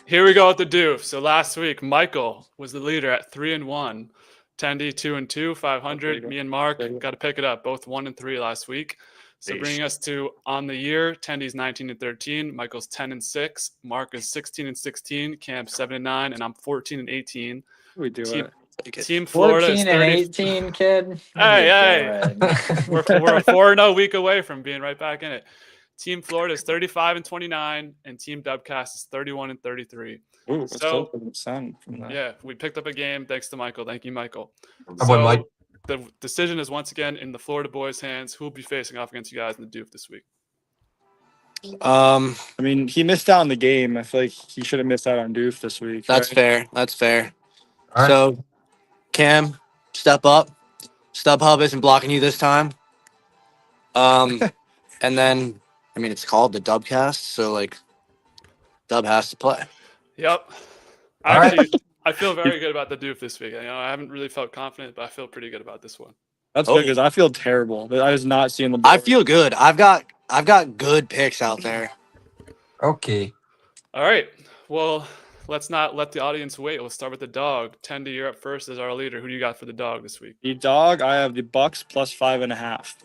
S1: Here we go with the doof. So last week, Michael was the leader at 3-1. Tendy 2-2, 500. Me and Mark got to pick it up, both 1-3 last week. So bringing us to on the year, Tendy's 19-13, Michael's 10-6, Mark is 16-16, Cam 7-9, and I'm 14-18.
S5: We do it.
S1: Team Florida is
S3: 14 and
S1: 30.
S3: 18, kid.
S1: Hey.
S3: We're
S1: We're 4-0 week away from being right back in it. Team Florida is 35-29, and Team Dubcast is 31-33.
S5: Ooh, let's
S1: So-
S5: hope for the sun from that.
S1: Yeah, we picked up a game thanks to Michael. Thank you, Michael.
S2: How about Mike?
S1: The decision is once again in the Florida boys' hands. Who will be facing off against you guys in the Doof this week?
S5: I mean, he missed out on the game. I feel like he should have missed out on Doof this week.
S4: That's
S5: right?
S4: fair. That's fair.
S2: All right.
S4: So, Cam, step up. StubHub isn't blocking you this time. And then, I mean, it's called the Dubcast, so like, Dub has to play.
S1: Yep.
S2: All right.
S1: Actually, I feel very good about the Doof this week. I haven't really felt confident, but I feel pretty good about this one.
S5: That's
S4: Oh.
S5: good because I feel terrible. I was not seeing the.
S4: I
S5: board.
S4: feel good. I've got good picks out there.
S2: Okay.
S1: All right. Well, let's not let the audience wait. Let's start with the dog. Tendy, you're up first as our leader. Who do you got for the dog this week?
S5: The dog. I have the Bucks plus 5.5.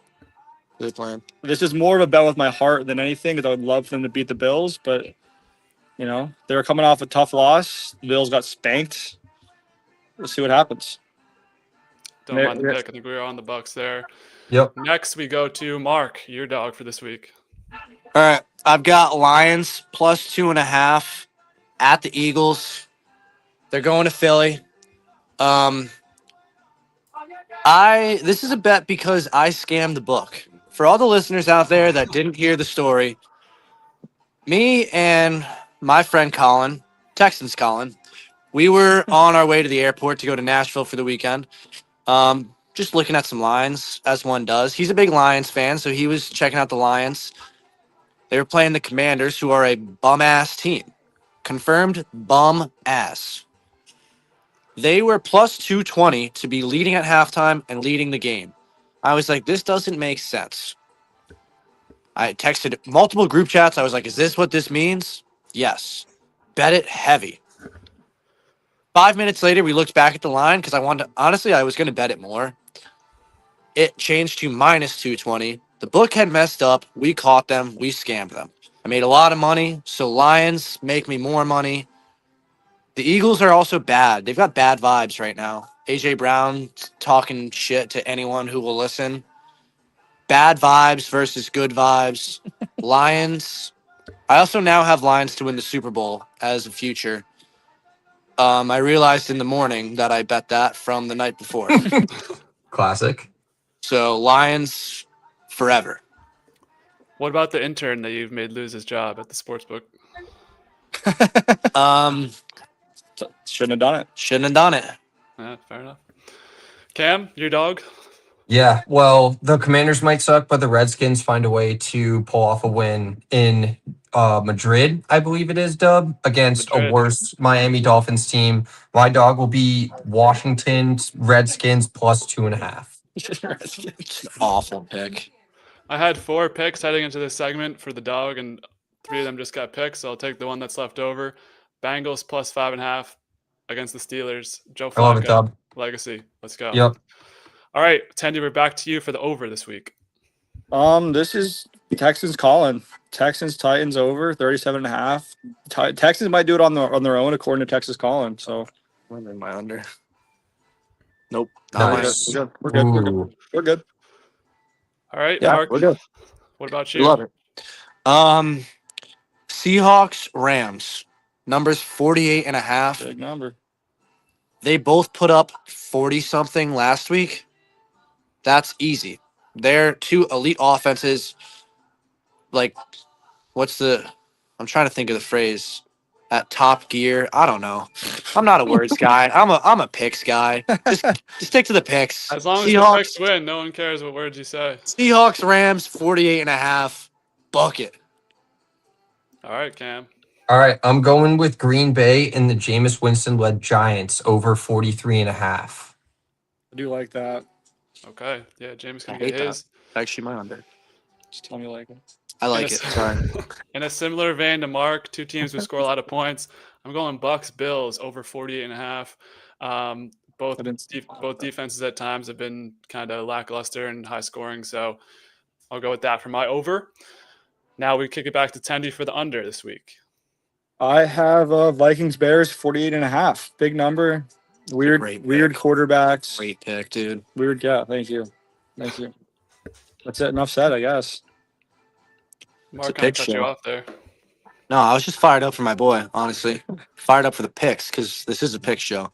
S4: Good plan.
S5: This is more of a bet with my heart than anything because I would love for them to beat the Bills, but you know they're coming off a tough loss. The Bills got spanked. We'll see what happens.
S1: Don't
S5: Yeah,
S1: mind the
S5: yeah.
S1: pick. I think we were on the Bucks there.
S2: Yep.
S1: Next, we go to Mark, your dog for this week.
S4: All right. I've got Lions plus 2.5 at the Eagles. They're going to Philly. This is a bet because I scammed the book. For all the listeners out there that didn't hear the story, me and my friend Colin, Texans Colin, we were on our way to the airport to go to Nashville for the weekend. Just looking at some lines, as one does. He's a big Lions fan, so he was checking out the Lions. They were playing the Commanders, who are a bum-ass team. Confirmed bum-ass. They were plus 220 to be leading at halftime and leading the game. I was like, this doesn't make sense. I texted multiple group chats. I was like, is this what this means? Yes. Bet it heavy. 5 minutes later, we looked back at the line because I wanted to, honestly, I was going to bet it more. It changed to minus 220. The book had messed up. We caught them. We scammed them. I made a lot of money. So Lions make me more money. The Eagles are also bad. They've got bad vibes right now. AJ Brown talking shit to anyone who will listen. bad vibes versus good vibes. Lions. I also now have Lions to win the Super Bowl as a future. I realized in the morning that I bet that from the night before.
S2: Classic.
S4: So Lions forever.
S1: What about the intern that you've made lose his job at the sportsbook?
S5: Shouldn't have done it.
S4: Shouldn't have done it.
S1: Yeah, fair enough. Cam, your dog?
S2: Yeah, well, the Commanders might suck, but the Redskins find a way to pull off a win in Madrid, I believe it is, Dub, against a
S1: Madrid.
S2: worse Miami Dolphins team. My dog will be Washington Redskins plus 2.5.
S4: It's an awful pick.
S1: I had 4 picks heading into this segment for the dog, and 3 of them just got picked, so I'll take the one that's left over. Bengals plus 5.5 against the Steelers. Joe
S2: I love it,
S1: Flacco,
S2: Dub.
S1: legacy. Let's go.
S2: Yep.
S1: All right, Tandy, we're back to you for the over this week.
S5: This is Texans calling. Texans Titans over 37.5. Texans might do it on their own according to Texas calling. So
S4: I'm in my under. Nope.
S2: Nice.
S4: Nice.
S5: we're good. We're good.
S2: Ooh.
S5: We're good.
S1: All right,
S5: Yeah,
S1: Mark,
S5: we're good.
S1: what about you?
S4: Love it. Seahawks Rams. Numbers 48.5.
S5: Big number.
S4: They both put up 40 something last week. That's easy. They're 2 elite offenses. Like, I'm trying to think of the phrase. At top gear. I don't know. I'm not a words guy. I'm a picks guy. Just stick to the picks.
S1: As long as the
S4: Seahawks,
S1: picks win, no one cares what words you say.
S4: Seahawks Rams 48.5. Bucket.
S1: All right, Cam.
S2: All right, I'm going with Green Bay and the Jameis Winston-led Giants over 43.5.
S5: I do like that.
S1: Okay. Yeah, James
S4: I
S1: can
S4: hate
S1: get
S4: that.
S1: his.
S4: Actually, my under.
S5: Just tell me you like it.
S4: I like
S1: In a
S4: it.
S1: s-
S4: Sorry.
S1: In a similar vein to Mark, 2 teams who score a lot of points. I'm going Bucks Bills over 48.5. Both
S5: I didn't-
S1: both defenses at times have been kind of lackluster and high scoring, so I'll go with that for my over. Now we kick it back to Tendy for the under this week.
S5: I have Vikings Bears 48.5. Big number. Weird
S4: great
S5: weird
S4: pick.
S5: quarterbacks.
S4: Great pick, dude.
S5: Weird. Yeah. Thank you. Thank you. That's it. Enough said, I guess.
S1: Mark kind
S4: pick
S1: of cut you
S4: show.
S1: off there.
S4: No, I was just fired up for my boy, honestly. Fired up for the picks because this is a pick show.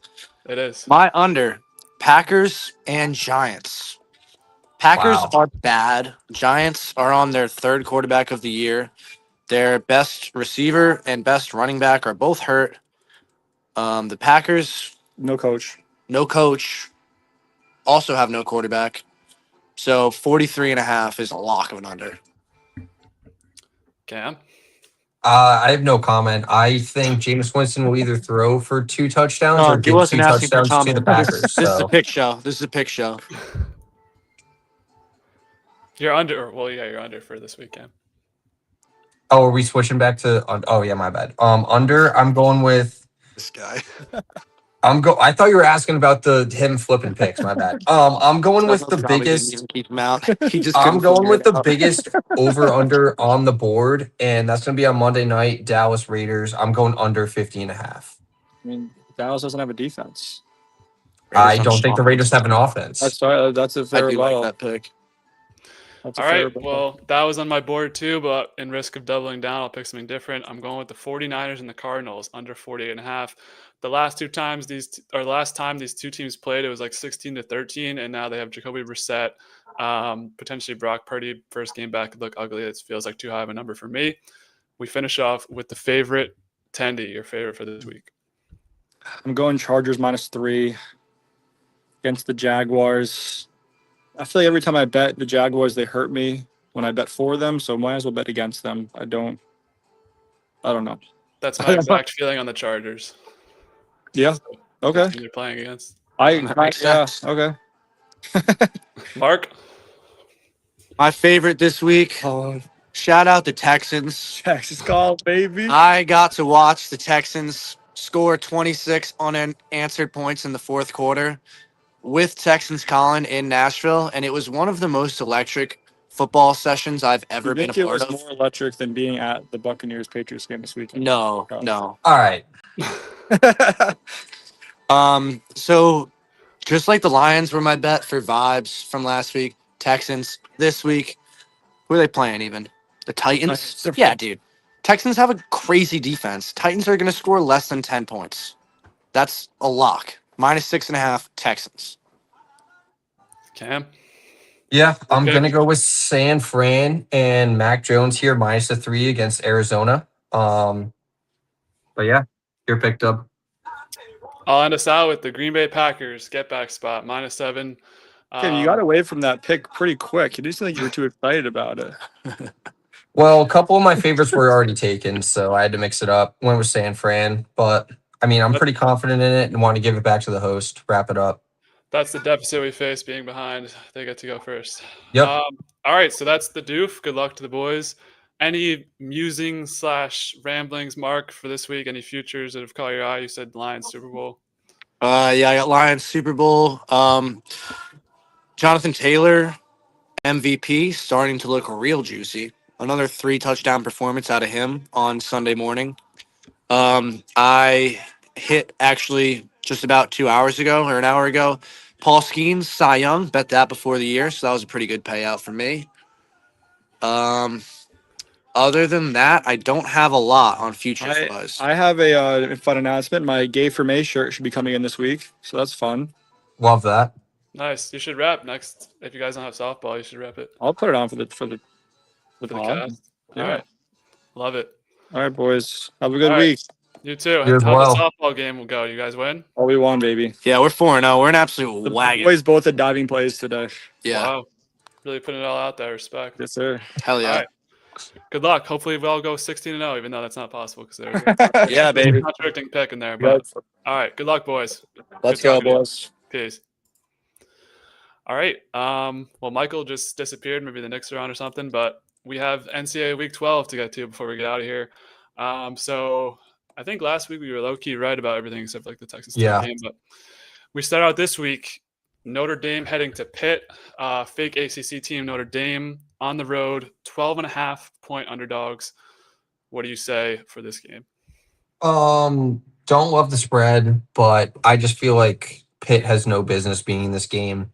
S1: It is.
S4: My under, Packers and Giants. Packers
S2: Wow.
S4: are bad. Giants are on their 3rd quarterback of the year. Their best receiver and best running back are both hurt. The Packers,
S5: No coach.
S4: no coach, also have no quarterback. So 43.5 is a lock of an under.
S1: Cam.
S2: I have no comment. I think Jameis Winston will either throw for 2 touchdowns or
S4: He
S2: give 2
S4: wasn't asking for
S2: touchdowns to the
S4: comment.
S2: Packers.
S4: This is a
S2: So,
S4: pick show. This is a pick show.
S1: You're under. Well, yeah, you're under for this weekend.
S2: oh, are we switching back to? Oh, yeah, my bad. Under. I'm going with.
S4: This guy.
S2: I thought you were asking about him flipping picks. My bad. I'm going with the
S4: Probably didn't
S2: biggest.
S4: even keep him out. He just
S2: I'm
S4: couldn't
S2: going
S4: figure
S2: with
S4: it
S2: the
S4: out.
S2: biggest over under on the board, and that's going to be on Monday night. Dallas Raiders. I'm going under 50.5.
S5: I mean, Dallas doesn't have a defense.
S2: I don't think the Raiders have an offense.
S5: That's sorry. That's a
S4: I
S5: fair
S4: do like
S5: rebuttal.
S4: that pick.
S5: That's a
S1: All
S5: fair
S1: right.
S5: rebuttal.
S1: Well, that was on my board too, but in risk of doubling down, I'll pick something different. I'm going with the 49ers and the Cardinals under 48.5. The last time these 2 teams played, it was like 16-13, and now they have Jacoby Brissett, potentially Brock Purdy. First game back could look ugly. It feels like too high of a number for me. We finish off with the favorite, Tandy, your favorite for this week.
S5: I'm going Chargers -3 against the Jaguars. I feel like every time I bet the Jaguars, they hurt me when I bet for them, so might as well bet against them. I don't know.
S1: That's my exact feeling on the Chargers.
S5: Yeah. Okay.
S1: That's who they're playing against.
S4: That makes
S5: Yeah.
S4: sense.
S5: Okay.
S1: Mark.
S4: My favorite this week.
S5: Oh,
S4: Shout out the Texans.
S5: Texas call, baby.
S4: I got to watch the Texans score 26 unanswered points in the 4th quarter with Texans calling in Nashville, and it was one of the most electric football sessions I've ever
S5: I
S4: been a
S5: think it
S4: part
S5: was
S4: of.
S5: more electric than being at the Buccaneers Patriots game this weekend.
S4: No.
S2: All right.
S4: So just like the Lions were my bet for vibes from last week, Texans this week. Who are they playing even? The Titans?
S5: They're-
S4: Yeah, dude. Texans have a crazy defense. Titans are going to score less than 10 points. That's a lock. -6.5 Texans.
S1: Cam.
S2: Yeah, I'm
S1: Okay.
S2: gonna go with San Fran and Mac Jones here -3 against Arizona. But yeah, you're picked up.
S1: I'll end us out with the Green Bay Packers get back spot -7.
S5: Kim, you got away from that pick pretty quick. You didn't seem like you were too excited about it.
S2: Well, a couple of my favorites were already taken, so I had to mix it up. Went with San Fran, but I mean, I'm pretty confident in it and want to give it back to the host. Wrap it up.
S1: That's the deficit we face being behind. They get to go first.
S2: Yep.
S1: All right, so that's the doof. Good luck to the boys. Any musings/ramblings, Mark, for this week? Any futures that have caught your eye? You said Lions Super Bowl.
S4: Yeah, I got Lions Super Bowl. Jonathan Taylor, MVP, starting to look real juicy. Another 3-touchdown performance out of him on Sunday morning. I hit actually just about 2 hours ago or an hour ago. Paul Skeens, Cy Young, bet that before the year, so that was a pretty good payout for me. Other than that, I don't have a lot on futures wise.
S5: I have a fun announcement. My Gay for May shirt should be coming in this week, so that's fun.
S2: Love that.
S1: Nice. You should rep next. If you guys don't have softball, you should rep it
S5: I'll put it on for the
S1: for the
S5: pod.
S1: cast.
S5: Yeah.
S1: All right. Love it.
S5: All right, boys. Have a good
S1: All right.
S5: week.
S1: You too.
S2: You as
S1: How
S2: well.
S1: the softball game will go? You guys win?
S5: All we won, baby.
S4: Yeah, we're 4-0. We're an absolute
S5: The
S4: wagon.
S5: boys both had diving plays today.
S4: Yeah,
S1: Wow. Really putting it all out there. Respect.
S5: Yes, sir.
S4: hell yeah.
S1: All right. Good luck. Hopefully, we all go 16-0, even though that's not possible because there's
S4: Yeah,
S1: a
S4: baby.
S1: contradicting pick in there. But all right. Good luck, boys.
S5: Let's
S1: Good
S5: go,
S1: talking to you.
S5: boys.
S1: Peace. All right. Well, Michael just disappeared. Maybe the Knicks are on or something. But we have NCAA Week 12 to get to before we get out of here. So I think last week we were low key right about everything except like the Texas Tech game. But we start out this week. Notre Dame heading to Pitt. Fake ACC team Notre Dame on the road. 12.5-point underdogs. What do you say for this game?
S2: Don't love the spread, but I just feel like Pitt has no business being in this game.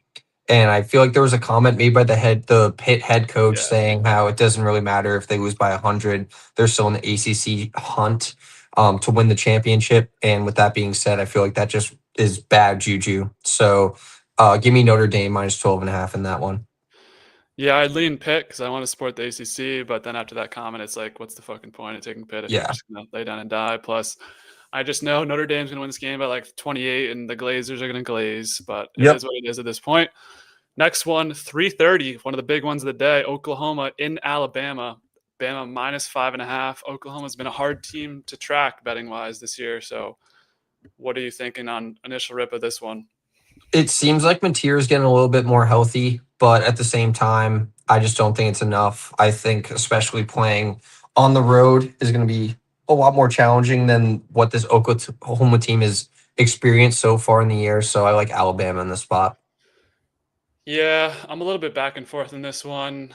S2: And I feel like there was a comment made by the Pitt head coach saying how it doesn't really matter if they lose by 100. They're still in the ACC hunt to win the championship. And with that being said, I feel like that just is bad juju. So give me Notre Dame -12.5 in that one.
S1: Yeah, I'd lean Pitt because I want to support the ACC. But then after that comment, it's like, what's the fucking point of taking Pitt if you're just going to lay down and die? Plus, I just know Notre Dame's going to win this game by like 28, and the Glazers are going to glaze. But it is what it is at this point. Next one, 3:30, one of the big ones of the day, Oklahoma in Alabama. Bama -5.5. Oklahoma's been a hard team to track betting-wise this year. So what are you thinking on initial rip of this one?
S2: It seems like Mateer's getting a little bit more healthy, but at the same time, I just don't think it's enough. I think especially playing on the road is going to be a lot more challenging than what this Oklahoma team has experienced so far in the year. So I like Alabama in this spot.
S1: Yeah, I'm a little bit back and forth in this one.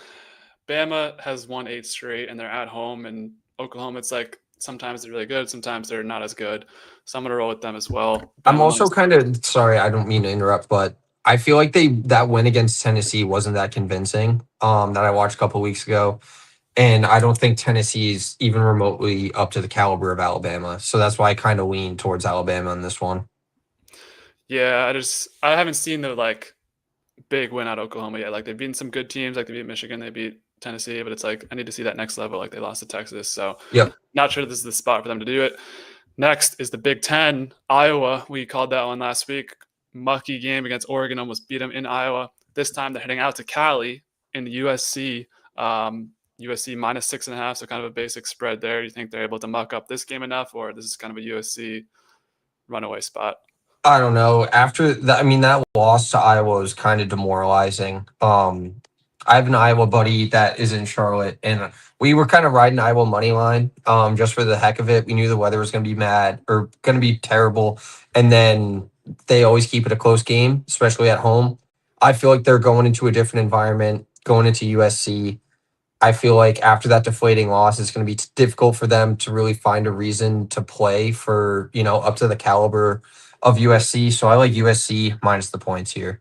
S1: Bama has won 8 straight, and they're at home. And Oklahoma, it's like sometimes they're really good, sometimes they're not as good. So I'm going to roll with them as well.
S2: I'm also kind of sorry, I don't mean to interrupt, but I feel like that win against Tennessee wasn't that convincing. That I watched a couple of weeks ago, and I don't think Tennessee is even remotely up to the caliber of Alabama. So that's why I kind of lean towards Alabama in this one.
S1: Yeah, I haven't seen the like big win out of Oklahoma yet. Like they've beaten some good teams, like they beat Michigan, they beat Tennessee, but it's like I need to see that next level. Like they lost to Texas, so not sure this is the spot for them to do it. Next is the Big Ten, Iowa. We called that one last week. Mucky game against Oregon, almost beat them in Iowa. This time they're heading out to Cali in the USC. USC -6.5, so kind of a basic spread there. Do you think they're able to muck up this game enough, or this is kind of a USC runaway spot?
S2: I don't know. After that, I mean, that loss to Iowa was kind of demoralizing. I have an Iowa buddy that is in Charlotte, and we were kind of riding Iowa money line just for the heck of it. We knew the weather was going to be going to be terrible, and then they always keep it a close game, especially at home. I feel like they're going into a different environment, going into USC. I feel like after that deflating loss, it's going to be difficult for them to really find a reason to play for, up to the caliber of USC. So I like USC minus the points here.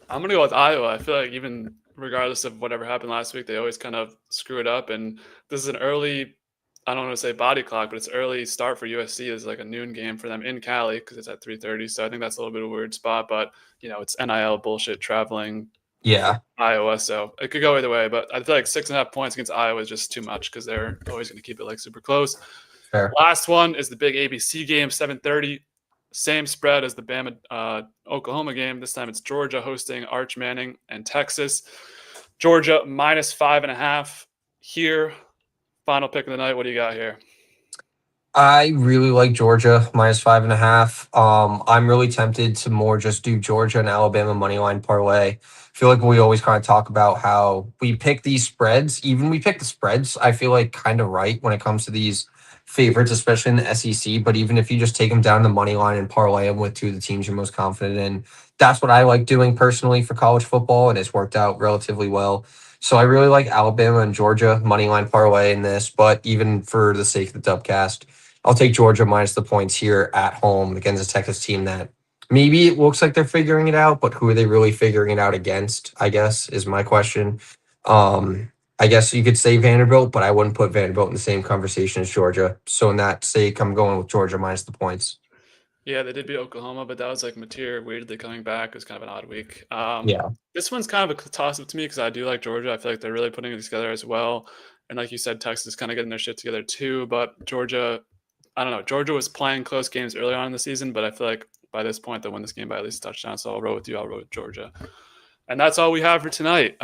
S1: I'm going to go with Iowa. I feel like even regardless of whatever happened last week, they always kind of screw it up. And this is an early, I don't want to say body clock, but it's early start for USC. It's like a noon game for them in Cali because it's at 3:30. So I think that's a little bit of a weird spot. But, it's NIL bullshit traveling
S2: Yeah.
S1: Iowa. So it could go either way. But I feel like 6.5 points against Iowa is just too much because they're always going to keep it like super close.
S2: Fair.
S1: Last one is the big ABC game, 7:30. Same spread as the Bama Oklahoma game. This time it's Georgia hosting Arch Manning and Texas. Georgia -5.5 here. Final pick of the night. What do you got here?
S2: I really like Georgia -5.5. I'm really tempted to more just do Georgia and Alabama money line parlay. I feel like we always kind of talk about how we pick these spreads. Even we pick the spreads, I feel like kind of right when it comes to these favorites, especially in the SEC. But even if you just take them down the money line and parlay them with two of the teams you're most confident in, that's what I like doing personally for college football, and it's worked out relatively well. So I really like Alabama and Georgia money line parlay in this. But even for the sake of the Dubcast, I'll take Georgia minus the points here at home against a Texas team that maybe it looks like they're figuring it out, but who are they really figuring it out against, I guess, is my question. I guess you could say Vanderbilt, but I wouldn't put Vanderbilt in the same conversation as Georgia. So in that sake, I'm going with Georgia minus the points.
S1: Yeah, they did beat Oklahoma, but that was like Mateer weirdly coming back. It was kind of an odd week.
S2: Yeah.
S1: This one's kind of a toss-up to me because I do like Georgia. I feel like they're really putting it together as well. And like you said, Texas is kind of getting their shit together too. But Georgia, I don't know. Georgia was playing close games early on in the season, but I feel like by this point they'll win this game by at least a touchdown. So I'll roll with you. I'll roll with Georgia. And that's all we have for tonight.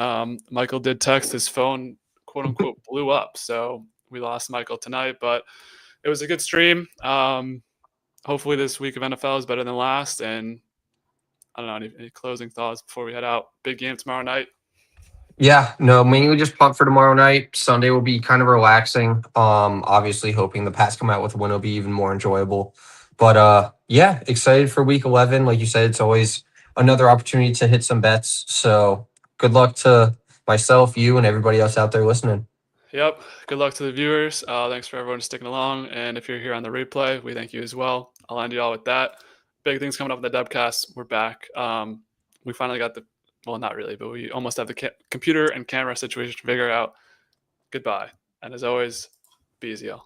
S1: Michael did text. His phone, quote unquote, blew up. So we lost Michael tonight, but it was a good stream. Hopefully this week of NFL is better than last. And I don't know, any closing thoughts before we head out? Big game tomorrow night.
S2: Yeah, no, mainly just pumped for tomorrow night. Sunday will be kind of relaxing. Obviously hoping the Pats come out with a win will be even more enjoyable. But yeah, excited for week 11. Like you said, it's always another opportunity to hit some bets. So good luck to myself, you, and everybody else out there listening.
S1: Yep. Good luck to the viewers. Thanks for everyone sticking along. And if you're here on the replay, we thank you as well. I'll end you all with that. Big things coming up in the Dubcast. We're back. We finally got well, not really, but we almost have the computer and camera situation to figure out. Goodbye. And as always, be easy, y'all.